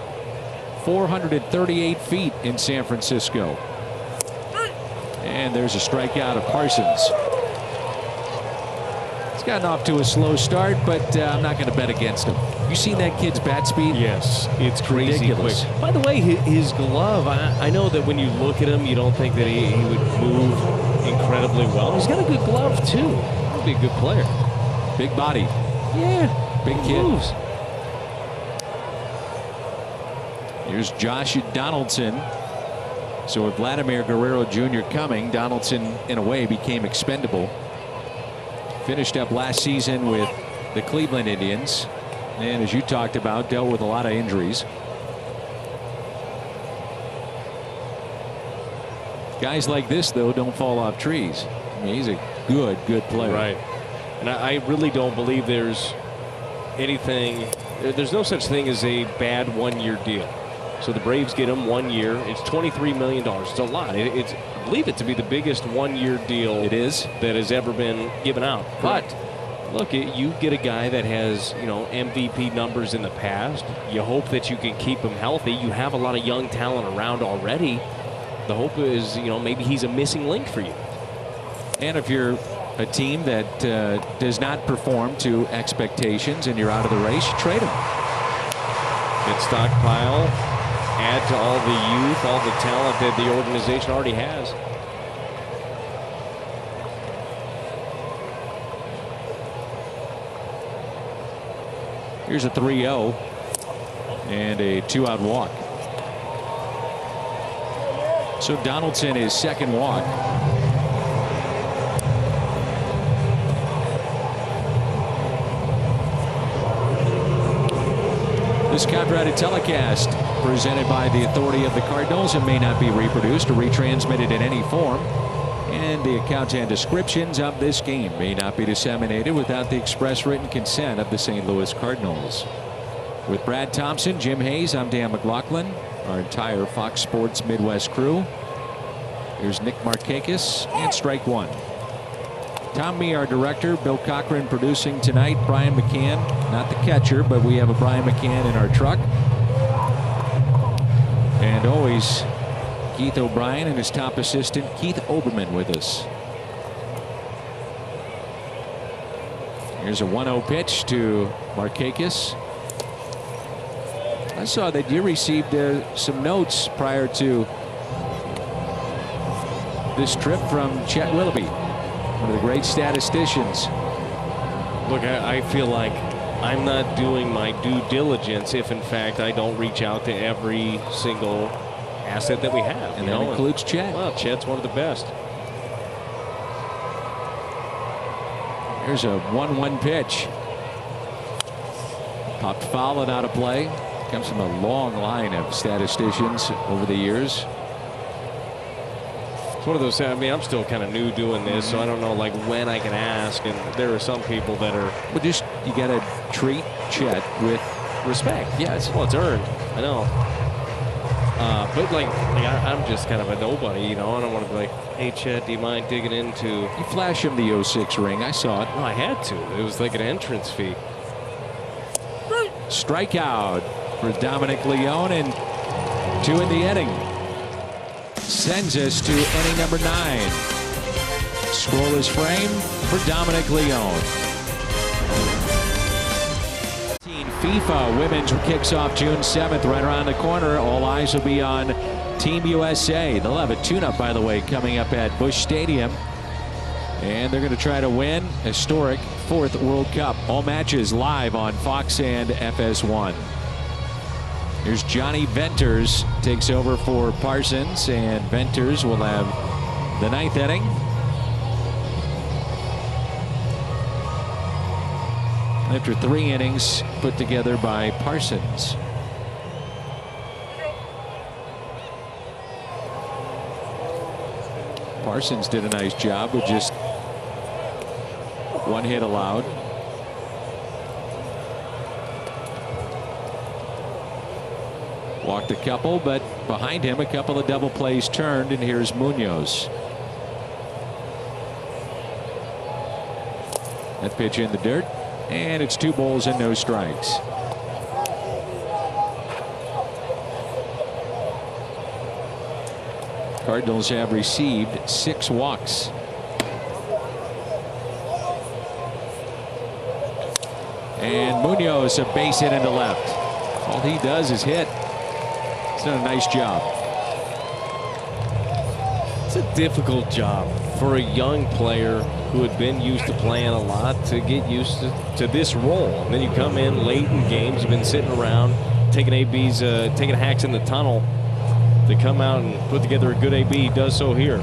438 feet in San Francisco. And there's a strikeout of Parsons. He's gotten off to a slow start, but I'm not going to bet against him. You seen that kid's bat speed? Yes, it's crazy ridiculous. quick. By the way, his glove, I know that when you look at him, you don't think that he would move incredibly well. He's got a good glove, too. He'll be a good player. Big body. Yeah, big kid. Moves. Here's Josh Donaldson. So with Vladimir Guerrero Jr. coming, Donaldson, in a way, became expendable. Finished up last season with the Cleveland Indians. And as you talked about, dealt with a lot of injuries. Guys like this, though, don't fall off trees. I mean, he's a good player. Right. And I really don't believe there's anything, there's no such thing as a bad one-year deal. So the Braves get him 1 year. It's $23 million. It's a lot. I believe it to be the biggest one-year deal it is that has ever been given out. But look, you get a guy that has, MVP numbers in the past. You hope that you can keep him healthy. You have a lot of young talent around already. The hope is, maybe he's a missing link for you. And if you're a team that does not perform to expectations and you're out of the race, trade him. Get stockpile. Add to all the youth, all the talent that the organization already has. Here's a 3-0 and a 2-out walk. So Donaldson is second walk. This copyrighted telecast presented by the authority of the Cardinals and may not be reproduced or retransmitted in any form. And the accounts and descriptions of this game may not be disseminated without the express written consent of the St. Louis Cardinals. With Brad Thompson, Jim Hayes, I'm Dan McLaughlin, our entire Fox Sports Midwest crew. Here's Nick Markakis, and strike one. Tom Mee, our director, Bill Cochran producing tonight, Brian McCann, not the catcher, but we have a Brian McCann in our truck. And always Keith O'Brien and his top assistant, Keith Oberman, with us. Here's a 1-0 pitch to Markakis. I saw that you received some notes prior to this trip from Chet Willoughby, one of the great statisticians. Look, I feel like I'm not doing my due diligence if, in fact, I don't reach out to every single asset that we have. And that includes Chet. Well, Chet's one of the best. Here's a 1-1 pitch. Popped foul and out of play. Comes from a long line of statisticians over the years. It's one of those, I mean, I'm still kind of new doing this, so I don't know like when I can ask, and there are some people that are. Well, just, you got to treat Chet with respect. Yes. Well, it's earned. I know. But like I'm just kind of a nobody, I don't want to be like, hey, Chet, do you mind digging into? You flash him the 06 ring. I saw it. No, I had to. It was like an entrance fee. Strikeout for Dominic Leone, and 2 in the inning. Sends us to inning number 9. Scoreless frame for Dominic Leone. FIFA Women's kicks off June 7th, right around the corner. All eyes will be on Team USA. They'll have a tune-up, by the way, coming up at Busch Stadium. And they're going to try to win historic 4th World Cup. All matches live on Fox and FS1. Here's Johnny Venters, takes over for Parsons, and Venters will have the 9th inning. After 3 innings put together by Parsons. Parsons did a nice job with just 1 hit allowed. Walked a couple, but behind him a couple of double plays turned, and here's Munoz. That pitch in the dirt, and it's 2 balls and no strikes. Cardinals have received 6 walks. And Munoz, a base hit into left. All he does is hit. He's done a nice job. It's a difficult job for a young player who had been used to playing a lot to get used to this role. And then you come in late in games, you've been sitting around, taking ABs, taking hacks in the tunnel. To come out and put together a good AB, he does so here.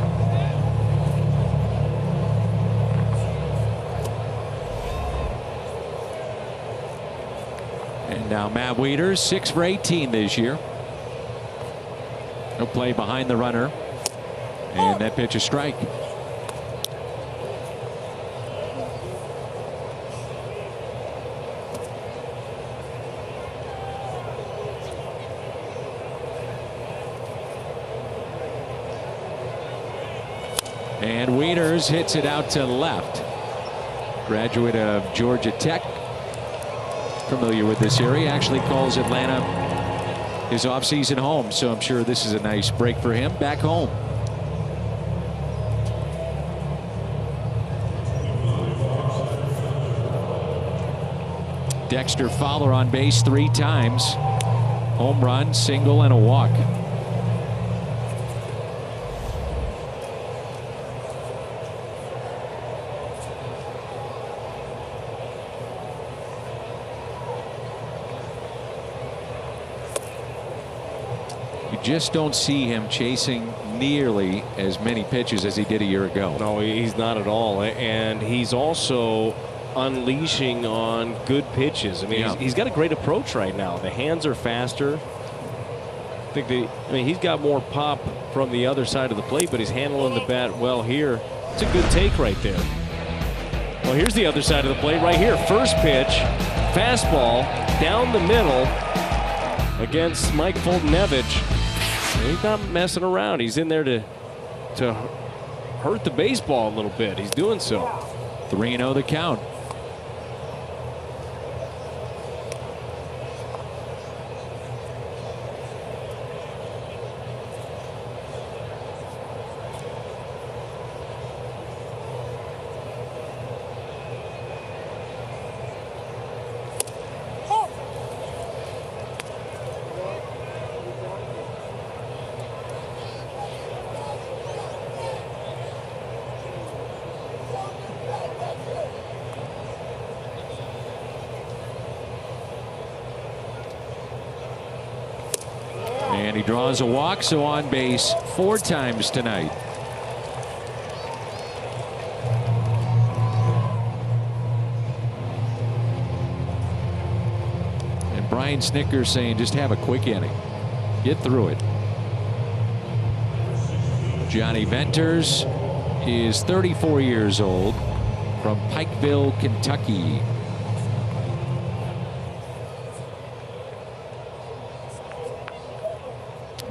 And now Matt Wieters, 6 for 18 this year. No play behind the runner. And that pitch a strike. And Wieters hits it out to left. Graduate of Georgia Tech. Familiar with this area. Actually calls Atlanta his offseason home. So I'm sure this is a nice break for him back home. Dexter Fowler on base 3 times. Home run, single, and a walk. Just don't see him chasing nearly as many pitches as he did a year ago. No, he's not at all. And he's also unleashing on good pitches. I mean, he's got a great approach right now. The hands are faster. I mean, he's got more pop from the other side of the plate, but he's handling the bat well here. It's a good take right there. Well, here's the other side of the plate right here. First pitch, fastball down the middle against Mike Fultonevich. He's not messing around. He's in there to hurt the baseball a little bit. He's doing so. 3-0 the count. And he draws a walk, so on base 4 times tonight. And Brian Snitker saying just have a quick inning. Get through it. Johnny Venters is 34 years old from Pikeville, Kentucky.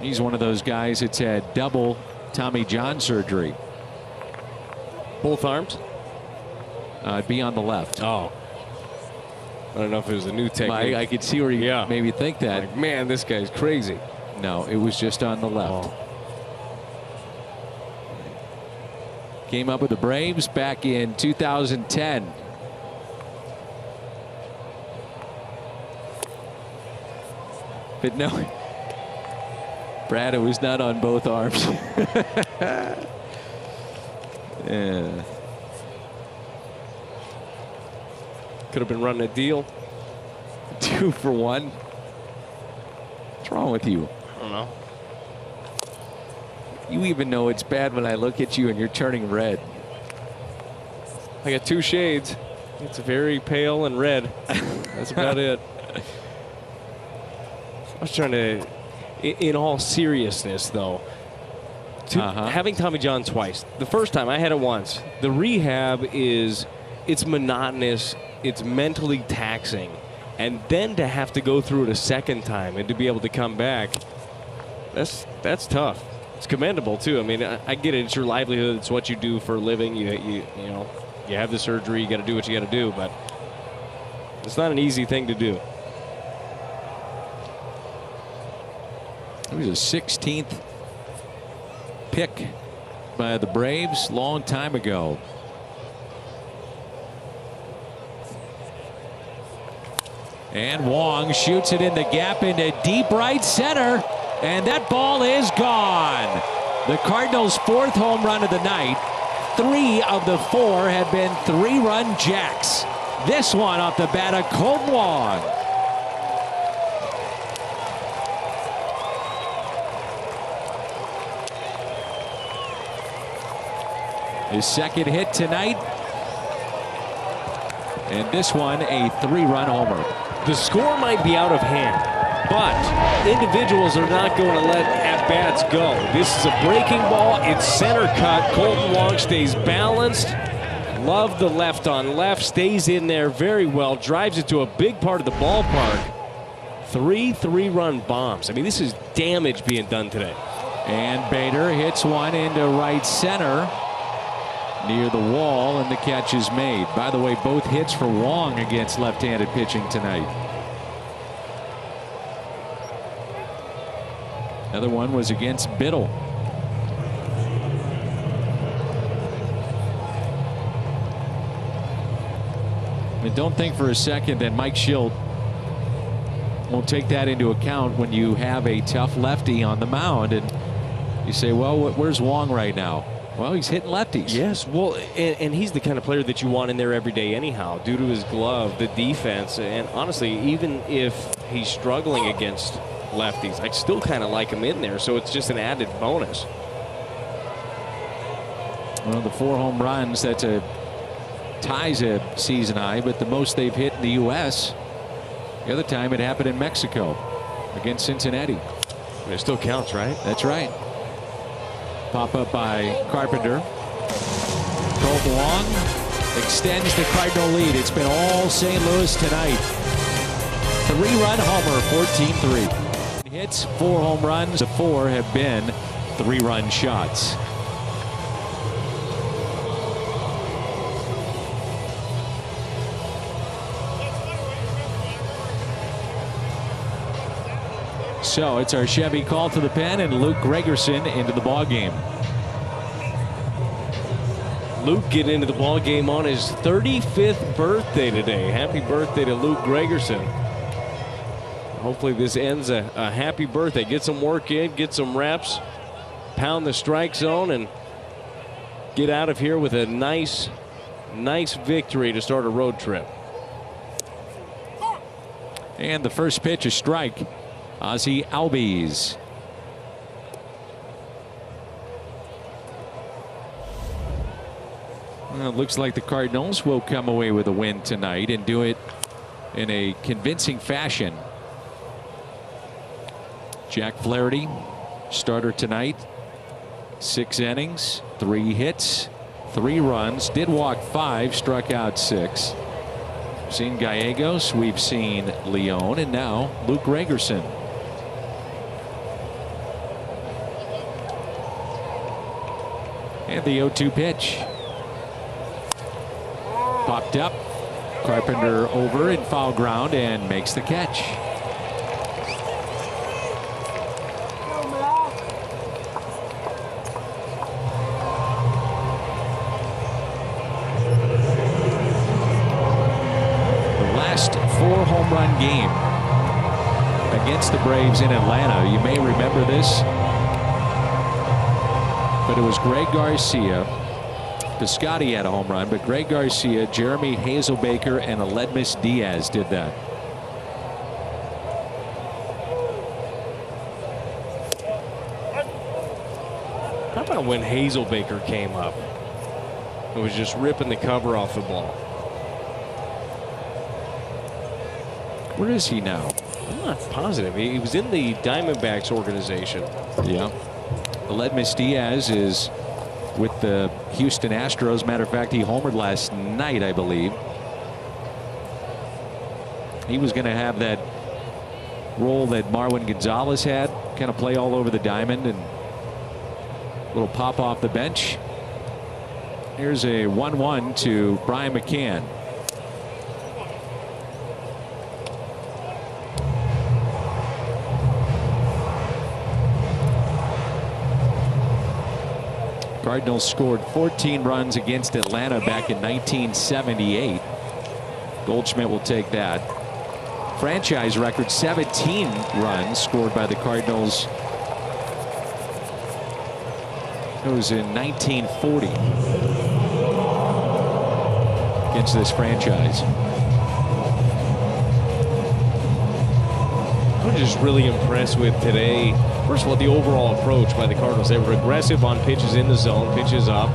He's one of those guys that's had double Tommy John surgery. Both arms? Be on the left. Oh. I don't know if it was a new technique. I could see where you maybe think that. Like, man, this guy's crazy. No, it was just on the left. Came up with the Braves back in 2010. But no, Brad, it was not on both arms. Yeah. Could have been running a deal. 2 for 1. What's wrong with you? I don't know. You even know it's bad when I look at you and you're turning red. I got 2 shades. It's very pale and red. That's about it. I was trying to, in all seriousness, though, having Tommy John twice. The first time, I had it once. The rehab it's monotonous. It's mentally taxing. And then to have to go through it a second time and to be able to come back, that's tough. It's commendable, too. I mean, I get it. It's your livelihood. It's what you do for a living. You know, you have the surgery. You got to do what you got to do. But it's not an easy thing to do. It was a 16th pick by the Braves long time ago. And Wong shoots it in the gap into deep right center. And that ball is gone. The Cardinals' 4th home run of the night. 3 of the 4 have been 3-run jacks. This one off the bat of Colton Wong. His 2nd hit tonight. And this one a 3-run homer. The score might be out of hand, but individuals are not going to let at-bats go. This is a breaking ball. It's center cut. Colton Wong stays balanced. Love the left on left. Stays in there very well. Drives it to a big part of the ballpark. 3 3-run bombs. I mean, this is damage being done today. And Bader hits one into right center near the wall, and the catch is made. By the way, both hits for Wong against left-handed pitching tonight. Another one was against Biddle. And don't think for a second that Mike Schilt won't take that into account when you have a tough lefty on the mound. And you say, well, where's Wong right now? Well, he's hitting lefties. Yes, well, and he's the kind of player that you want in there every day anyhow, due to his glove, the defense, and honestly, even if he's struggling against lefties, I still kind of like him in there, so it's just an added bonus. Well, the 4 home runs, that's ties a season high, but the most they've hit in the U.S. The other time it happened in Mexico against Cincinnati. And it still counts, right? That's right. Pop up by Carpenter. Colton Wong extends the Cardinal lead. It's been all St. Louis tonight. 3-run homer, 14-3. Hits, 4 home runs. The 4 have been 3-run shots. So it's our Chevy call to the pen and Luke Gregerson into the ball game. Luke getting into the ball game on his 35th birthday today. Happy birthday to Luke Gregerson. Hopefully this ends a happy birthday. Get some work in, get some reps, pound the strike zone, and get out of here with a nice victory to start a road trip. And the first pitch, a strike. Ozzie Albies. Well, it looks like the Cardinals will come away with a win tonight and do it in a convincing fashion. Jack Flaherty, starter tonight. 6 innings, 3 hits, 3 runs, did walk 5, struck out 6. We've seen Gallegos, we've seen Leone, and now Luke Gregerson. And the 0-2 pitch. Popped up. Carpenter over in foul ground and makes the catch. last 4-home run game against the Braves in Atlanta. You may remember this, but it was Greg Garcia. Piscotty had a home run, but Greg Garcia, Jeremy Hazelbaker, and Aledmus Diaz did that. How about when Hazelbaker came up? It was just ripping the cover off the ball. Where is he now? I'm not positive. He was in the Diamondbacks organization. Yeah. Aledmus Diaz is with the Houston Astros. Matter of fact, he homered last night, I believe. He was going to have that role that Marwin Gonzalez had, kind of play all over the diamond and a little pop off the bench. Here's a 1-1 to Brian McCann. Cardinals scored 14 runs against Atlanta back in 1978. Goldschmidt will take that. Franchise record 17 runs scored by the Cardinals. It was in 1940 against this franchise. I'm just really impressed with today. First of all, the overall approach by the Cardinals. They were aggressive on pitches in the zone, pitches up.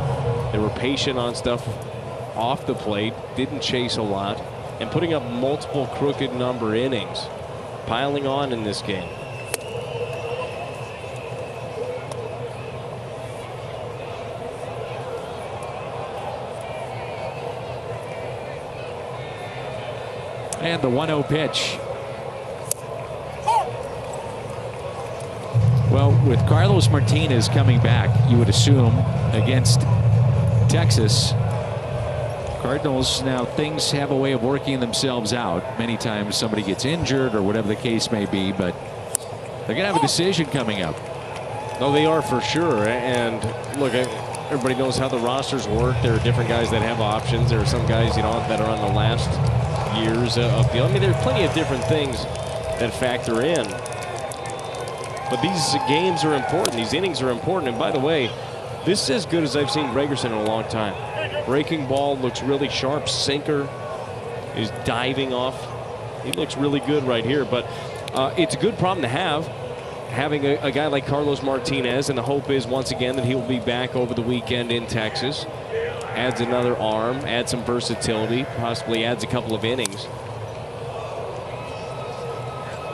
They were patient on stuff off the plate, didn't chase a lot, and putting up multiple crooked number innings, piling on in this game. And the 1-0 pitch. Well, with Carlos Martinez coming back, you would assume, against Texas, Cardinals, now things have a way of working themselves out. Many times somebody gets injured or whatever the case may be, but they're going to have a decision coming up. No, they are for sure. And look, everybody knows how the rosters work. There are different guys that have options. There are some guys, you know, that are on the last years of the. I mean, there are plenty of different things that factor in. But these games are important. These innings are important. And by the way, this is as good as I've seen Gregerson in a long time. Breaking ball looks really sharp. Sinker is diving off. He looks really good right here. But it's a good problem to have, having a guy like Carlos Martinez. And the hope is, once again, that he will be back over the weekend in Texas. Adds another arm, adds some versatility, possibly adds a couple of innings.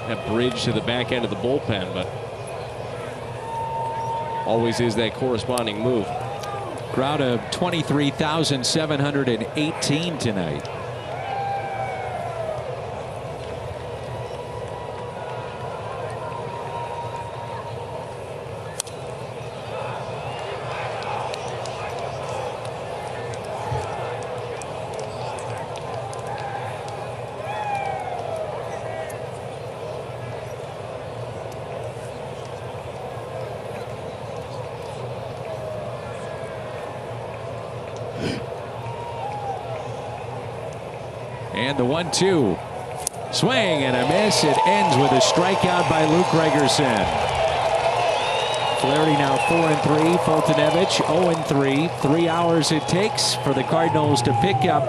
That bridge to the back end of the bullpen, but always is that corresponding move. Crowd of 23,718 tonight. And the 1-2. Swing and a miss. It ends with a strikeout by Luke Gregerson. Flaherty now 4-3. Fultonevich 0-3. 3 hours it takes for the Cardinals to pick up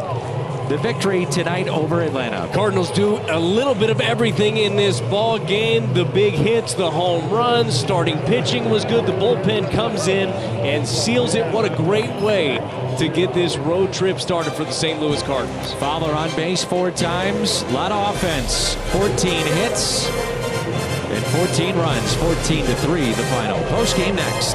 the victory tonight over Atlanta. Cardinals do a little bit of everything in this ball game. The big hits, the home runs, starting pitching was good. The bullpen comes in and seals it. What a great way to get this road trip started for the St. Louis Cardinals. Fowler on base 4 times. A lot of offense. 14 hits and 14 runs. 14-3 the final. Post game next.